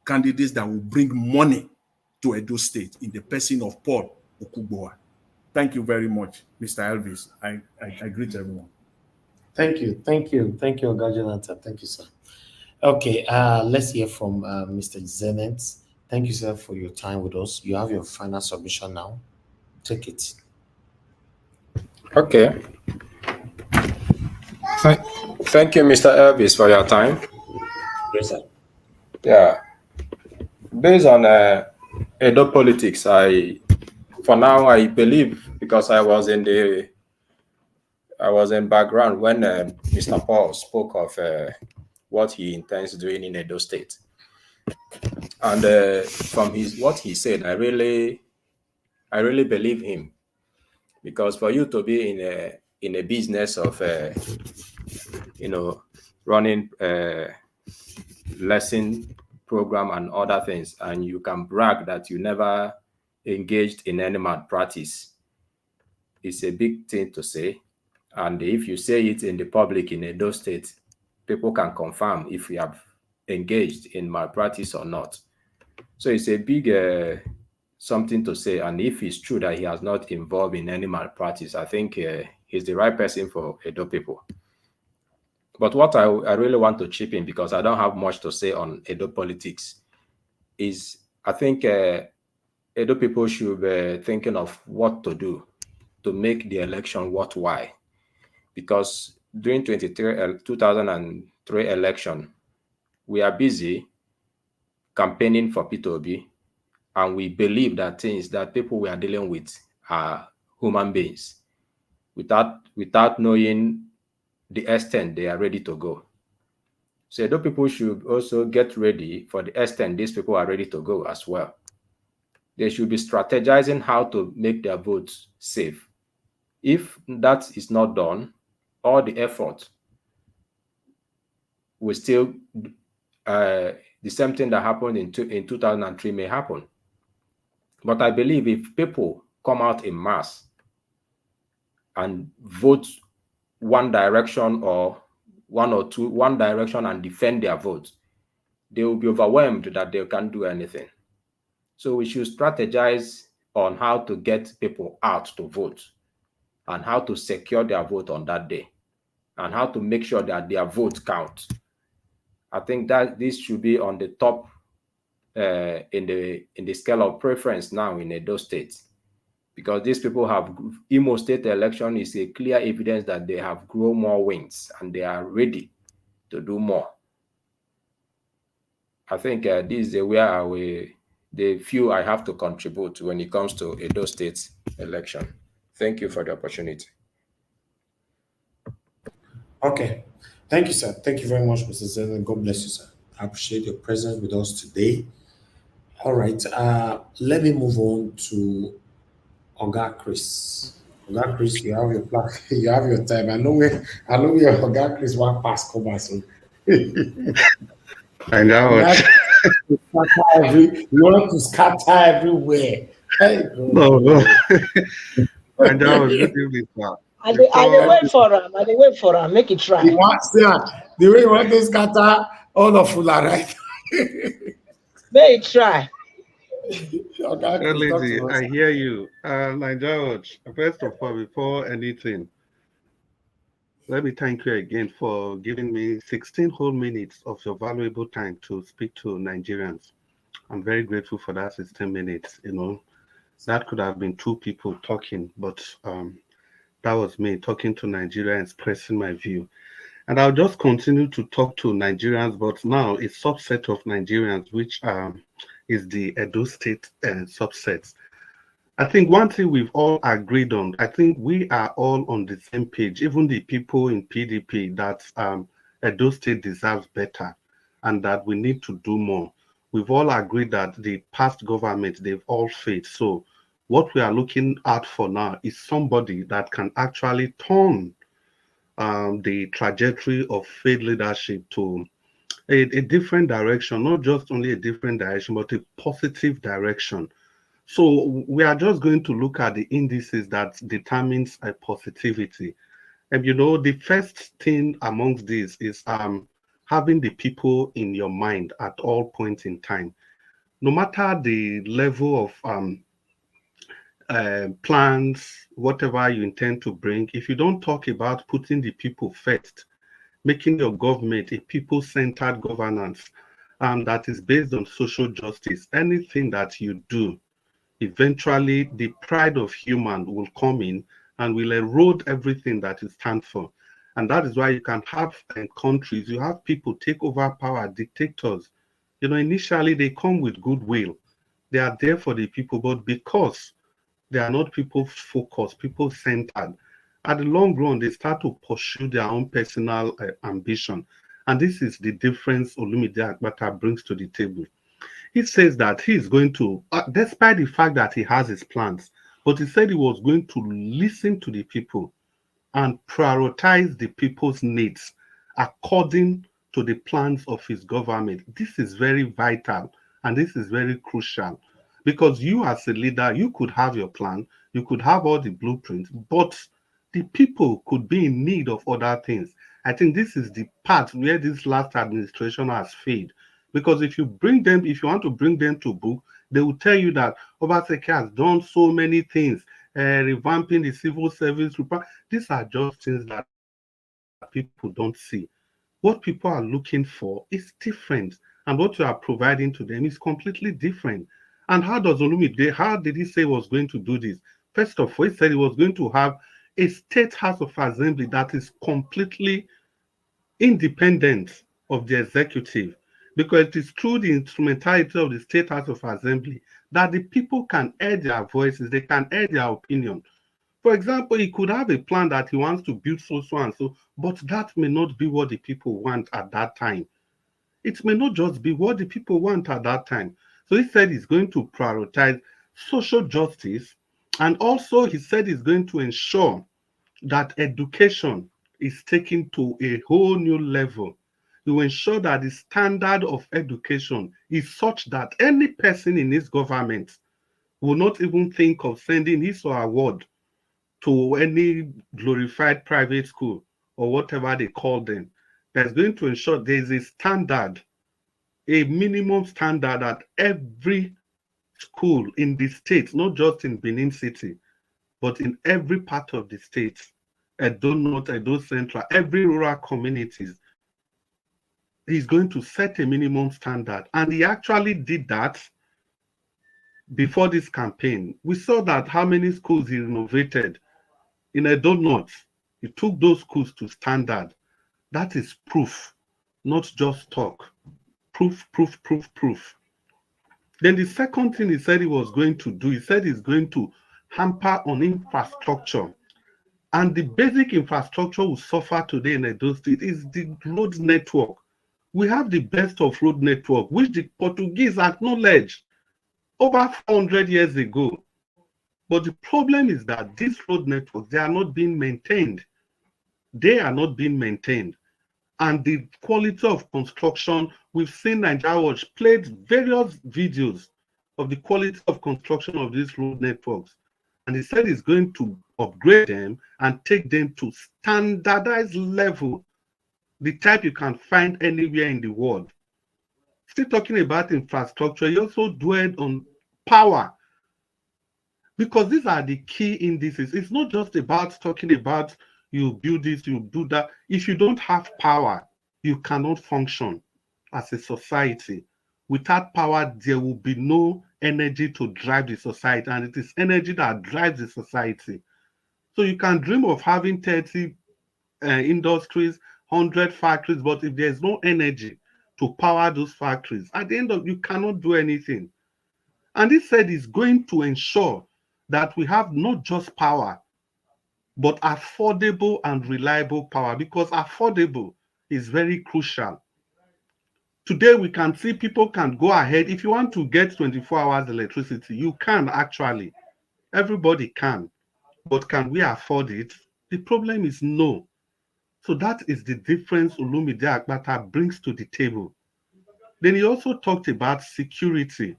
J: candidates that will bring money to Edo State in the person of Paul Okuba. Thank you very much, Mr. Elvis. I greet everyone.
E: Thank you, Oga Jonathan. Thank you, sir. Okay, let's hear from Mr. Zenith. Thank you, sir, for your time with us. You have your final submission now. Take it.
L: Okay. Thank you, Mr. Elvis, for your time.
E: Yes, sir.
L: Yeah. Based on Edo politics, for now, I believe, because I was in background when Mr. Paul spoke of what he intends doing in Edo State. And from what he said, I really believe him, because for you to be in a business of running lesson program and other things, and you can brag that you never engaged in any malpractice, it's a big thing to say. And if you say it in the public in Edo State, people can confirm if you have engaged in malpractice or not. So it's a big something to say. And if it's true that he has not involved in any malpractice, I think he's the right person for Edo people. But what I really want to chip in, because I don't have much to say on Edo politics, is I think Edo people should be thinking of what to do to make the election worthwhile. Because during 2003 election, we are busy campaigning for Peter Obi, and we believe that things that people we are dealing with are human beings, without knowing the extent they are ready to go. So Edo people should also get ready for the extent these people are ready to go as well. They should be strategizing how to make their votes safe. If that is not done, all the effort will still, the same thing that happened in 2003 may happen. But I believe if people come out in mass and vote one direction or one direction and defend their vote, they will be overwhelmed that they can't do anything. So we should strategize on how to get people out to vote and how to secure their vote on that day and how to make sure that their vote counts. I think that this should be on the top in the scale of preference now in Edo State, because these people have, Imo State election is a clear evidence that they have grown more wings and they are ready to do more. I think this is where the few I have to contribute when it comes to Edo State election. Thank you for the opportunity.
E: Okay. Thank you, sir. Thank you very much, Mr. Zen. God bless you, sir. I appreciate your presence with us today. All right. Let me move on to Oga Chris. Oga Chris, you have your plan. You have your time. I know where Oga Chris one pass come so.
K: I know.
E: You want to scatter everywhere. Hey,
K: no. I know. Good evening, sir.
H: I dey wait for him. I dey wait for him. Make it try.
E: The way you want to scatter all of Fula, right?
H: Make it try.
K: Lady, I hear you. George, first of all, before anything, let me thank you again for giving me 16 whole minutes of your valuable time to speak to Nigerians. I'm very grateful for that 16 minutes. You know, that could have been two people talking, but that was me talking to Nigerians, expressing my view. And I'll just continue to talk to Nigerians, but now a subset of Nigerians, which is the Edo State subsets. I think one thing we've all agreed on, I think we are all on the same page, even the people in PDP, that Edo State deserves better and that we need to do more. We've all agreed that the past government, they've all failed. So what we are looking at for now is somebody that can actually turn the trajectory of failed leadership to a different direction, not just only a different direction, but a positive direction. So we are just going to look at the indices that determines a positivity. And you know, the first thing amongst these is having the people in your mind at all points in time. No matter the level of plans, whatever you intend to bring, if you don't talk about putting the people first, making your government a people-centered governance that is based on social justice, anything that you do, eventually the pride of human will come in and will erode everything that it stands for. And that is why you can have countries, you have people take over power, dictators. You know, initially they come with goodwill. They are there for the people, but because they are not people-focused, people-centered, at the long run, they start to pursue their own personal ambition. And this is the difference Olumide Agbata brings to the table. He says that he is going to, despite the fact that he has his plans, but he said he was going to listen to the people and prioritize the people's needs according to the plans of his government. This is very vital and this is very crucial, because you as a leader, you could have your plan, you could have all the blueprints, but the people could be in need of other things. I think this is the part where this last administration has failed. Because if you want to bring them to book, they will tell you that Obaseki has done so many things, revamping the civil service. These are just things that people don't see. What people are looking for is different, and what you are providing to them is completely different. And how did he say he was going to do this? First of all, he said he was going to have a state house of assembly that is completely independent of the executive, because it is through the instrumentality of the state house of assembly that the people can air their voices, they can air their opinion. For example, he could have a plan that he wants to build so and so, but that may not be what the people want at that time. It may not just be what the people want at that time. So he said he's going to prioritize social justice, and also he said he's going to ensure that education is taken to a whole new level. He will ensure that the standard of education is such that any person in his government will not even think of sending his or her word to any glorified private school or whatever they call them. that's going to ensure there is a standard, a minimum standard at every school in the state, not just in Benin City, but in every part of the state, Edo North, Edo Central, every rural communities. He's going to set a minimum standard. And he actually did that before this campaign. We saw that how many schools he renovated in Edo North. He took those schools to standard. That is proof, not just talk. Proof, proof, proof, proof. Then the second thing he said he was going to do, he said he's going to hamper on infrastructure. And the basic infrastructure will suffer today in Edo State is the road network. We have the best of road network, which the Portuguese acknowledged over 400 years ago. But the problem is that these road networks, they are not being maintained. They are not being maintained. And the quality of construction, we've seen Nigeria Watch played various videos of the quality of construction of these road networks. And he said he's going to upgrade them and take them to standardized level, the type you can find anywhere in the world. Still talking about infrastructure, he also dwelled on power, because these are the key indices. It's not just about talking about you build this, you do that. If you don't have power, you cannot function as a society. Without power, there will be no energy to drive the society, and it is energy that drives the society. So you can dream of having 30 industries, 100 factories, but if there's no energy to power those factories, at the end of you cannot do anything. And he said he's going to ensure that we have not just power, but affordable and reliable power, because affordable is very crucial. Today, we can see people can go ahead. If you want to get 24 hours electricity, you can actually. Everybody can. But can we afford it? The problem is no. So that is the difference Olumide Akpata brings to the table. Then he also talked about security.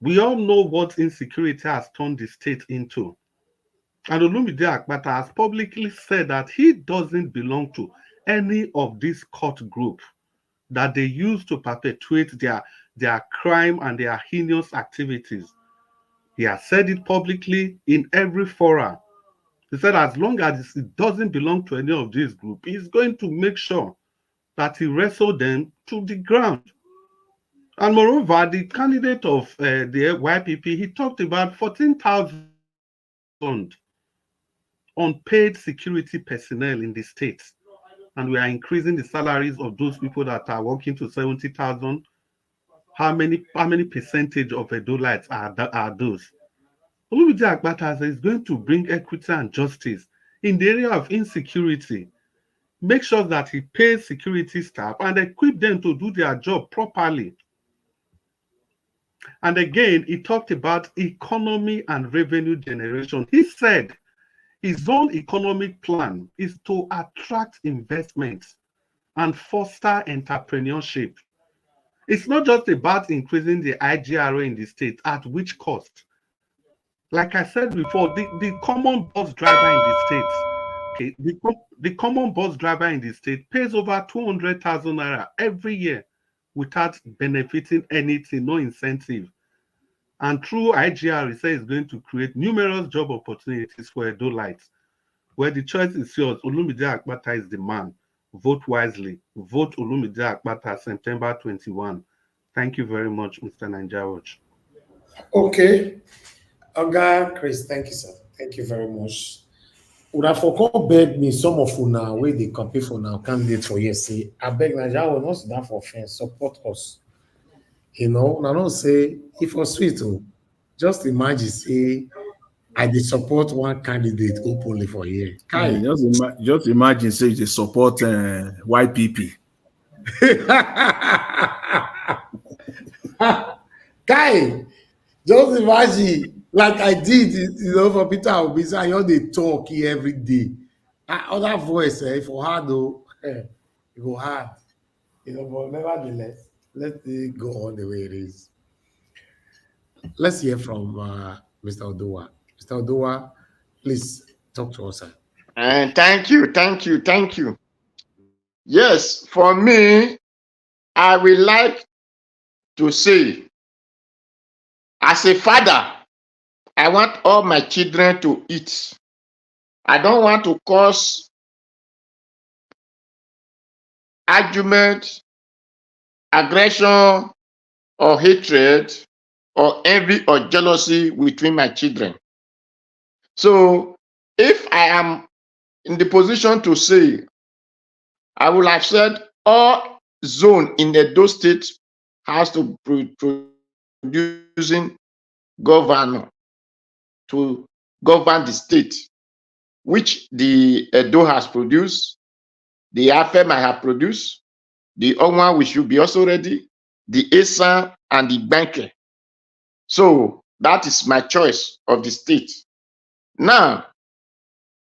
K: We all know what insecurity has turned the state into. And Olumide Akpata has publicly said that he doesn't belong to any of these cult groups that they use to perpetuate their crime and their heinous activities. He has said it publicly in every forum. He said as long as it doesn't belong to any of these groups, he's going to make sure that he wrestled them to the ground. And moreover, the candidate of the YPP, he talked about 14,000 unpaid security personnel in the state. And we are increasing the salaries of those people that are working to 70,000. How many percentage of Edolites are those? Olumide Akpata says is going to bring equity and justice in the area of insecurity. Make sure that he pays security staff and equip them to do their job properly. And again, he talked about economy and revenue generation. He said his own economic plan is to attract investments and foster entrepreneurship. It's not just about increasing the IGRA in the state, at which cost? Like I said before, the common bus driver in the state, okay, the common bus driver in the state pays over 200,000 naira every year without benefiting anything, no incentive. And through IGR, it says it's going to create numerous job opportunities for Edolites. Where the choice is yours, Olumide Akpata is the man. Vote wisely. Vote Olumide Akpata September 21. Thank you very much, Mr. Nigeria Watch.
E: Okay. Oga Chris, thank you, sir. Thank you very much. Would have forgot beg me some of you now where they compete for now candidate for yes. Say, I beg Nigeria will not sit down for offense, support us. You know, I don't say if for sweet, just imagine say I did support one candidate openly for here.
J: Yeah, just imagine say they support YPP.
E: Kai, just imagine, like I did, you know, for Peter Obi, I hear they talk here every day. Other voice, for hard though, it go hard. You know, but nevertheless, let it go on the way it is. Let's hear from Mr. Odowa. Mr. Odowa, please talk to us, sir.
M: Thank you. Yes, for me, I would like to say, as a father, I want all my children to eat. I don't want to cause argument, aggression, or hatred, or envy or jealousy between my children. So if I am in the position to say, I would have said all zone in Edo State has to producing governor to govern the state, which the Edo has produced, the Afem I have produced, the Onwa which should be also ready, the Esa and the Banker. So that is my choice of the state. Now,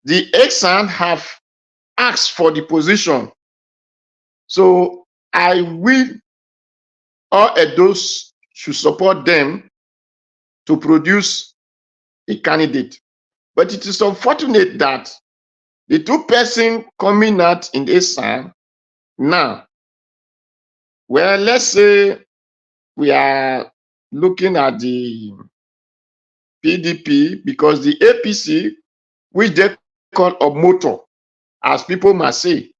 M: the Exan have asked for the position. So I will, all Edos should support them to produce a candidate. But it is unfortunate that the two persons coming out in Exan now, well, let's say we are looking at the PDP because the APC, which they call a motor, as people must say,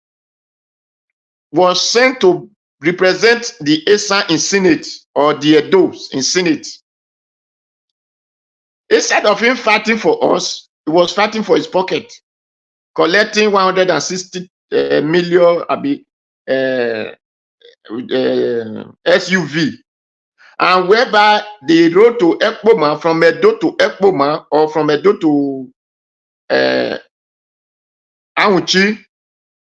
M: was sent to represent the ESA in Senate or the Edos in Senate. Instead of him fighting for us, he was fighting for his pocket, collecting 160 million SUV, and whereby the road to Ekpoma, from Edo to Ekpoma, or from Edo to Auchi,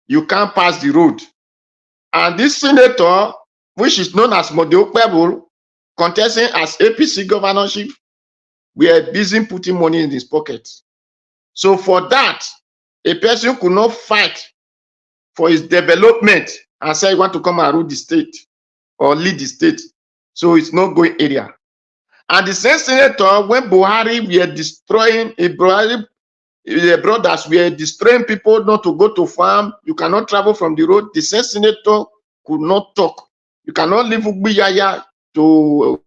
M: you can't pass the road. And this senator, which is known as Modeo Pebble, contesting as APC governorship, we are busy putting money in his pocket. So for that, a person could not fight for his development and say, he want to come and rule the state or lead the state. So it's not going area. And the same senator, when Buhari were destroying the brothers were destroying people not to go to farm, you cannot travel from the road, the same senator could not talk. You cannot leave Ubiyaya to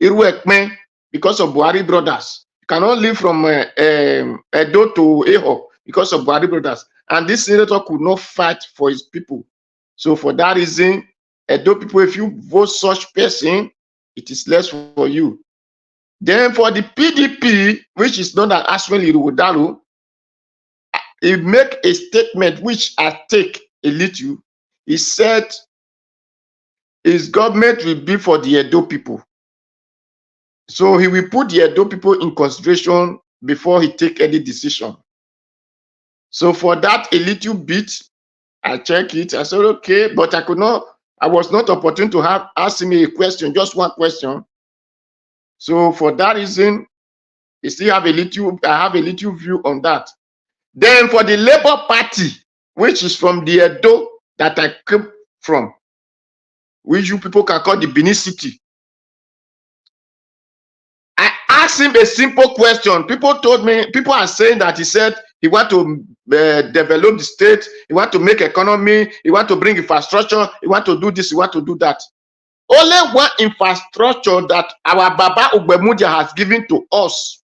M: Iruekme because of Buhari brothers. You cannot leave from Edo to Eho because of Buhari brothers. And this senator could not fight for his people. So for that reason, Edo people, if you vote such person, it is less for you. Then for the PDP, which is known as Asweli Rudalu, he make a statement which I take a little. He said his government will be for the Edo people. So he will put the Edo people in consideration before he take any decision. So for that a little bit, I check it. I said, okay, but I was not opportune to ask him a question, just one question. So for that reason, I have a little view on that. Then for the Labour Party, which is from the Edo that I came from, which you people can call the Benin City, I asked him a simple question. People are saying that he said he want to develop the state, he want to make economy, he want to bring infrastructure, he want to do this, he want to do that. Only one infrastructure that our Baba Ugbemudia has given to us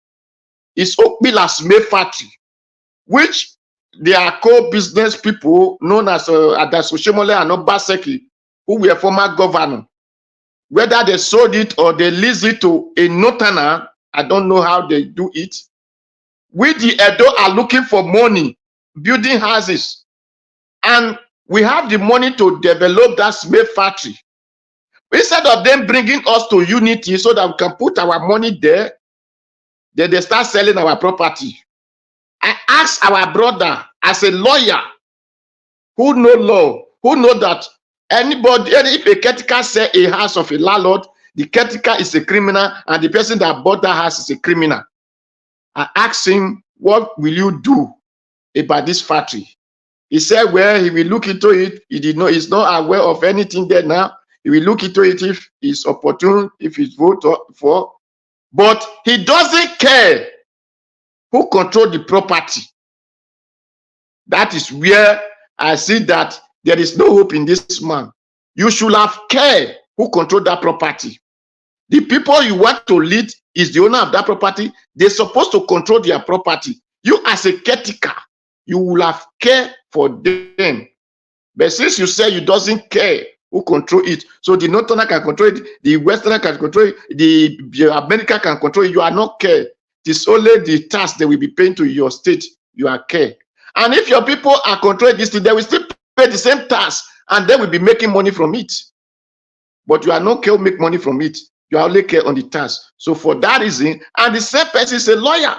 M: is Okbila's May Factory, which they are co-business people known as Adasoshemole and Obaseki, who were former governor. Whether they sold it or they leased it to a Northerner, I don't know how they do it. We, the Edo, are looking for money, building houses. And we have the money to develop that May Factory. Instead of them bringing us to unity so that we can put our money there, then they start selling our property. I asked our brother, as a lawyer, who know law, who know that if a caretaker sell a house of a landlord, the caretaker is a criminal and the person that bought that house is a criminal. I asked him, what will you do about this factory? He said, well, he will look into it. He's not aware of anything there now. He will look into it if it's opportune, if it's vote for. But he doesn't care who control the property. That is where I see that there is no hope in this man. You should have cared who control that property. The people you want to lead is the owner of that property. They're supposed to control their property. You as a caretaker, you will have care for them. But since you say you doesn't care who control it, so the Northerner can control it, the Westerner can control it, the American can control it, you are not care. It is only the tax they will be paying to your state, you are care. And if your people are controlling this thing, they will still pay the same tax and they will be making money from it. But you are not care make money from it. You are only care on the tax. So for that reason, and the same person is a lawyer.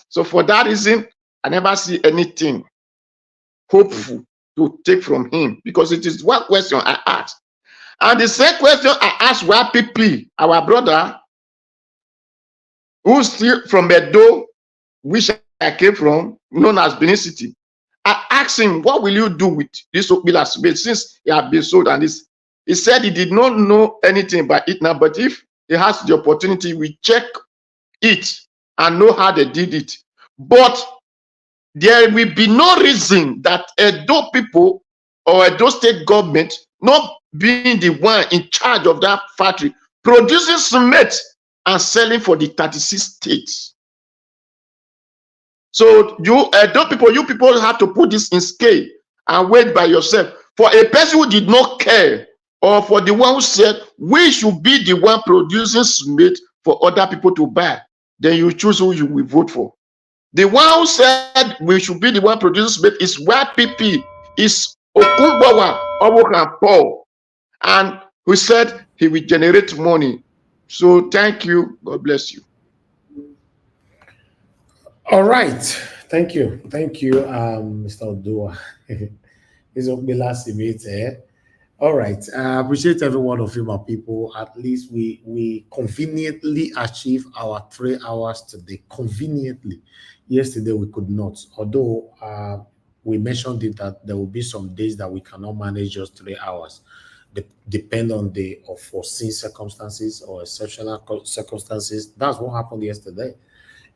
M: So for that reason, I never see anything hopeful to take from him, because it is one question I asked. And the same question I asked YPP, our brother, who's still from Edo, which I came from, known as Benin City. I asked him, what will you do with this Okpila space since he had been sold? And this, he said he did not know anything about it now, but if he has the opportunity, we check it and know how they did it. But there will be no reason that Edo people or Edo State government not being the one in charge of that factory, producing cement and selling for the 36 states. So you Edo people, you people have to put this in scale and wait by yourself. For a person who did not care, or for the one who said we should be the one producing cement for other people to buy, then you choose who you will vote for. The one who said we should be the one producing cement is YPP, is Okuba and Paul, and who said he will generate money. So thank you. God bless you.
E: All right. Thank you. Thank you, Mr. Odua. This will be last debate. All right. I appreciate every one of you, my people. At least we conveniently achieve our 3 hours today. Conveniently. Yesterday we could not. Although we mentioned it that there will be some days that we cannot manage just 3 hours. Depend on the unforeseen circumstances or exceptional circumstances. That's what happened yesterday.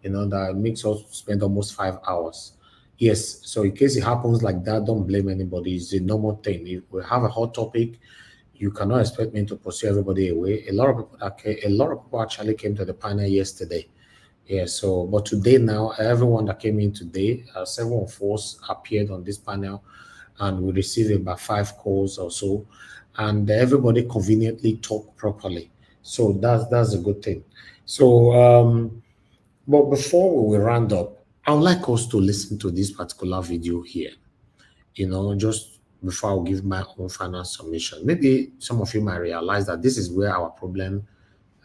E: You know, that makes us spend almost 5 hours. Yes, so in case it happens like that, don't blame anybody. It's a normal thing. If we have a hot topic, you cannot expect me to pursue everybody away. A lot of people actually came to the panel yesterday. Yeah, so but today now, everyone that came in today, 7 of us appeared on this panel, and we received about 5 calls or so, and everybody conveniently talked properly. So that's a good thing. So but before we round up, I would like us to listen to this particular video here. You know, just before I give my own final submission. Maybe some of you might realize that this is where our problem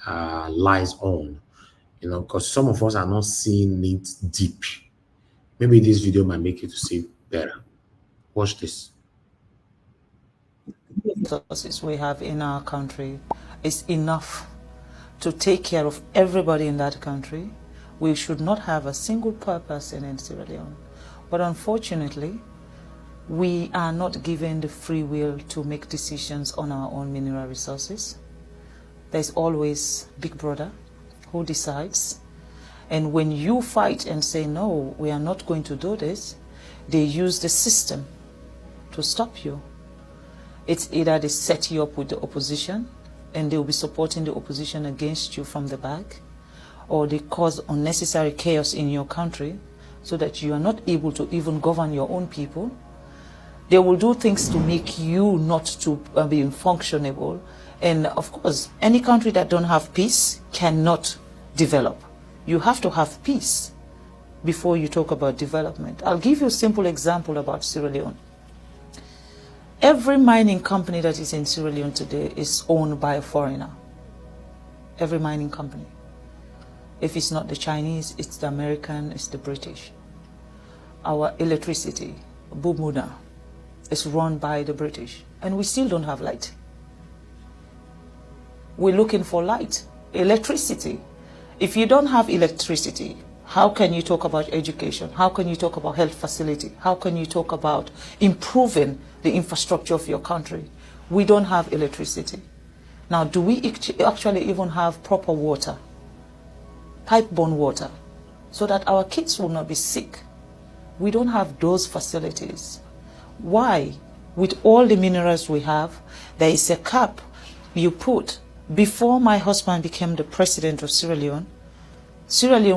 E: lies on. You know, because some of us are not seeing it deep. Maybe this video might make you to see better. Watch this.
N: Resources we have in our country is enough to take care of everybody in that country. We should not have a single poor person in Sierra Leone. But unfortunately, we are not given the free will to make decisions on our own mineral resources. There's always Big Brother who decides. And when you fight and say, no, we are not going to do this, they use the system to stop you. It's either they set you up with the opposition and they'll be supporting the opposition against you from the back, or they cause unnecessary chaos in your country so that you are not able to even govern your own people. They will do things to make you not to be functionable. And of course, any country that don't have peace cannot develop. You have to have peace before you talk about development. I'll give you a simple example about Sierra Leone. Every mining company that is in Sierra Leone today is owned by a foreigner. Every mining company. If it's not the Chinese, it's the American, it's the British. Our electricity, Bumuna, is run by the British, and we still don't have light. We're looking for light, electricity. If you don't have electricity, how can you talk about education? How can you talk about health facility? How can you talk about improving the infrastructure of your country? We don't have electricity. Now, do we actually even have proper water? Pipe-borne water, so that our kids will not be sick. We don't have those facilities. Why? with all the minerals we have, there is a cap you put. Before my husband became the president of Sierra Leone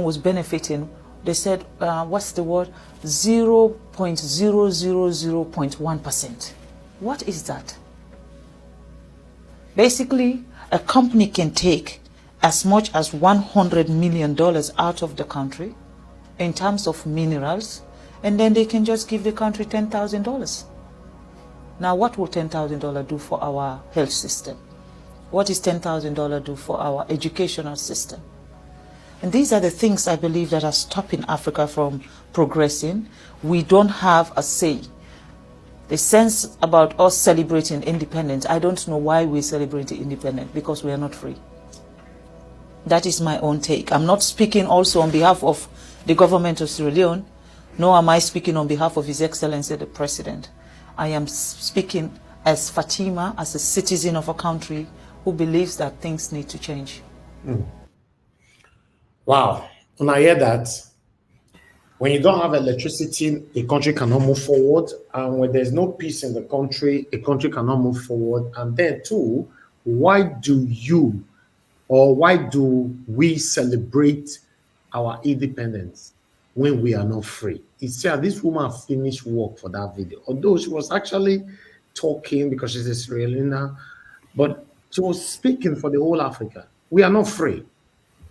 N: was benefiting, they said, what's the word? 0.000.1%. What is that? Basically, a company can take as much as $100 million out of the country in terms of minerals, and then they can just give the country $10,000. Now, what will $10,000 do for our health system? What is $10,000 do for our educational system? And these are the things I believe that are stopping Africa from progressing. We don't have a say. The sense about us celebrating independence, I don't know why we celebrate independence, because we are not free. That is my own take. I'm not speaking also on behalf of the government of Sierra Leone, nor am I speaking on behalf of His Excellency the President. I am speaking as Fatima, as a citizen of a country who believes that things need to change.
E: Wow. When I hear that, when you don't have electricity, a country cannot move forward. And when there's no peace in the country, a country cannot move forward. And then too, why do we celebrate our independence when we are not free? It's this woman finished work for that video. Although she was actually talking because she's a Sierra Leonean, but she was speaking for the whole Africa. We are not free.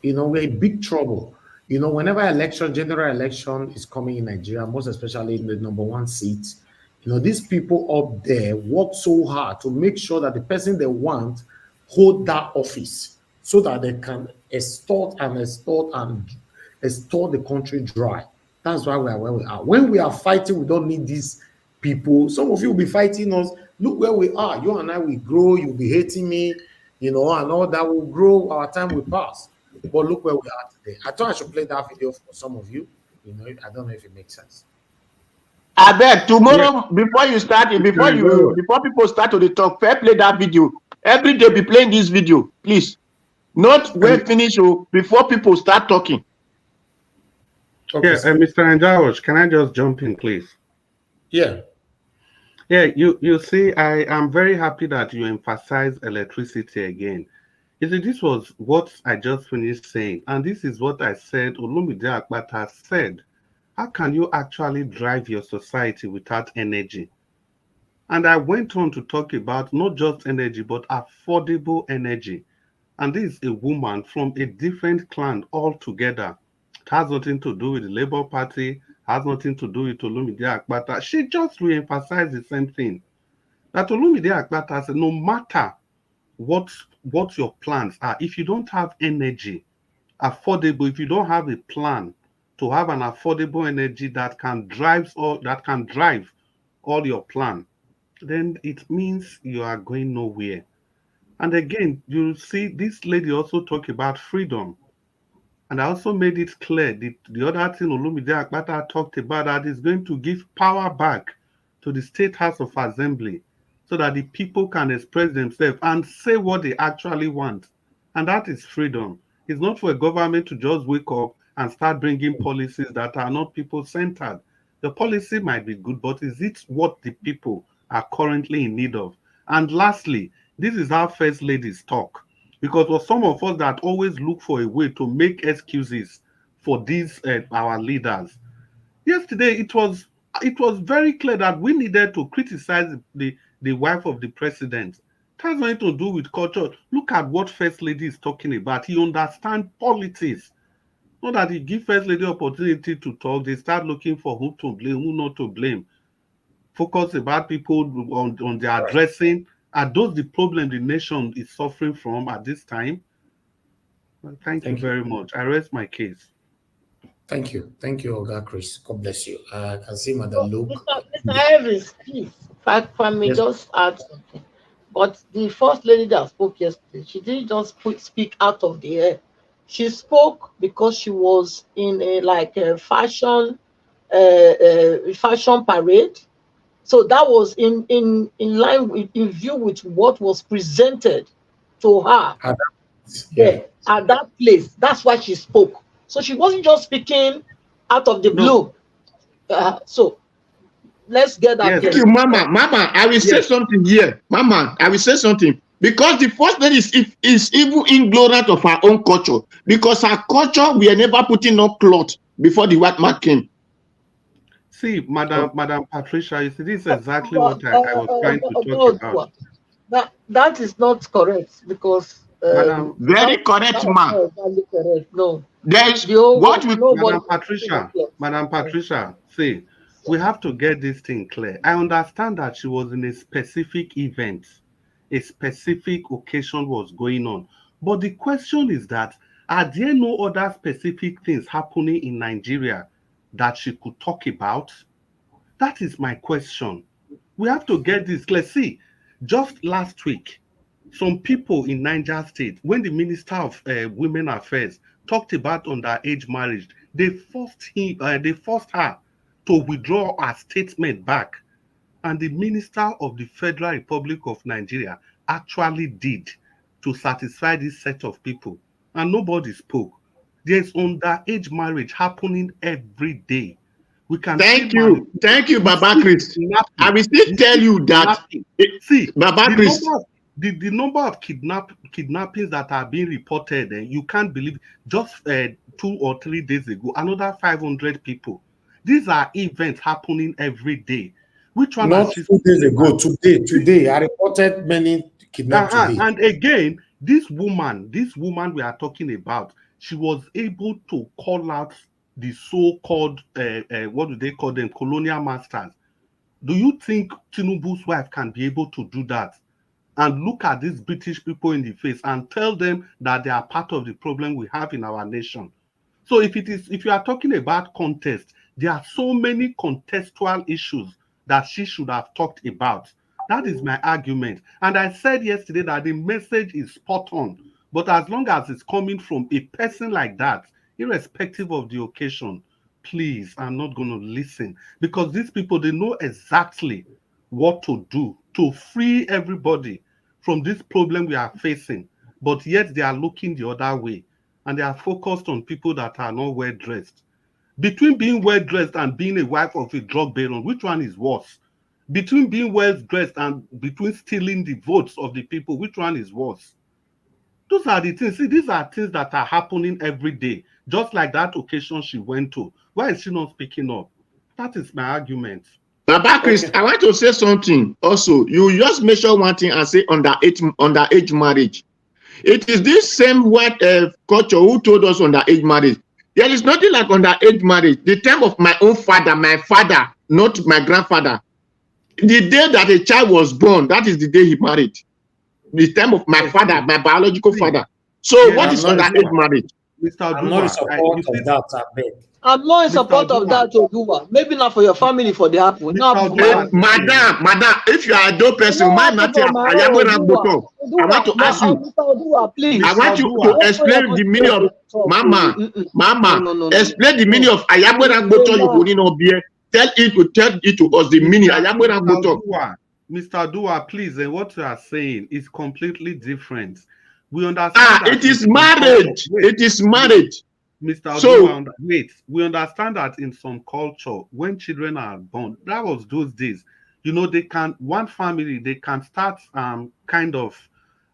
E: We're in big trouble. Whenever general election is coming in Nigeria, most especially in the #1 seat, these people up there work so hard to make sure that the person they want hold that office so that they can extort the country dry. That's why we are where we are. When we are fighting, we don't need these people. Some of you will be fighting us. Look where we are. You and I will grow. You'll be hating me, and all that will grow. Our time will pass. But look where we are today. I thought I should play that video for some of you. I don't know if it makes sense.
M: I beg tomorrow, before people start to talk, play that video. Every day be playing this video, please. Not when finish before people start talking.
K: Okay, Mr. Anjawaj, can I just jump in, please?
E: Yeah.
K: Yeah, you see, I am very happy that you emphasize electricity again. You see, this was what I just finished saying, and this is what I said Olumide Akpata said. How can you actually drive your society without energy? And I went on to talk about not just energy, but affordable energy. And this is a woman from a different clan altogether. It has nothing to do with the Labour Party, has nothing to do with Olumide Akpata. She just re-emphasized the same thing. That Olumide Akpata said, no matter what your plans are, if you don't have energy, affordable, if you don't have a plan to have an affordable energy that can drive all your plan, then it means you are going nowhere. And again, you see this lady also talk about freedom. And I also made it clear the other thing Olumide Akpata talked about, that is going to give power back to the State House of Assembly so that the people can express themselves and say what they actually want. And that is freedom. It's not for a government to just wake up and start bringing policies that are not people-centered. The policy might be good, but is it what the people are currently in need of? And lastly, this is how first ladies talk. Because for some of us that always look for a way to make excuses for these our leaders, yesterday it was very clear that we needed to criticize the wife of the president. It has nothing to do with culture. Look at what first lady is talking about. He understands politics. Not that he give first lady opportunity to talk, they start looking for who to blame, who not to blame. Focus about people on their addressing. Are those the problem the nation is suffering from at this time? Well, thank you very much. I rest my case.
E: Thank you, Oga Chris. God bless you. I can see Madam Luke.
O: Mr. Evans, please, if I may just add something. But the first lady that spoke yesterday, she didn't just speak out of the air. She spoke because she was in a fashion parade. So that was in line with, in view with what was presented to her at that place. That's why she spoke. So she wasn't just speaking out of the blue. So let's get that.
M: Thank you, Mama. Mama, I will say something here. Mama, I will say something. Because the first lady is even ignorant of her own culture. Because her culture, we are never putting no cloth before the white man came.
K: See, Madam Patricia, you see, this is exactly what I was trying to talk about.
O: That is not correct, because
K: Madam,
M: very correct, ma'am.
O: No,
M: there is what we
K: Madam Patricia, see, we have to get this thing clear. I understand that she was in a specific event, a specific occasion was going on, but the question is that, are there no other specific things happening in Nigeria that she could talk about? That is my question. We have to get this clear. See, just last week, some people in Niger State, when the Minister of Women Affairs talked about underage marriage, they forced her to withdraw her statement back. And the Minister of the Federal Republic of Nigeria actually did, to satisfy this set of people. And nobody spoke. There's underage marriage happening every day. We can
M: thank you, Baba Chris. I will still tell you that.
K: See,
M: Baba Chris,
K: the number of kidnappings that are being reported, you can't believe. Just 2 or 3 days ago, another 500 people. These are events happening every day. Which one?
E: Not 2 days ago. Today, I reported many kidnapped today.
K: And again, this woman we are talking about, she was able to call out the so-called, what do they call them, colonial masters. Do you think Tinubu's wife can be able to do that? And look at these British people in the face and tell them that they are part of the problem we have in our nation. So if you are talking about contest, there are so many contextual issues that she should have talked about. That is my argument. And I said yesterday that the message is spot on. But as long as it's coming from a person like that, irrespective of the occasion, please, I'm not going to listen. Because these people, they know exactly what to do to free everybody from this problem we are facing. But yet they are looking the other way. And they are focused on people that are not well dressed. Between being well dressed and being a wife of a drug baron, which one is worse? Between being well dressed and between stealing the votes of the people, which one is worse? Those are the things. See, these are things that are happening every day, just like that occasion she went to. Why is she not speaking up? That is my argument.
M: Baba Chris, I want to say something also. You just mention one thing and say underage marriage. It is this same white culture who told us underage marriage. There is nothing like underage marriage. The time of my own father, not my grandfather, the day that a child was born, that is the day he married. The time of my father, my biological father. So what is underage marriage?
E: I'm not in support of that, I beg.
O: I'm not in support of that, Okuba. Maybe not for your family, for the apple.
M: Madam, if you are a dope person, I want to ask you.
O: Please.
M: I want you to explain the meaning of Mama. Explain the meaning of Ayagberagboto. You will not be. Tell it to us the meaning.
K: Mr. Dua, please, what you are saying is completely different. We understand.
M: It is marriage. It is marriage.
K: Mr. Dua, wait. We understand that in some culture, when children are born, that was those days. You know, one family, they can start kind of,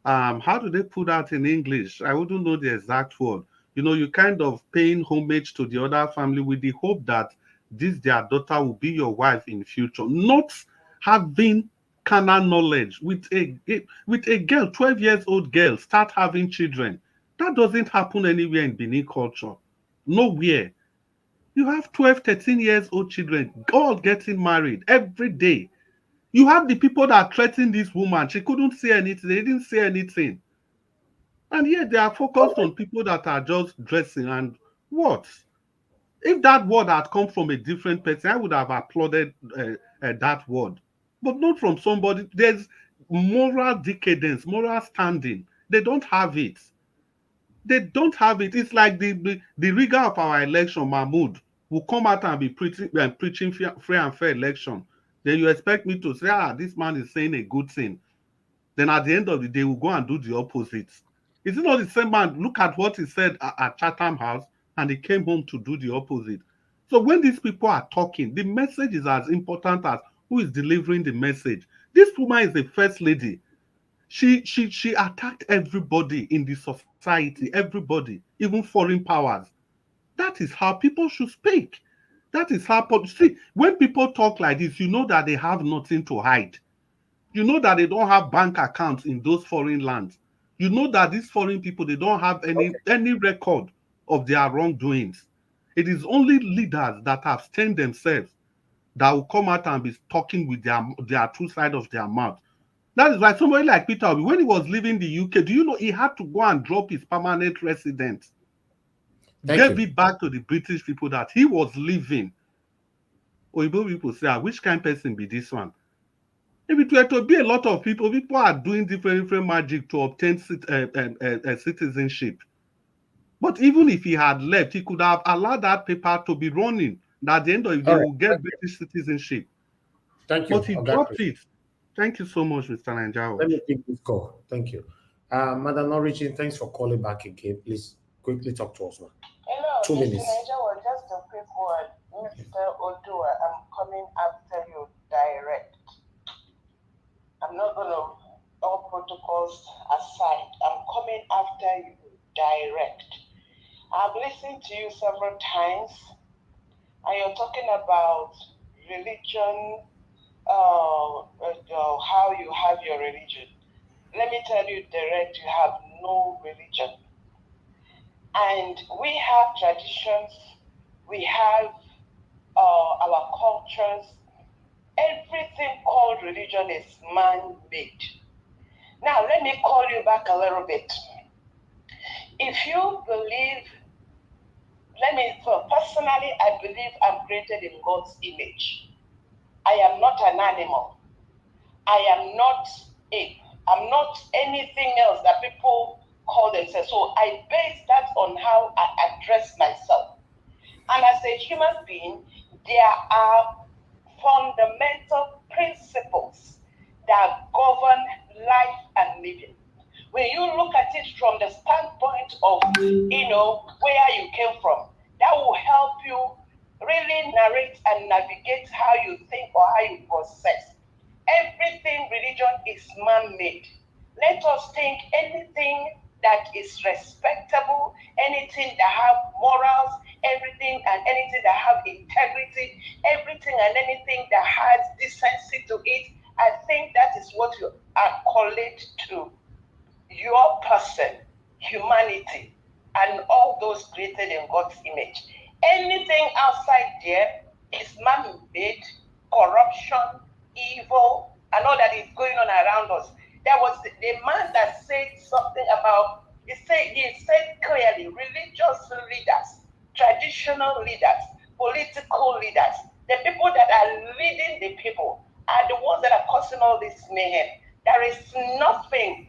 K: how do they put that in English? I wouldn't know the exact word. You know, you kind of paying homage to the other family with the hope that their daughter will be your wife in future. Not having carnal knowledge with a girl, 12 years old girl, start having children. That doesn't happen anywhere in Benin culture. Nowhere. You have 12, 13 years old children, all getting married every day. You have the people that threaten this woman. She couldn't say anything. They didn't say anything. And yet they are focused on people that are just dressing. And what? If that word had come from a different person, I would have applauded that word. But not from somebody. There's moral decadence, moral standing. They don't have it. They don't have it. It's like the rigor of our election, Mahmoud, will come out and be preaching free and fair election. Then you expect me to say, this man is saying a good thing. Then at the end of the day, we'll go and do the opposite. Is it not the same man? Look at what he said at Chatham House, and he came home to do the opposite. So when these people are talking, the message is as important as who is delivering the message. This woman is the first lady. She attacked everybody in the society, everybody, even foreign powers. That is how people should speak. That is how see, when people talk like this, you know that they have nothing to hide. You know that they don't have bank accounts in those foreign lands. You know that these foreign people, they don't have any record of their wrongdoings. It is only leaders that have stained themselves that will come out and be talking with their true side of their mouth. That is why somebody like Peter Obi, when he was leaving the UK, do you know he had to go and drop his permanent residence? Gave it back to the British people that he was leaving. Oyibo people say, which kind of person be this one? If it were to be a lot of people are doing different magic to obtain citizenship. But even if he had left, he could have allowed that paper to be running. That at the end of it, they will get British citizenship.
E: Thank you.
K: But he dropped it. Thank you so much, Mr. Nanjawo.
E: Let me take this call. Thank you. Madam Origin, thanks for calling back again. Please quickly talk to us, ma'am.
I: Hello,
E: 2 minutes.
I: Mr. Nanjawo, just a quick word. Mr. Odua, I'm coming after you direct. I'm not going to, all protocols aside, I'm coming after you direct. I've listened to you several times, and you're talking about religion, how you have your religion. Let me tell you direct, you have no religion. And we have traditions, we have our cultures. Everything called religion is man-made. Now, let me call you back a little bit. If you believe, personally, I believe I'm created in God's image. I am not an animal. I am not ape. I'm not anything else that people call themselves. So I base that on how I address myself. And as a human being, there are fundamental principles that govern life and living. When you look at it from the standpoint of, where you came from, that will help you really narrate and navigate how you think or how you process. Everything religion is man-made. Let us think anything that is respectable, anything that have morals, everything and anything that have integrity, everything and anything that has decency to it, I think that is what you accolade to your person, humanity, and all those created in God's image. Anything outside there is man-made, corruption, evil, and all that is going on around us. There was the man that said something about, he said clearly, religious leaders, traditional leaders, political leaders, the people that are leading the people are the ones that are causing all this mayhem. There is nothing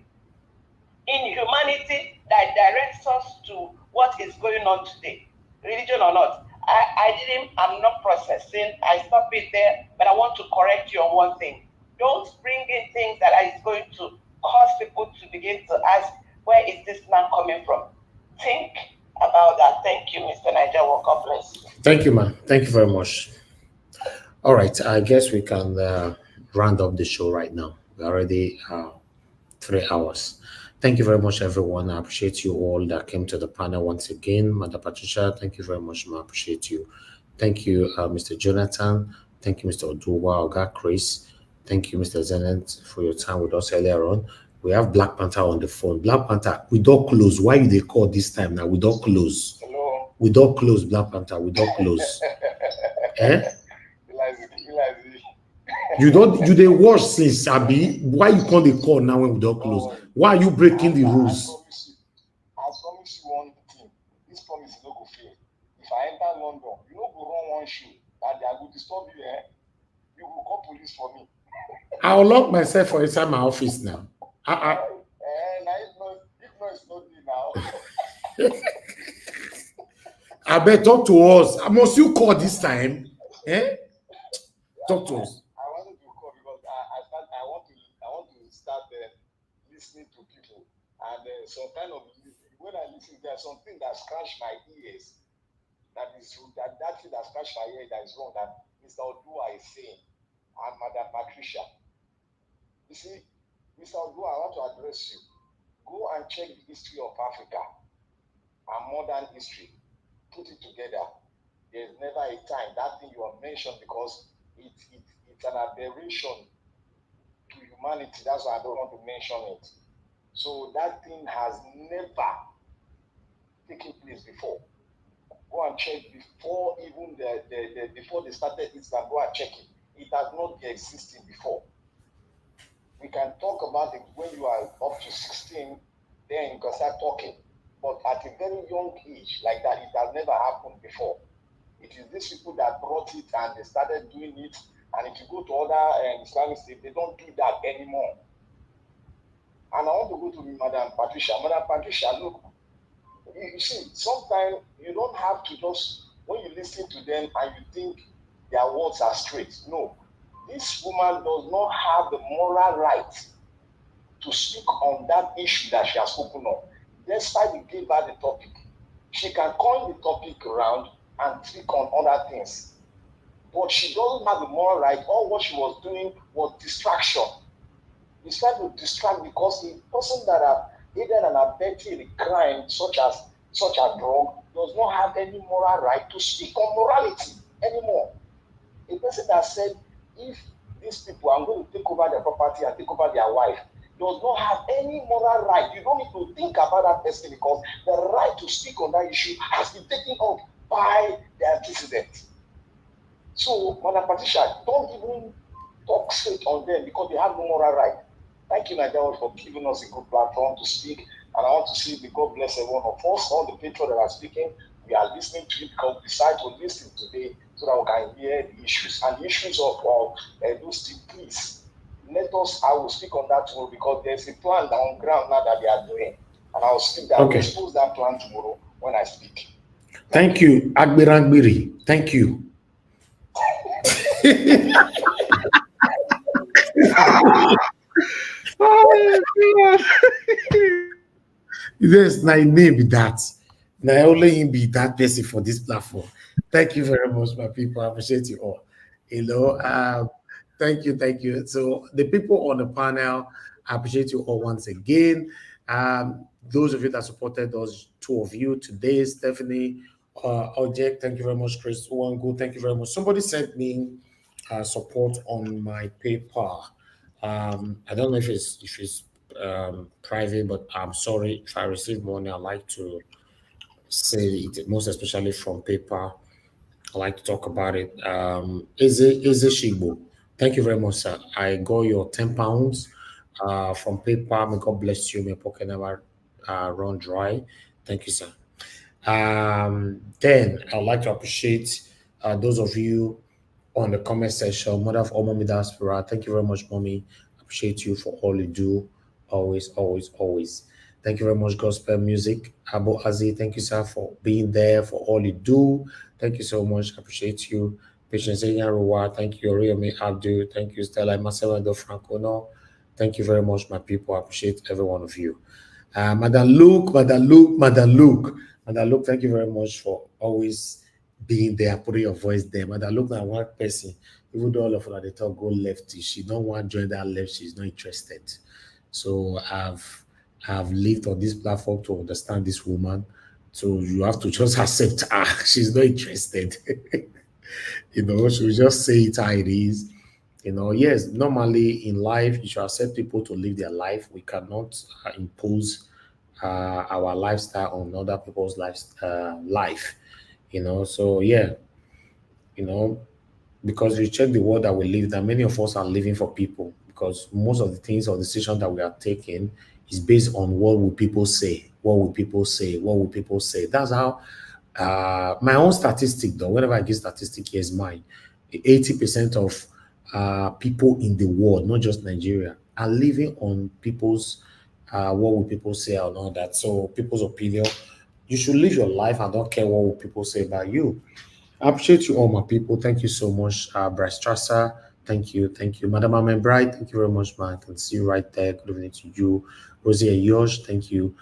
I: in humanity that directs us to what is going on today, religion or not. I'm not processing, I stop it there, but I want to correct you on one thing. Don't bring in things that is going to cause people to begin to ask, where is this man coming from? Think about that. Thank you, Mr. Niger. God bless you.
E: Thank you, ma'am. Thank you very much. All right, I guess we can round up the show right now. We're already 3 hours. Thank you very much, everyone. I appreciate you all that came to the panel once again. Madam Patricia, thank you very much, I appreciate you. Thank you, Mr. Jonathan. Thank you, Mr. Oduwa, Oga Chris. Thank you, Mr. Zenent, for your time with us earlier on. We have Black Panther on the phone. Black Panther, we don't close. Why they call this time now? We don't close.
P: Hello.
E: We don't close, Black Panther. We don't close. Eh? You they watch since Abi. Why you call the call now when we don't close? Why are you breaking the rules?
P: I promise you one thing. This promise is not go fail. If I enter London, you know go run one show that they will disturb you. You will call police for me.
E: I'll lock myself for inside my office now.
P: If no, it's not me now.
E: I bet talk to us. Must you call this time? Eh? Talk to us.
P: I wanted to call because I want to start listening to people, and some kind of, when I listen, there's something that scratch my ears that thing that scratched my head that is wrong that Mr. Odua is saying, and Madam Patricia. You see, Mr. Odua, I want to address you. Go and check the history of Africa and modern history. Put it together. There's never a time that thing you have mentioned because it's an aberration to humanity. That's why I don't want to mention it. So that thing has never taken place before. Go and check before even before they started Islam. Go and check it. It has not been existing before. We can talk about it when you are up to 16, then you can start talking. But at a very young age, like that, it has never happened before. It is these people that brought it and they started doing it. And if you go to other Islamic states, they don't do that anymore. And I want to go to Madam Patricia. Madam Patricia, look, you see, sometimes you don't have to just, when you listen to them and you think their words are straight. No. This woman does not have the moral right to speak on that issue that she has spoken on. Despite we gave her the topic, she can coin the topic around and speak on other things. But she doesn't have the moral right. All what she was doing was distraction. It's trying to distract because the person that have aided and abetted a crime such as drug does not have any moral right to speak on morality anymore. A person that said, if these people are going to take over their property and take over their wife, does not have any moral right. You don't need to think about that person because the right to speak on that issue has been taken up by the antecedent. So, Madam Patricia, don't even talk straight on them because they have no moral right. Thank you, Nigerians, for giving us a good platform to speak. And I want to see the God bless every one of us, all the patrons that are speaking. We are listening to it because we decided to listen today so that we can hear the issues. And the issues of Edo State, please, let us, I will speak on that tomorrow because there's a plan on ground now that they are doing. And I will speak that, okay. Expose that plan tomorrow when I speak.
E: Thank you, Agbirangbiri. Thank you. Yes, my name be that. Now only him be that person for this platform. Thank you very much, my people. I appreciate you all. Thank you. So the people on the panel, I appreciate you all once again. Those of you that supported those two of you today, Stephanie, Ojek, thank you very much, Chris Uwangu, thank you very much. Somebody sent me support on my PayPal. I don't know if it's private, but I'm sorry if I receive money. I like to say it, most especially from PayPal. I like to talk about it. Eze Shigbo, thank you very much, sir. I got your £10 from PayPal. May God bless you. May pocket never run dry. Thank you, sir. Then I'd like to appreciate those of you on the comment section. Mother of all Mommy Diaspora, thank you very much, Mommy. Appreciate you for all you do. Always. Thank you very much, Gospel Music. Abu Azi, thank you, sir, for being there, for all you do. Thank you so much. Appreciate you. Patience Ruwa, thank you. Riomi Abdul, thank you. Stella Masewendo Francono. Thank you very much, my people. I appreciate every one of you. Madam Luke, thank you very much for always being there, putting your voice there. Madam Luke, now one person, even though all of her they talk go lefty, she don't want to join that left, she's not interested. So I've lived on this platform to understand this woman. So you have to just accept her. She's not interested. She'll just say it how it is. Yes, normally in life, you should accept people to live their life. We cannot impose our lifestyle on other people's life. So yeah, because you check the world that we live, that many of us are living for people, because most of the things or decisions that we are taking is based on what will people say. That's how my own statistic, though, whenever I give statistic, here's mine. 80% of people in the world, not just Nigeria, are living on people's what will people say and all that. So people's opinion, you should live your life. I don't care what will people say about you. I appreciate you all, my people. Thank you so much, Bryce Strasser. Thank you. Madam Amen Bright, thank you very much, man. I can see you right there. Good evening to you. Rosie Ayosh, thank you.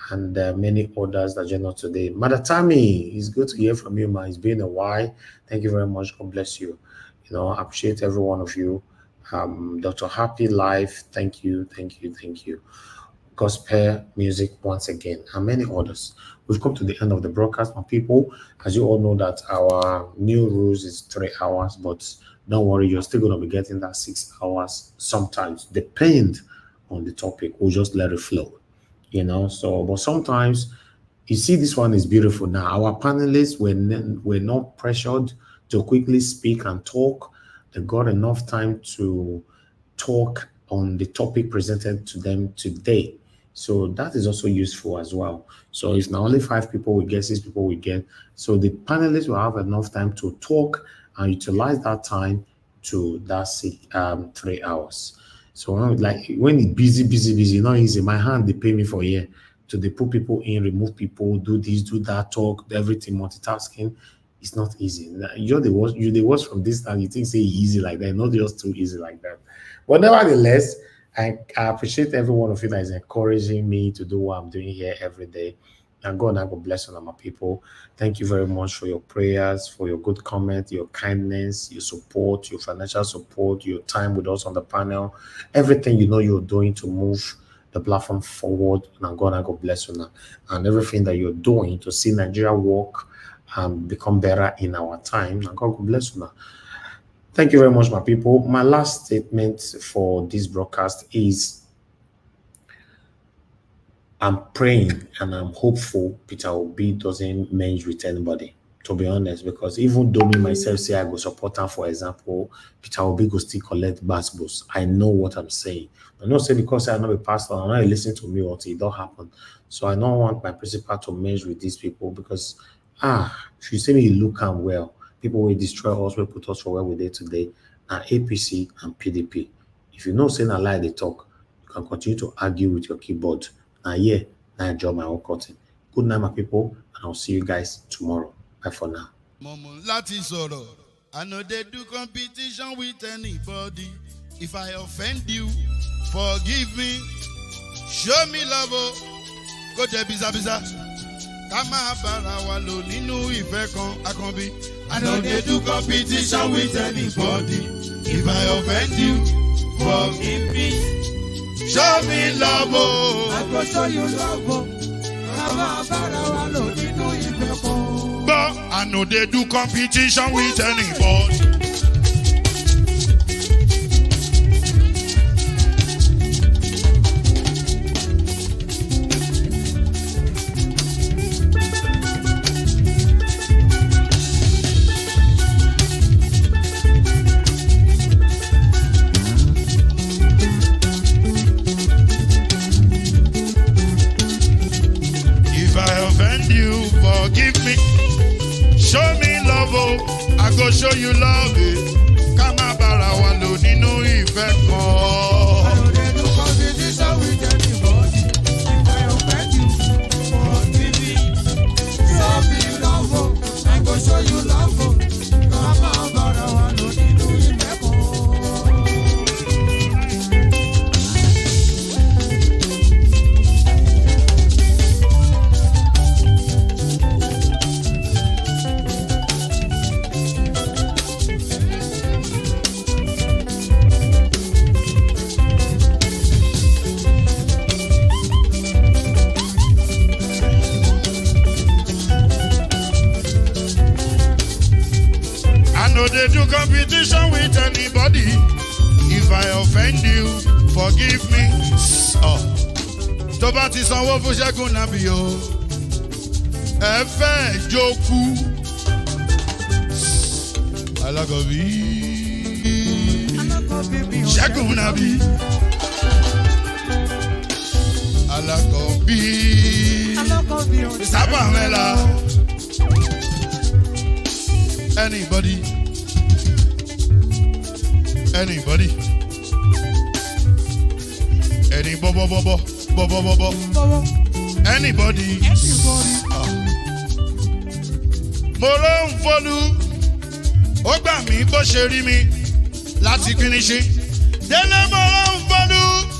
E: And many others that joined us today. Mother Tammy, it's good to hear from you, man. It's been a while. Thank you very much. God bless you. I appreciate every one of you. Dr. Happy Life, thank you. Gospel music once again, and many others. We've come to the end of the broadcast, my people. As you all know that our new rules is 3 hours, but don't worry, you're still going to be getting that 6 hours sometimes, depend on the topic. We'll just let it flow, but sometimes you see this one is beautiful. Now our panelists were not pressured to quickly speak and talk. They got enough time to talk on the topic presented to them today. So that is also useful as well. So if not only 5 people we get, 6 people we get, so the panelists will have enough time to talk and utilize that time to that 3 hours. So when it's busy, not easy. My hand, they pay me for a year to they put people in, remove people, do this, do that, talk, everything, multitasking. It's not easy. You're the worst from this time. You think say easy like that, not just too easy like that. But nevertheless, I appreciate every one of you that is encouraging me to do what I'm doing here every day. And God bless you, my people. Thank you very much for your prayers, for your good comment, your kindness, your support, your financial support, your time with us on the panel, everything you're doing to move the platform forward. And God bless you now. And everything that you're doing to see Nigeria work and become better in our time. And God bless you now. Thank you very much, my people. My last statement for this broadcast is I'm praying and I'm hopeful Peter Obi doesn't merge with anybody, to be honest, because even though me myself say I go support him, for example, Peter Obi go still collect basketballs. I know what I'm saying. I'm not saying because I'm not a pastor, I'm not listening to me until it don't happen. So I don't want my principal to merge with these people because, if you say me, you look and well, people will destroy us, will put us for where we did today, and APC and PDP. If you know saying a lie, they talk, you can continue to argue with your keyboard. Now enjoy my own cutting. Good night, my people, and I'll see you guys tomorrow. Bye for now.
Q: I know they do competition with anybody. If I offend you, forgive me. Show me love. Go to biza. Kama bara wa lo nínú ìfẹ́ kan akanbi. I know they do competition with anybody. If I offend you, forgive me. Show me love. I go show you love. Kama bara wa lo nínú ìfẹ́ kan. But I know they do competition with anybody. Forgive me, show me love, I go show you love. Kama bara wa lo nínú ìfẹ́ kan. I know they do competition with anybody. If I offend you, forgive me. Show me love, I go show you love. Kama bara wa lo nínú ìfẹ́ kan. They do competition with anybody. If I offend you, forgive me. Tó bá ti sanwó fún Ṣẹ́gun Nàbí o, ẹ fẹ́ jókù. Alákọ̀bí Ṣẹ́gun Nàbí. Alákọ̀bí Sábà Mẹ́la. Anybody? Any bobo. Anybody? Mo ló ń fọlú, ó gbà mí bó ṣe rí mi, láti finishing. Délé mọ́rọ́ ń fọdún.